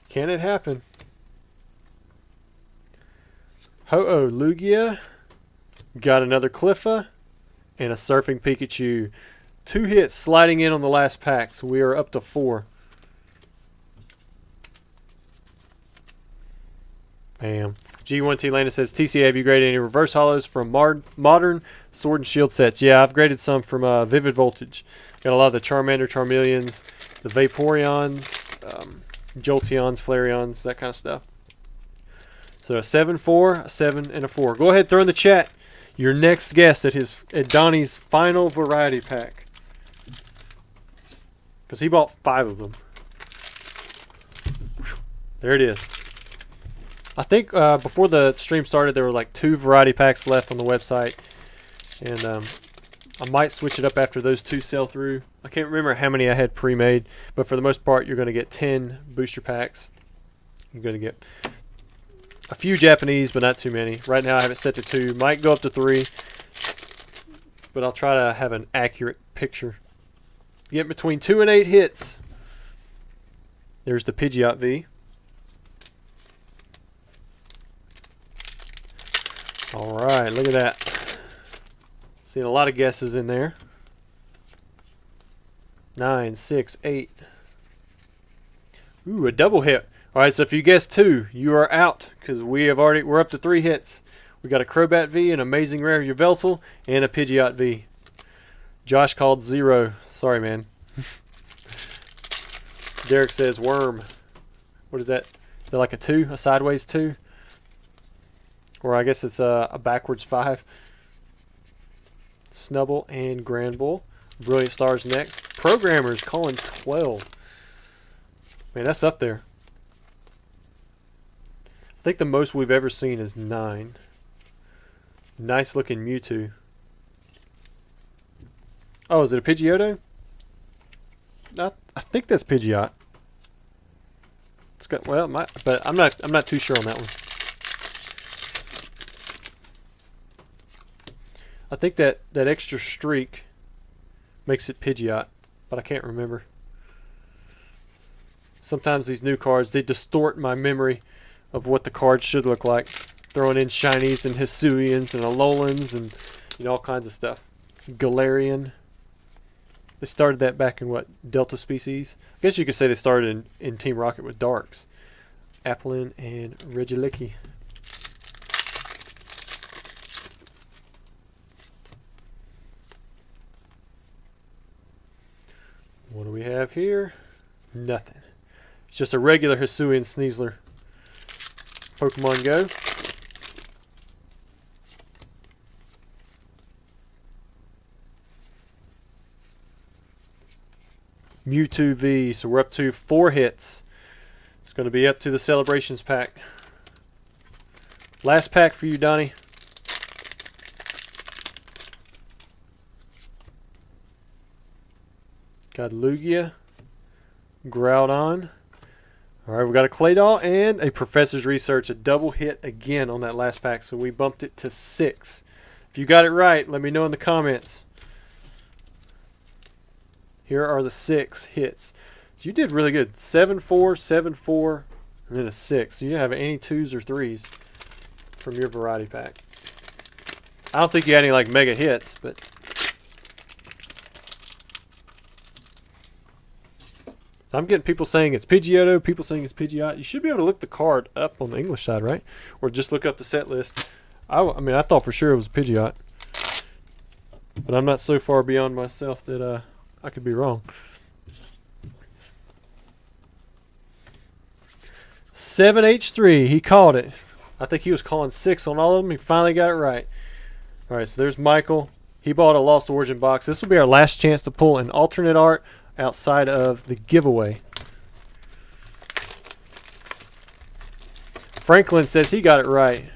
S1: Can it happen? Ho-Oh Lugia. Got another Cliffa. And a Surfing Pikachu. 2 hits sliding in on the last pack. So we are up to 4. Bam. G1T Lana says, TC, have you graded any reverse hollows from modern Sword and Shield sets? Yeah, I've graded some from Vivid Voltage. Got a lot of the Charmander, Charmeleons, the Vaporeons, Jolteons, Flareons, that kind of stuff. So a 7-4, a 7, and a 4. Go ahead, throw in the chat your next guest at Donnie's final variety pack. Because he bought 5 of them. There it is. I think before the stream started, there were like 2 variety packs left on the website. And I might switch it up after those 2 sell through. I can't remember how many I had pre-made. But for the most part, you're going to get 10 booster packs. You're going to get a few Japanese, but not too many. Right now, I have it set to 2. Might go up to 3. But I'll try to have an accurate picture. Get between 2 and 8 hits. There's the Pidgeot V. Alright, look at that. Seeing a lot of guesses in there. 9, 6, 8. Ooh, a double hit. Alright, so if you guessed 2, you are out. Because we're up to 3 hits. We got a Crobat V, an Amazing Rare Yveltal, and a Pidgeot V. Josh called 0. Sorry, man. Derek says worm. What is that? Is that like a 2? A sideways 2? Or I guess it's a backwards 5. Snubble and Granbull. Brilliant Stars next. Programmers calling 12. Man, that's up there. I think the most we've ever seen is 9. Nice looking Mewtwo. Oh, is it a Pidgeotto? I think that's Pidgeot. It's got, well, but I'm not too sure on that one. I think that extra streak makes it Pidgeot, but I can't remember. Sometimes these new cards, they distort my memory of what the cards should look like. Throwing in shinies and Hisuians and Alolans and all kinds of stuff. Galarian. They started that back in what, Delta Species? I guess you could say they started in Team Rocket with Darks. Applin and Regieleki. What do we have here? Nothing. It's just a regular Hisuian Sneasler. Pokemon Go. Mewtwo V. So we're up to 4 hits. It's going to be up to the Celebrations pack. Last pack for you, Donnie. Got Lugia, Groudon. Alright, we got a Claydol and a Professor's Research. A double hit again on that last pack, so we bumped it to 6. If you got it right, let me know in the comments. Here are the 6 hits. So you did really good. 7-4, 7-4, and then a 6. You didn't have any 2s or 3s from your variety pack. I don't think you had any like mega hits, but so I'm getting people saying it's Pidgeotto, people saying it's Pidgeot. You should be able to look the card up on the English side, right? Or just look up the set list. I mean, I thought for sure it was Pidgeot. But I'm not so far beyond myself that I could be wrong. 7H3, he called it. I think he was calling 6 on all of them. He finally got it right. All right, so there's Michael. He bought a Lost Origin box. This will be our last chance to pull an alternate art outside of the giveaway. Franklin says he got it right.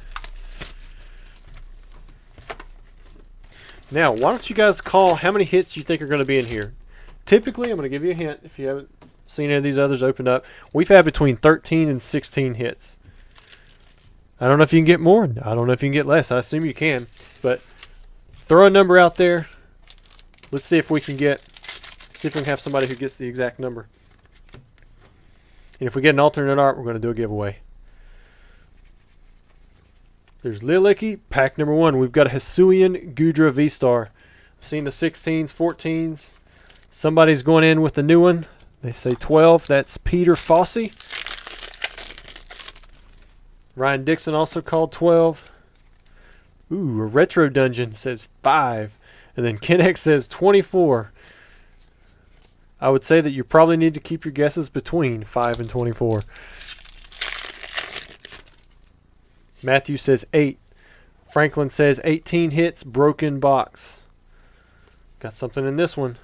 S1: Now, why don't you guys call how many hits you think are going to be in here? Typically, I'm going to give you a hint if you haven't seen any of these others opened up. We've had between 13 and 16 hits. I don't know if you can get more. I don't know if you can get less. I assume you can. But throw a number out there. Let's see if we can have somebody who gets the exact number. And if we get an alternate art, we're going to do a giveaway. There's Lilicki, pack number 1. We've got a Hisuian Gudra V-Star. I've seen the 16s, 14s. Somebody's going in with the new one. They say 12. That's Peter Fossey. Ryan Dixon also called 12. Ooh, a Retro Dungeon says 5. And then Kinex says 24. I would say that you probably need to keep your guesses between 5 and 24. Matthew says 8. Franklin says 18 hits, broken box. Got something in this one.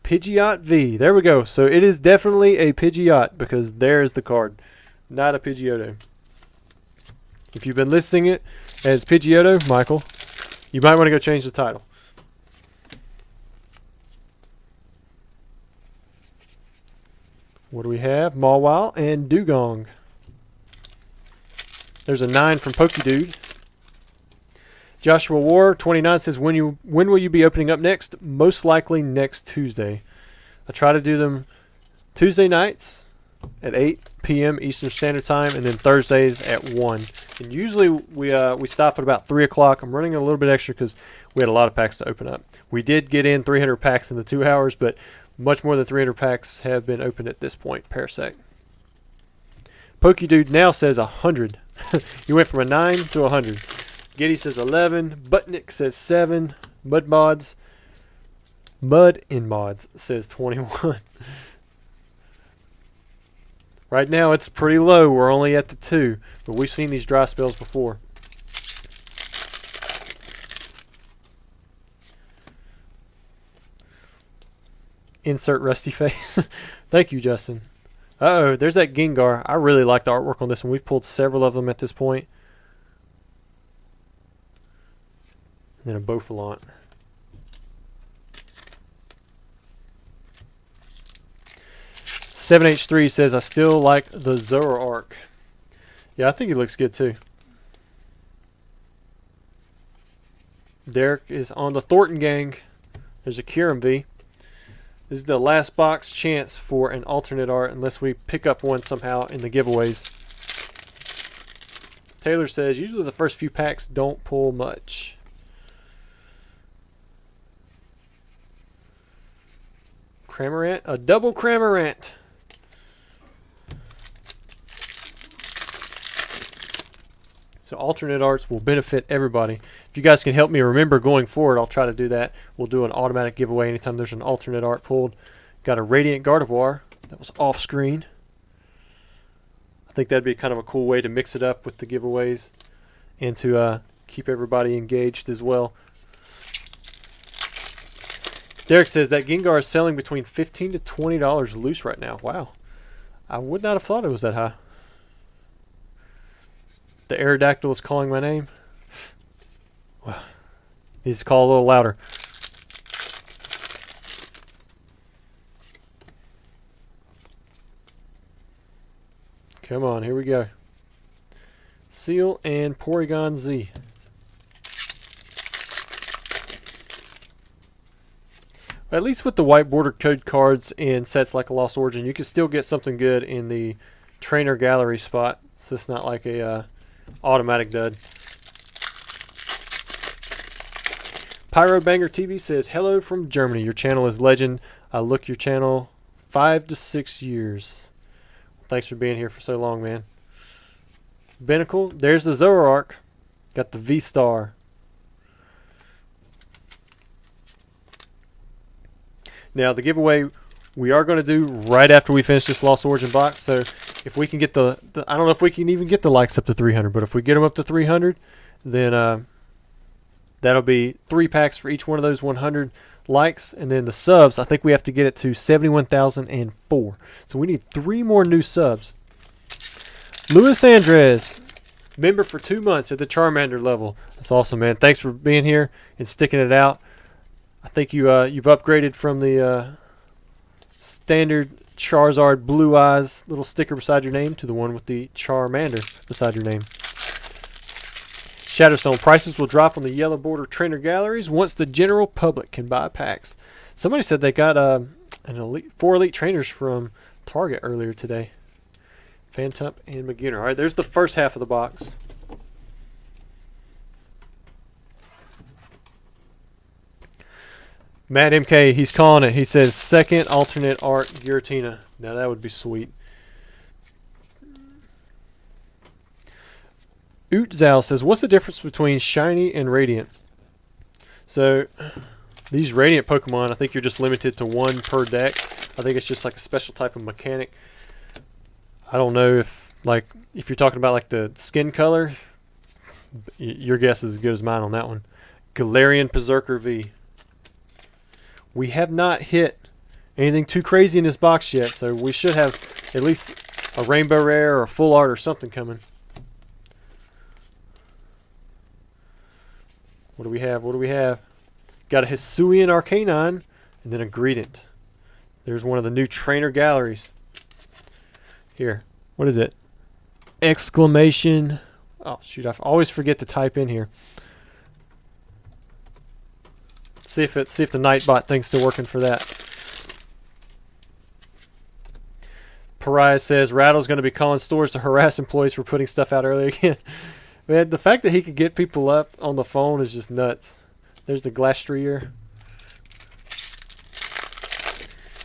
S1: Pidgeot V. There we go. So it is definitely a Pidgeot because there's the card. Not a Pidgeotto. If you've been listing it as Pidgeotto, Michael, you might want to go change the title. What do we have? Mawile and Dugong. There's a 9 from Pokedude. Joshua War 29 says, when will you be opening up next? Most likely next Tuesday. I try to do them Tuesday nights at 8 p.m. Eastern Standard Time, and then Thursdays at 1. And usually we stop at about 3 o'clock. I'm running a little bit extra because we had a lot of packs to open up. We did get in 300 packs in the 2 hours, but much more than 300 packs have been opened at this point, Parasect. Pokedude now says 100. You went from a 9 to 100. Giddy says 11. Butnick says 7. Mud in Mods says 21. Right now it's pretty low. We're only at the 2, but we've seen these dry spells before. Insert rusty face. Thank you, Justin. Uh-oh, there's that Gengar. I really like the artwork on this one. We've pulled several of them at this point. And then a Bouffalant. $7H3 says, I still like the Zoroark. Yeah, I think he looks good too. Derek is on the Thornton gang. There's a Kyurem V. This is the last box chance for an alternate art unless we pick up one somehow in the giveaways. Taylor says, usually the first few packs don't pull much. Cramorant, a double Cramorant. So alternate arts will benefit everybody. If you guys can help me remember going forward, I'll try to do that. We'll do an automatic giveaway anytime there's an alternate art pulled. Got a Radiant Gardevoir that was off screen. I think that'd be kind of a cool way to mix it up with the giveaways and to keep everybody engaged as well. Derek says that Gengar is selling between $15 to $20 loose right now. Wow. I would not have thought it was that high. The Aerodactyl is calling my name. Wow. Needs to call a little louder. Come on, here we go. Seal and Porygon Z. At least with the white border code cards in sets like a Lost Origin, you can still get something good in the trainer gallery spot. So it's not like a automatic dud. Pyro Banger TV says, hello from Germany. Your channel is legend. I look your channel 5 to 6 years. Thanks for being here for so long, man. Binnacle, there's the Zoroark. Got the V-Star. Now, the giveaway we are going to do right after we finish this Lost Origin box. So, if we can get the I don't know if we can even get the likes up to 300, but if we get them up to 300, then that'll be 3 packs for each one of those 100 likes. And then the subs, I think we have to get it to 71,004. So, we need 3 more new subs. Luis Andres, member for 2 months at the Charmander level. That's awesome, man. Thanks for being here and sticking it out. I think you've upgraded from the standard Charizard blue eyes little sticker beside your name to the one with the Charmander beside your name. Shadowstone, prices will drop on the yellow border trainer galleries once the general public can buy packs. Somebody said they got four elite trainers from Target earlier today. Phantom and Beginner. All right, there's the first half of the box. Matt MK, he's calling it. He says second alternate art Giratina. Now that would be sweet. Ootzal says, what's the difference between shiny and radiant? So these radiant Pokemon, I think you're just limited to one per deck. I think it's just like a special type of mechanic. I don't know if you're talking about like the skin color, your guess is as good as mine on that one. Galarian Berserker V. We have not hit anything too crazy in this box yet, so we should have at least a Rainbow Rare or a Full Art or something coming. What do we have? What do we have? Got a Hisuian Arcanine and then a Greedent. There's one of the new trainer galleries. Here. What is it? Exclamation. Oh, shoot. I always forget to type in here. See if the Nightbot thing's still working for that. Pariah says Rattle's going to be calling stores to harass employees for putting stuff out early again. Man, the fact that he could get people up on the phone is just nuts. There's the Glastrier.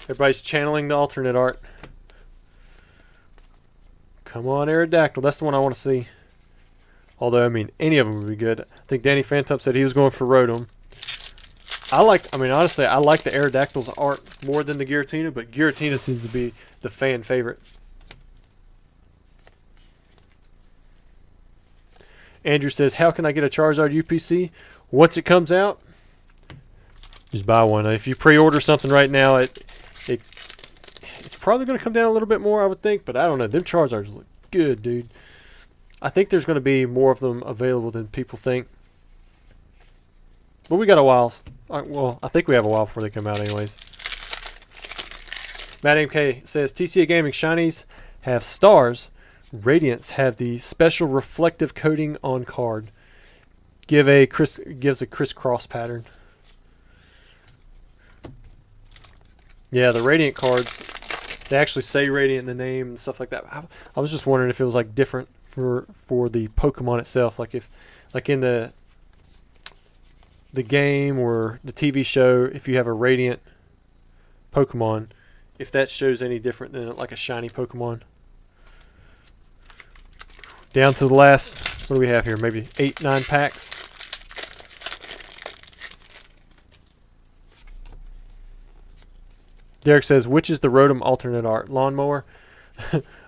S1: Everybody's channeling the alternate art. Come on, Aerodactyl. That's the one I want to see. Although, I mean, any of them would be good. I think Danny Phantom said he was going for Rotom. Honestly, I like the Aerodactyl's art more than the Giratina, but Giratina seems to be the fan favorite. Andrew says, how can I get a Charizard UPC? Once it comes out, just buy one. If you pre-order something right now, it's probably going to come down a little bit more, I would think, but I don't know. Them Charizards look good, dude. I think there's going to be more of them available than people think. But we got a while. Well, I think we have a while before they come out anyways. Matt MK says, TCA Gaming Shinies have stars. Radiants have the special reflective coating on card. Gives a crisscross pattern. Yeah, the Radiant cards, they actually say Radiant in the name and stuff like that. I was just wondering if it was like different for the Pokemon itself, like in the game or the TV show, if you have a Radiant Pokemon, if that shows any different than like a shiny Pokemon. Down to the last, what do we have here? Maybe 8, 9 packs. Derek says, which is the Rotom alternate art? Lawnmower?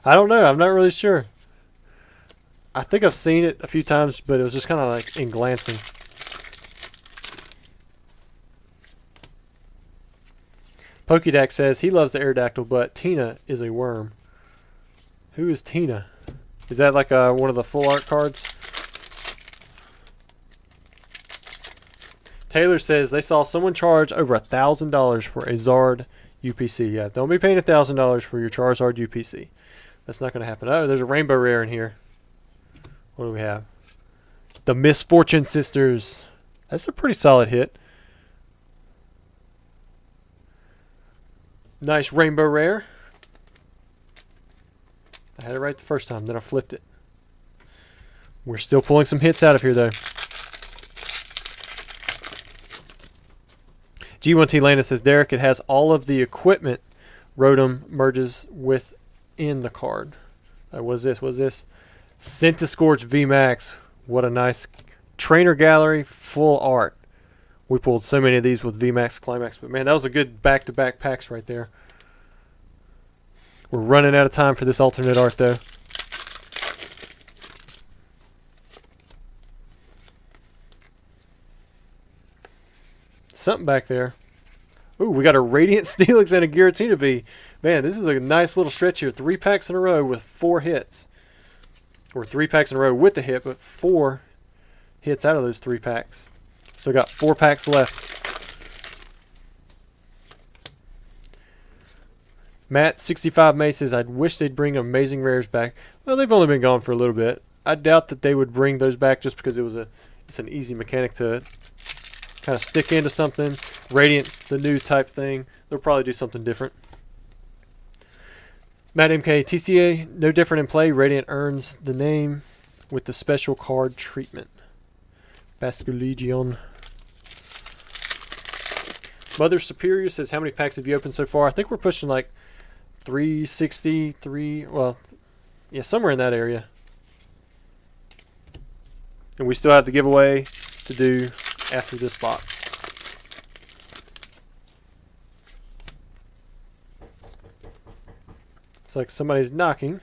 S1: I don't know. I'm not really sure. I think I've seen it a few times, but it was just kind of like in glancing. Pokédex says he loves the Aerodactyl, but Tina is a worm. Who is Tina? Is that like one of the full art cards? Taylor says they saw someone charge over $1,000 for a Zard UPC. Yeah, don't be paying $1,000 for your Charizard UPC. That's not going to happen. Oh, there's a Rainbow Rare in here. What do we have? The Misfortune Sisters. That's a pretty solid hit. Nice Rainbow Rare. I had it right the first time, then I flipped it. We're still pulling some hits out of here, though. G1T Lana says, Derek, it has all of the equipment Rotom merges within the card. What is this? What is this? Centiskorch VMAX. What a nice trainer gallery, full art. We pulled so many of these with VMAX Climax, but man, that was a good back-to-back packs right there. We're running out of time for this alternate art, though. Something back there. Ooh, we got a Radiant Steelix and a Giratina V. Man, this is a nice little stretch here. 3 packs in a row with 4 hits. Or 3 packs in a row with the hit, but 4 hits out of those 3 packs. So got 4 packs left. Matt65 May says, I wish they'd bring Amazing Rares back. Well, they've only been gone for a little bit. I doubt that they would bring those back just because it's an easy mechanic to kind of stick into something. Radiant, the new type thing. They'll probably do something different. Matt MK, TCA, no different in play. Radiant earns the name with the special card treatment. Basculegion. Mother Superior says, how many packs have you opened so far? I think we're pushing like 363. Well, yeah, somewhere in that area. And we still have the giveaway to do after this box. It's like somebody's knocking.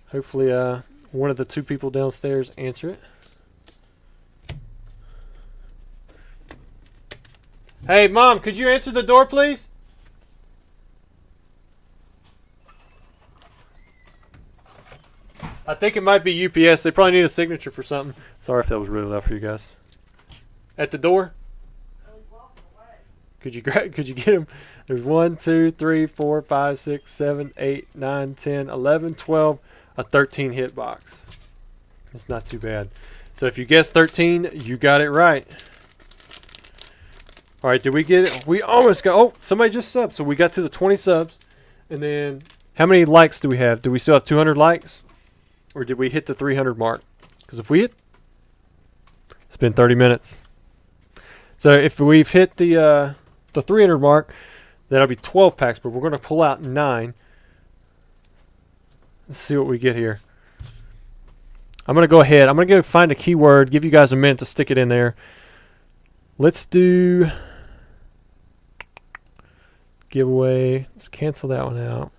S1: Hopefully one of the two people downstairs answer it. Hey, Mom, could you answer the door, please? I think it might be UPS. They probably need a signature for something. Sorry if that was really loud for you guys. At the door? Could you get him? There's 1, 2, 3, 4, 5, 6, 7, 8, 9, 10, 11, 12, a 13 hit box. That's not too bad. So if you guessed 13, you got it right. All right, did we get it? We almost got, oh, somebody just subbed. So we got to the 20 subs. And then how many likes do we have? Do we still have 200 likes? Or did we hit the 300 mark? Because if we hit, it's been 30 minutes. So if we've hit the 300 mark, that'll be 12 packs, but we're going to pull out 9. Let's see what we get here. I'm going to go ahead. I'm going to go find a keyword, give you guys a minute to stick it in there. Let's do giveaway. Let's cancel that one out.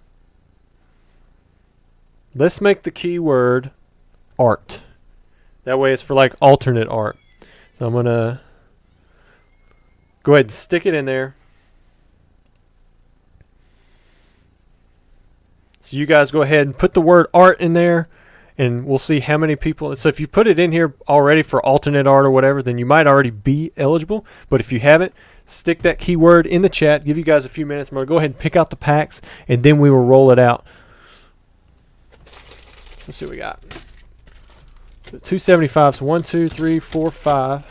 S1: Let's make the keyword art. That way it's for like alternate art. So I'm going to go ahead and stick it in there. So you guys go ahead and put the word art in there, and we'll see how many people. So if you put it in here already for alternate art or whatever, then you might already be eligible. But if you haven't, stick that keyword in the chat. Give you guys a few minutes. I'm going to go ahead and pick out the packs, and then we will roll it out. Let's see what we got. So 275. So 1, 2, 3, 4, 5,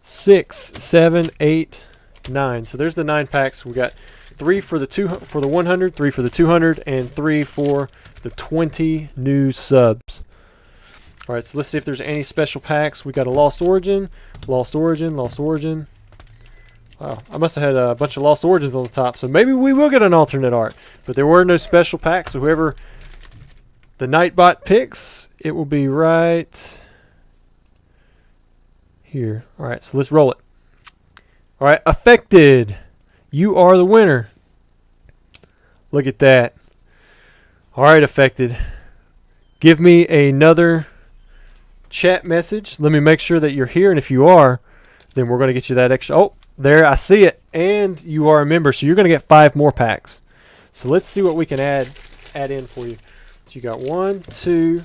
S1: 6, 7, 8, 9. So there's the 9 packs. We got 3 for the 100, 3 for the 200, and 3 for the 20 new subs. All right, so let's see if there's any special packs. We got a Lost Origin, Lost Origin, Lost Origin. Wow, I must have had a bunch of Lost Origins on the top, so maybe we will get an alternate art. But there were no special packs, so whoever the Nightbot picks, it will be right here. All right, so let's roll it. All right, Affected. You are the winner. Look at that. All right, Affected. Give me another chat message. Let me make sure that you're here, and if you are, then we're going to get you that extra. Oh, there, I see it. And you are a member, so you're going to get 5 more packs. So let's see what we can add in for you. So you got 1, 2,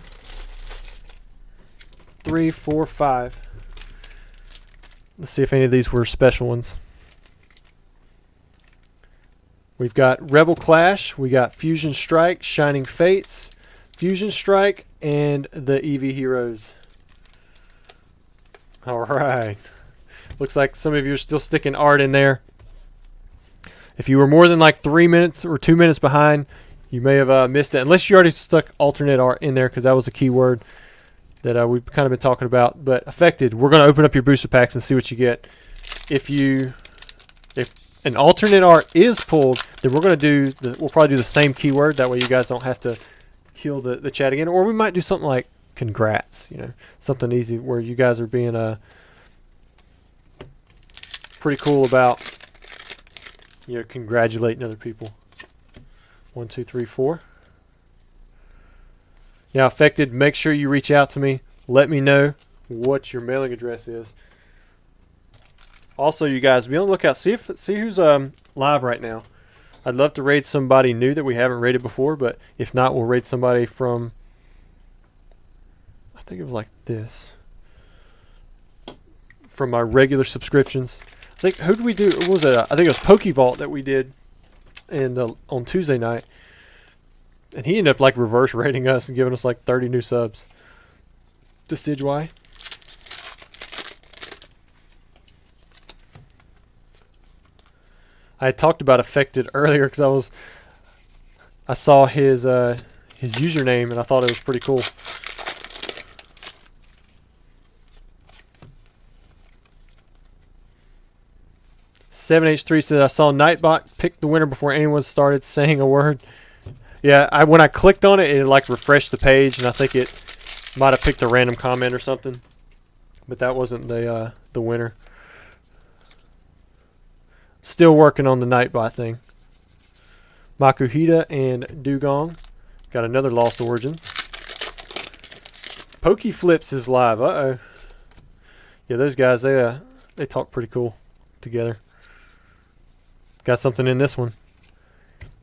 S1: 3, 4, 5. Let's see if any of these were special ones. We've got Rebel Clash, we got Fusion Strike, Shining Fates, Fusion Strike, and the Eevee Heroes. All right. Looks like some of you are still sticking art in there. If you were more than like 3 minutes or 2 minutes behind, you may have missed it. Unless you already stuck alternate art in there, because that was a keyword that we've kind of been talking about. But Affected, we're going to open up your booster packs and see what you get. If an alternate art is pulled, then we're going to do we'll probably do the same keyword. That way you guys don't have to kill the chat again. Or we might do something like congrats, something easy where you guys are being pretty cool about congratulating other people. 1, 2, 3, 4. Now, Affected, make sure you reach out to me. Let me know what your mailing address is. Also, you guys, be on the lookout. See who's live right now. I'd love to raid somebody new that we haven't raided before, but if not, we'll raid somebody from, I think it was like this, from my regular subscriptions. I think, who did we do? What was it? I think it was PokeVault that we did on Tuesday night. And he ended up like reverse rating us and giving us like 30 new subs. Decidueye. I had talked about Affected earlier because I saw his username and I thought it was pretty cool. $7H3 says I saw Nightbot pick the winner before anyone started saying a word. Yeah, when I clicked on it, it like refreshed the page, and I think it might have picked a random comment or something. But that wasn't the winner. Still working on the Nightbot thing. Makuhita and Dugong. Got another Lost Origins. Pokey Flips is live. Uh-oh. Yeah, those guys, they talk pretty cool together. Got something in this one.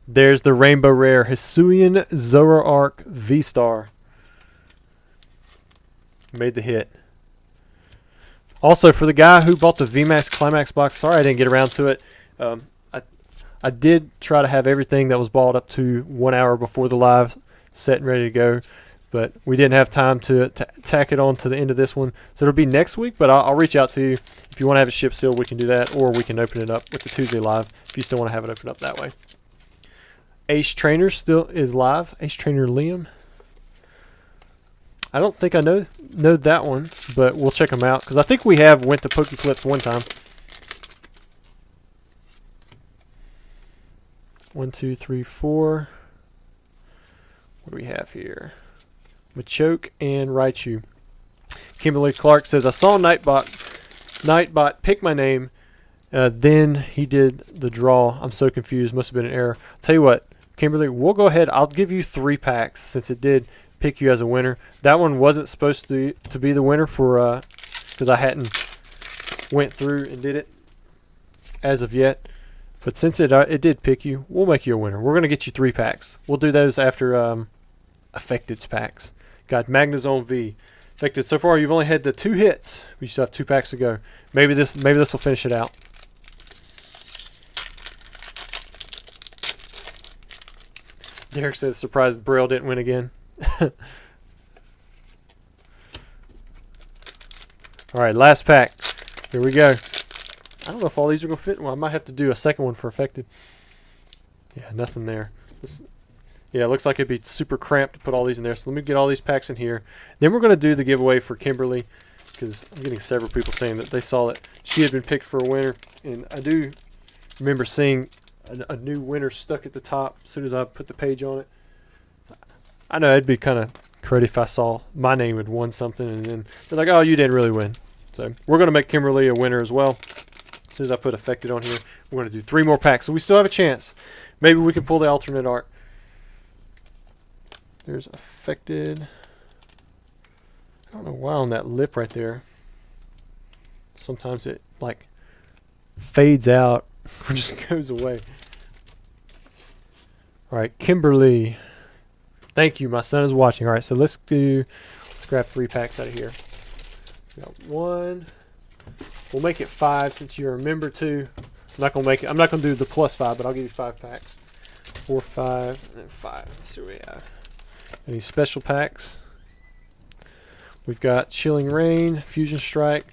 S1: There's the Rainbow Rare Hisuian Zoroark V-Star. Made the hit. Also, for the guy who bought the VMAX Climax box, sorry I didn't get around to it. I did try to have everything that was bought up to 1 hour before the live set and ready to go, but we didn't have time to tack it on to the end of this one. So it'll be next week, but I'll reach out to you. If you want to have it shipped sealed, we can do that, or we can open it up with the Tuesday live if you still want to have it open up that way. Ace Trainer still is live. Ace Trainer Liam. I don't think I know that one, but we'll check them out because I think we have went to Pokey Flips one time. 1, 2, 3, 4. What do we have here? Machoke and Raichu. Kimberly Clark says, I saw Nightbot pick my name. Then he did the draw. I'm so confused. Must have been an error. I'll tell you what, Kimberly, we'll go ahead. I'll give you 3 packs since it did pick you as a winner. That one wasn't supposed to be the winner for because I hadn't went through and did it as of yet. But since it did pick you, we'll make you a winner. We're going to get you 3 packs. We'll do those after Affected's packs. Got Magnezone V. Affected. So far, you've only had the 2 hits. We still have 2 packs to go. Maybe this will finish it out. Derek says, surprised Braille didn't win again. Alright, last pack. Here we go. I don't know if all these are going to fit. Well, I might have to do a second one for Affected. Yeah, nothing there. Yeah, it looks like it'd be super cramped to put all these in there. So let me get all these packs in here. Then we're going to do the giveaway for Kimberly, because I'm getting several people saying that they saw that she had been picked for a winner. And I do remember seeing a new winner stuck at the top as soon as I put the page on it. I know it'd be kind of cruddy if I saw my name had won something and then they're like, oh, you didn't really win. So we're going to make Kimberly a winner as well. As soon as I put Affected on here, we're going to do 3 more packs. So we still have a chance. Maybe we can pull the alternate art. There's Affected. I don't know why on that lip right there. Sometimes it like fades out or just goes away. All right, Kimberly. Thank you. My son is watching. All right, so let's grab 3 packs out of here. We got 1. We'll make it 5 since you're a member too. I'm not gonna do the +5, but I'll give you 5 packs. 4, 5, and 5. Let's see what we have. Any special packs? We've got Chilling Rain, Fusion Strike.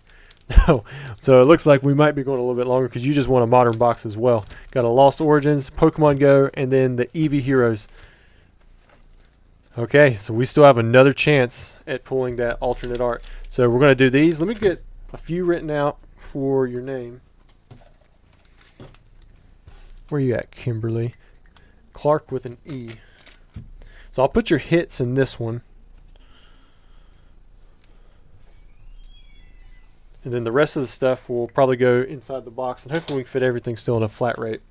S1: No, so it looks like we might be going a little bit longer because you just want a modern box as well. Got a Lost Origins, Pokemon Go, and then the Eevee Heroes. Okay, so we still have another chance at pulling that alternate art. So we're going to do these. Let me get a few written out for your name. Where are you at, Kimberly? Clark with an E. So I'll put your hits in this one. And then the rest of the stuff will probably go inside the box. And hopefully we can fit everything still in a flat rate.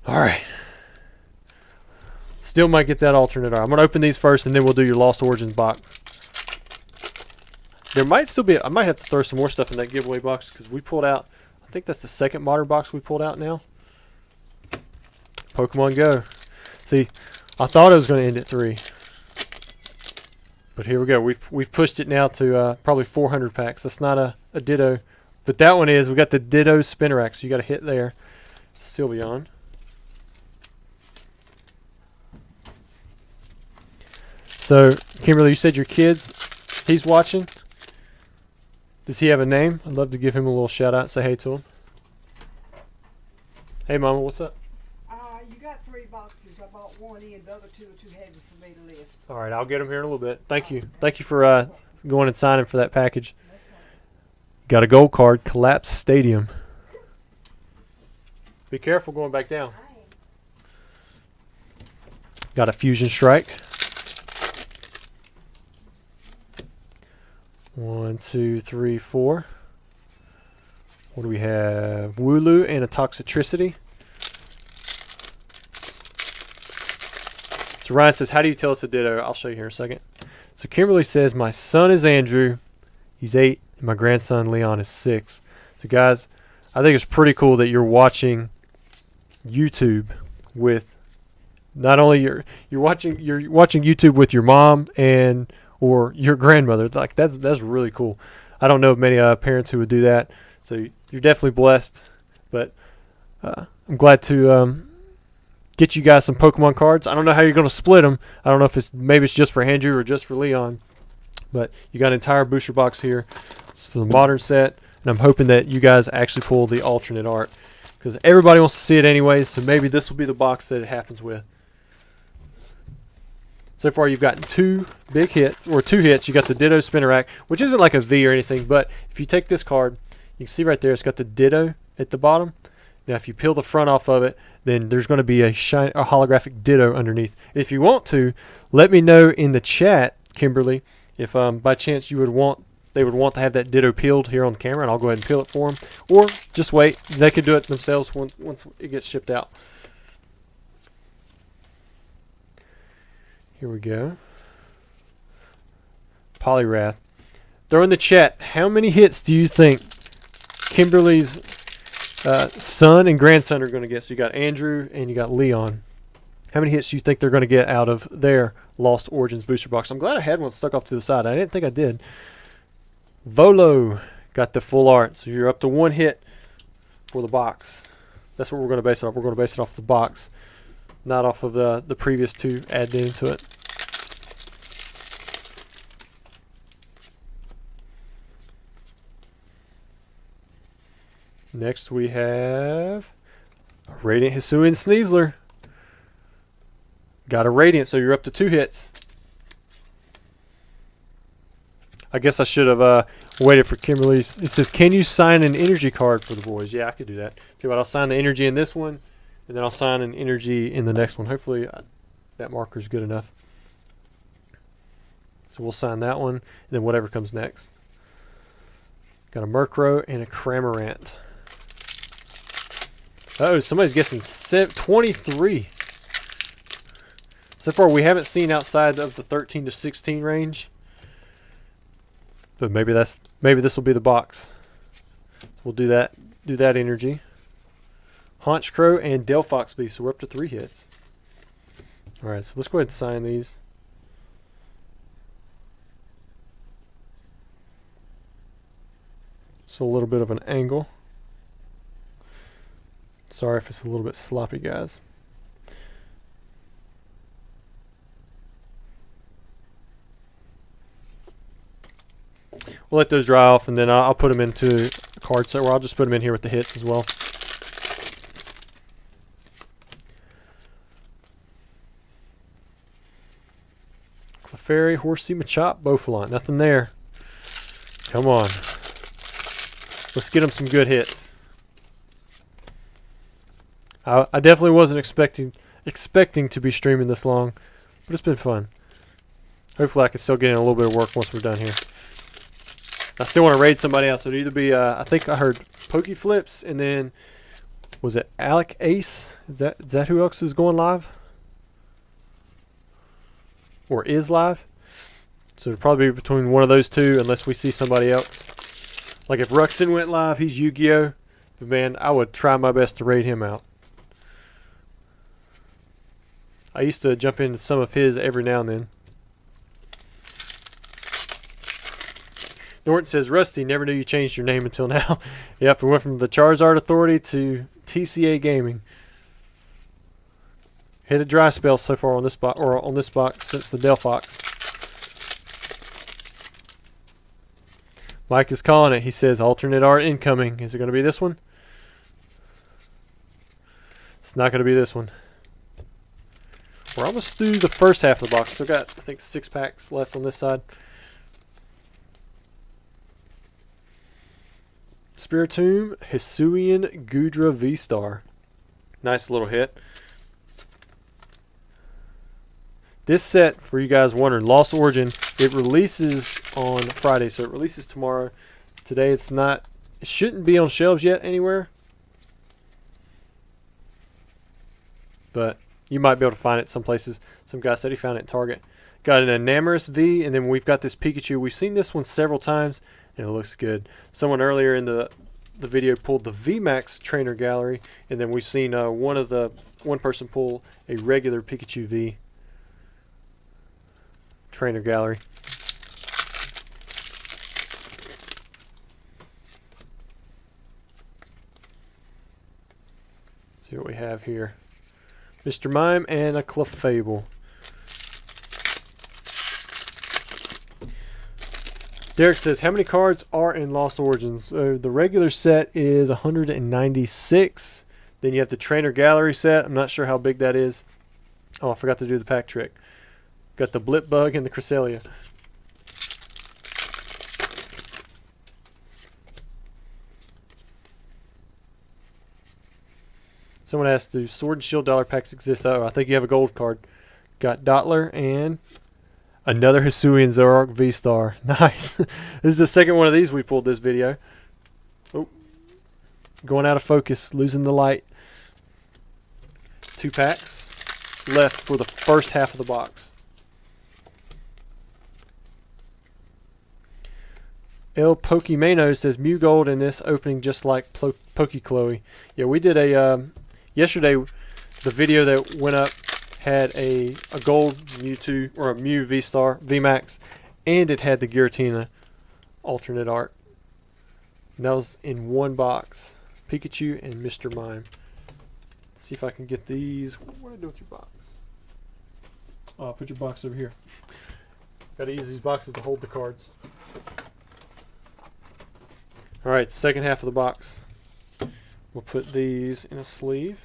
S1: All right. Still might get that alternate art. I'm going to open these first and then we'll do your Lost Origins box. There might still be, I might have to throw some more stuff in that giveaway box because we pulled out, I think that's the second modern box we pulled out now. Pokemon Go. See, I thought it was going to end at 3. But here we go. We've pushed it now to probably 400 packs. That's not a Ditto. But that one is. We got the Ditto Spinarak. So you got a hit there. Sylveon. So, Kimberly, you said your kid, he's watching. Does he have a name? I'd love to give him a little shout out and say hey to him. Hey, Mama, what's up?
S2: You got 3 boxes. I bought one in. The other 2 are too heavy for me to lift.
S1: All right, I'll get him here in a little bit. Thank you. Thank you for going and signing for that package. Got a gold card, Collapse Stadium. Be careful going back down. Got a Fusion Strike. 1, 2, 3, 4. What do we have? Wooloo and a Toxicity. So Ryan says, how do you tell us a Ditto? I'll show you here in a second. So Kimberly says, my son is Andrew. He's 8. And my grandson Leon is 6. So guys, I think it's pretty cool that you're watching YouTube with not only you're watching YouTube with your mom and or your grandmother. Like that's really cool. I don't know of many parents who would do that. So you're definitely blessed. But I'm glad to get you guys some Pokemon cards. I don't know how you're going to split them. I don't know if maybe it's just for Andrew or just for Leon. But you got an entire booster box here. It's for the modern set. And I'm hoping that you guys actually pull the alternate art. Because everybody wants to see it anyways. So maybe this will be the box that it happens with. So far you've gotten 2 big hits. Or 2 hits. You got the Ditto Spinnerack. Which isn't like a V or anything. But if you take this card, you can see right there it's got the Ditto at the bottom. Now if you peel the front off of it, then there's going to be a holographic Ditto underneath. If you want to, let me know in the chat, Kimberly, if by chance they would want to have that Ditto peeled here on camera, and I'll go ahead and peel it for them. Or just wait. They can do it themselves once it gets shipped out. Here we go. Poliwrath. Throw in the chat, how many hits do you think Kimberly's son and grandson are going to get? So you got Andrew and you got Leon. How many hits do you think they're going to get out of their Lost Origins booster box? I'm glad I had one stuck off to the side. I didn't think I did. Volo got the full art. So you're up to 1 hit for the box. That's what we're going to base it off. We're going to base it off the box, not off of the previous 2 added into it. Next we have a Radiant Hisuian Sneasler. Got a Radiant, so you're up to 2 hits. I guess I should have waited for Kimberly's. It says, can you sign an energy card for the boys? Yeah, I could do that. Tell you what, I'll sign the energy in this one, and then I'll sign an energy in the next one. Hopefully that marker is good enough. So we'll sign that one, and then whatever comes next. Got a Murkrow and a Cramorant. Oh, somebody's guessing 23. So far, we haven't seen outside of the 13 to 16 range. But maybe this will be the box. We'll do that energy. Honchkrow and Delphoxby, so we're up to 3 hits. All right, so let's go ahead and sign these. So a little bit of an angle. Sorry if it's a little bit sloppy, guys. We'll let those dry off, and then I'll put them into a card set, or I'll just put them in here with the hits as well. Clefairy, Horsey, Machop, Bouffalant. Nothing there. Come on. Let's get them some good hits. I definitely wasn't expecting to be streaming this long, but it's been fun. Hopefully I can still get in a little bit of work once we're done here. I still want to raid somebody else. It'd either be, I think I heard Pokeflips, and then, was it Alec Ace? Is that who else is going live? Or is live? So it'd probably be between one of those 2, unless we see somebody else. Like if Ruxin went live, he's Yu-Gi-Oh! But man, I would try my best to raid him out. I used to jump into some of his every now and then. Norton says, Rusty, never knew you changed your name until now. Yep, we went from the Charizard Authority to TCA Gaming. Hit a dry spell so far on this box, since the Delphox. Mike is calling it. He says alternate art incoming. Is it going to be this one? It's not going to be this one. We're almost through the first half of the box. Still got, I think, 6 packs left on this side. Spiritomb, Hisuian Gudra V-Star. Nice little hit. This set, for you guys wondering, Lost Origin, it releases on Friday, so it releases tomorrow. Today it's not, it shouldn't be on shelves yet anywhere. But you might be able to find it some places. Some guy said he found it at Target. Got an Enamorous V, and then we've got this Pikachu. We've seen this one several times, and it looks good. Someone earlier in the video pulled the VMAX Trainer Gallery, and then we've seen one person pull a regular Pikachu V Trainer Gallery. See what we have here. Mr. Mime and a Clefable. Derek says, how many cards are in Lost Origins? The regular set is 196. Then you have the Trainer Gallery set. I'm not sure how big that is. Oh, I forgot to do the pack trick. Got the Blip Bug and the Cresselia. Someone asked, do Sword and Shield dollar packs exist? Oh, I think you have a gold card. Got Dottler and another Hisuian Zoroark V-Star. Nice. This is the second one of these we pulled this video. Oh, going out of focus, losing the light. 2 packs left for the first half of the box. El Pokimano says Mew Gold in this opening just like Pokechloe. Yeah, we did a yesterday. The video that went up had a gold Mewtwo or a Mew V-Star VMAX, and it had the Giratina alternate art. And that was in one box. Pikachu and Mr. Mime. Let's see if I can get these. What do I do with your box? Oh, I'll put your box over here. Got to use these boxes to hold the cards. Alright, second half of the box. We'll put these in a sleeve.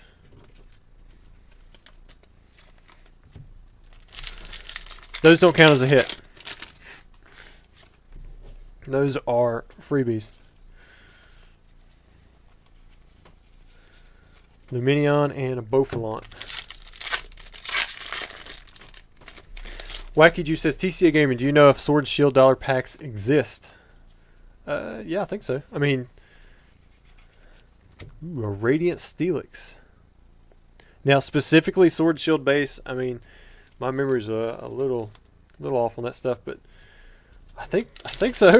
S1: Those don't count as a hit. Those are freebies. Lumineon and a Beaufort. Wacky Juice says, TCA Gaming, do you know if Sword and Shield dollar packs exist? Yeah, I think so. I mean, ooh, a Radiant Steelix. Now, specifically Sword and Shield base, I mean, my memory's a little off on that stuff, but I think so.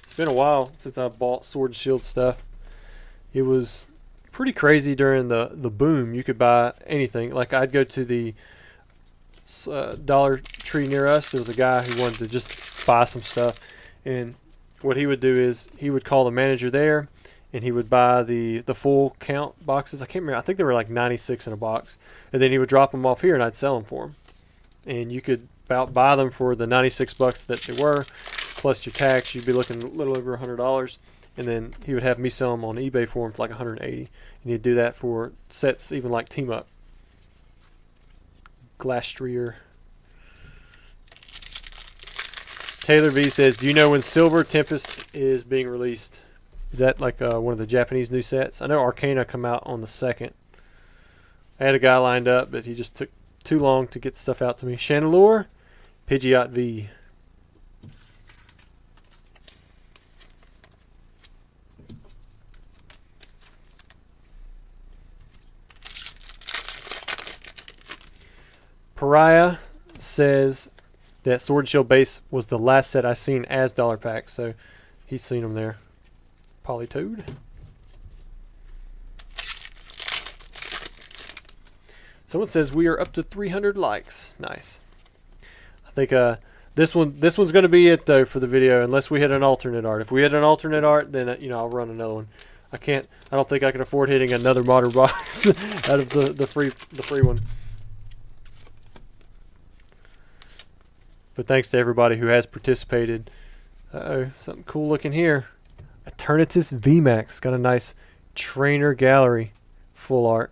S1: It's been a while since I bought Sword and Shield stuff. It was pretty crazy during the boom. You could buy anything. Like, I'd go to the Dollar Tree near us. There was a guy who wanted to just buy some stuff, and what he would do is he would call the manager there, and he would buy the full count boxes. I can't remember. I think they were like 96 in a box, and then he would drop them off here, and I'd sell them for him. And you could about buy them for the 96 bucks that they were, plus your tax. You'd be looking a little over $100. And then he would have me sell them on eBay for him for like 180. And he'd do that for sets even like Team Up. Glastrier. Taylor V says, do you know when Silver Tempest is being released? Is that like one of the Japanese new sets? I know Arcana come out on the 2nd. I had a guy lined up, but he just took too long to get the stuff out to me. Chandelure, Pidgeot V. Pariah says that Sword and Shield base was the last set I seen as dollar pack, so he's seen them there. Politoed. Someone says we are up to 300 likes. Nice. I think this one's going to be it though for the video, unless we hit an alternate art. If we hit an alternate art, then you know, I'll run another one. I don't think I can afford hitting another modern box out of the free one. But thanks to everybody who has participated. Uh-oh, something cool looking here. Eternatus VMAX. Got a nice trainer gallery. Full art.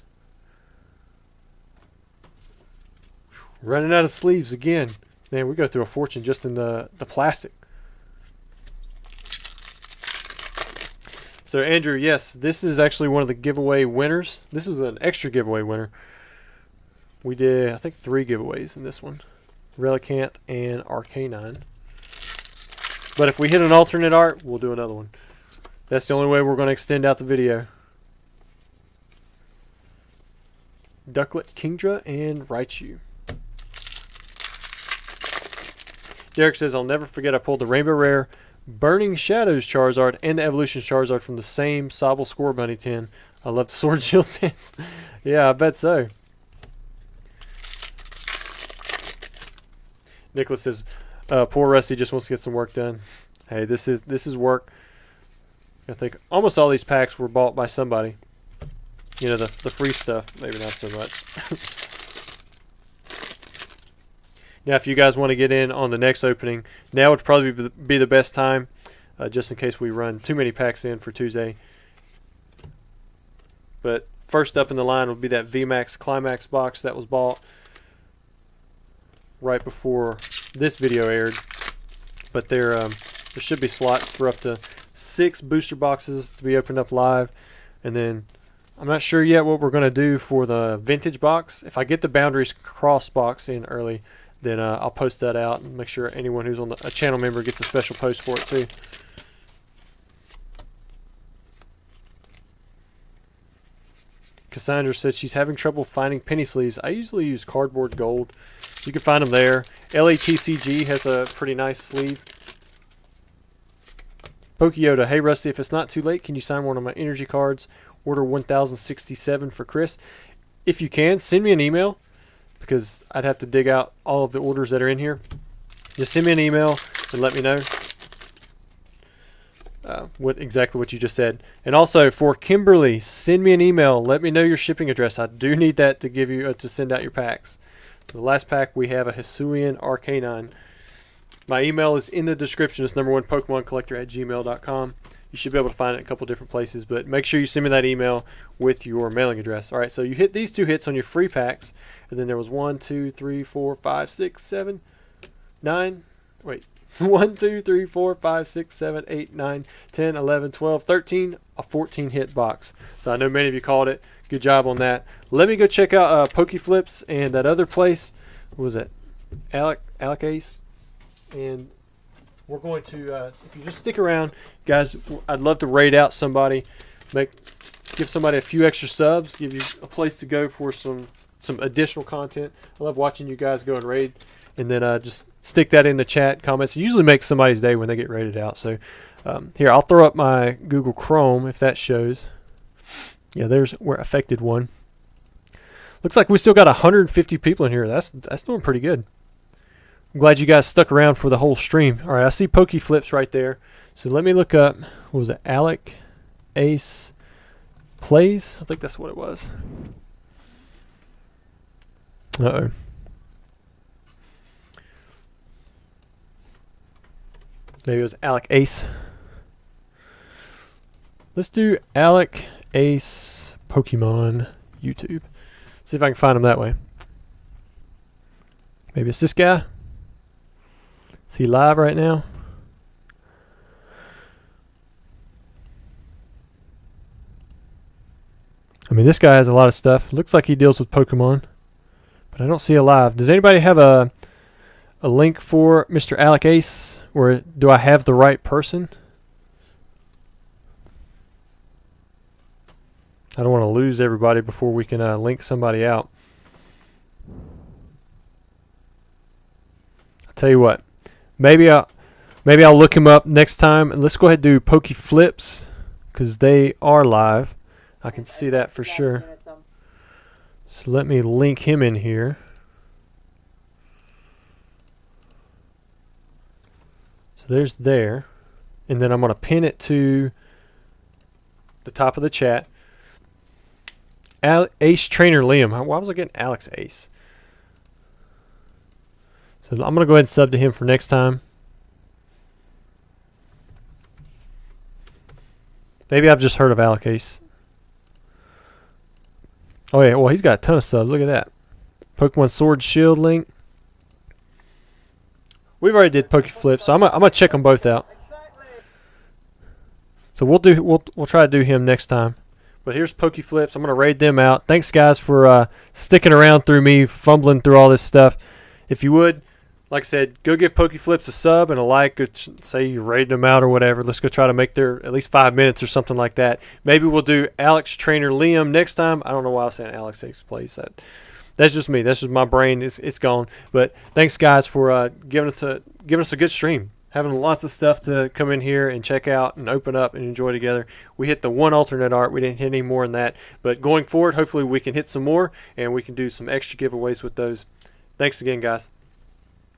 S1: Running out of sleeves again. Man, we go through a fortune just in the plastic. So Andrew, yes, this is actually one of the giveaway winners. This is an extra giveaway winner. We did, I think, 3 giveaways in this one. Relicanth and Arcanine. But if we hit an alternate art, we'll do another one. That's the only way we're going to extend out the video. Ducklet, Kingdra, and Raichu. Derek says, I'll never forget I pulled the Rainbow Rare Burning Shadows Charizard and the Evolution Charizard from the same Sobble Score Bunny tin. I love the Sword Shield tins. Yeah, I bet so. Nicholas says, poor Rusty just wants to get some work done. Hey, this is work. I think almost all these packs were bought by somebody. You know, the free stuff, maybe not so much. Now, if you guys want to get in on the next opening, now would probably be the best time, just in case we run too many packs in for Tuesday. But first up in the line will be that VMAX Climax box that was bought right before this video aired. But there should be slots for up to 6 booster boxes to be opened up live. And then I'm not sure yet what we're going to do for the vintage box. If I get the Boundaries Cross box in early, then I'll post that out and make sure anyone who's on a channel member gets a special post for it too. Cassandra says she's having trouble finding penny sleeves. I usually use cardboard gold. You can find them there. LATCG has a pretty nice sleeve. Pokeyoda, hey Rusty, if it's not too late, can you sign one of my energy cards? Order 1067 for Chris. If you can, send me an email, because I'd have to dig out all of the orders that are in here. Just send me an email and let me know exactly what you just said. And also for Kimberly, send me an email. Let me know your shipping address. I do need that to give you to send out your packs. The last pack we have a Hisuian Arcanine. My email is in the description. It's #1PokemonCollector@gmail.com. You should be able to find it in a couple different places, but make sure you send me that email with your mailing address. All right, so you hit these 2 hits on your free packs, and then there was 1, 2, 3, 4, 5, 6, 7, 9. Wait, 1, 2, 3, 4, 5, 6, 7, 8, 9, 10, 11, 12, 13, a 14 hit box. So I know many of you called it. Good job on that. Let me go check out Pokeflips and that other place. What was it? Alec Ace. And we're going to, if you just stick around, guys, I'd love to raid out somebody, give somebody a few extra subs, give you a place to go for some additional content. I love watching you guys go and raid, and then just stick that in the chat comments. It usually makes somebody's day when they get raided out. So here, I'll throw up my Google Chrome if that shows. Yeah, there's where affected one. Looks like we still got 150 people in here. That's doing pretty good. I'm glad you guys stuck around for the whole stream. All right, I see Pokeflips right there. So let me look up, what was it, Alec Ace Plays? I think that's what it was. Uh-oh. Maybe it was Alec Ace. Let's do Alec Ace Pokemon YouTube. See if I can find him that way. Maybe it's this guy. Is he live right now? I mean, this guy has a lot of stuff. Looks like he deals with Pokemon, but I don't see a live. Does anybody have a link for Mr. Alec Ace, or do I have the right person? I don't want to lose everybody before we can link somebody out. I'll tell you what. Maybe I'll look him up next time, and let's go ahead and do Pokeflips, because they are live. I can see that for sure. So let me link him in here. So there's there, and then I'm going to pin it to the top of the chat. Ace Trainer Liam. Why was I getting Alex Ace? So I'm going to go ahead and sub to him for next time. Maybe I've just heard of Alacase. Oh yeah, well he's got a ton of subs. Look at that. Pokemon Sword Shield link. We've already did Pokeflip, so I'm gonna check them both out. So we'll try to do him next time. But here's Pokeflips. I'm gonna raid them out. Thanks guys for sticking around through me fumbling through all this stuff. If you would, like I said, go give Pokeflips a sub and a like. Say you raid them out or whatever. Let's go try to make their at least 5 minutes or something like that. Maybe we'll do Alex Trainer Liam next time. I don't know why I was saying Alex X plays that. That's just me. That's just my brain. It's gone. But thanks guys for giving us a good stream. Having lots of stuff to come in here and check out and open up and enjoy together. We hit the 1 alternate art. We didn't hit any more than that. But going forward, hopefully we can hit some more and we can do some extra giveaways with those. Thanks again, guys.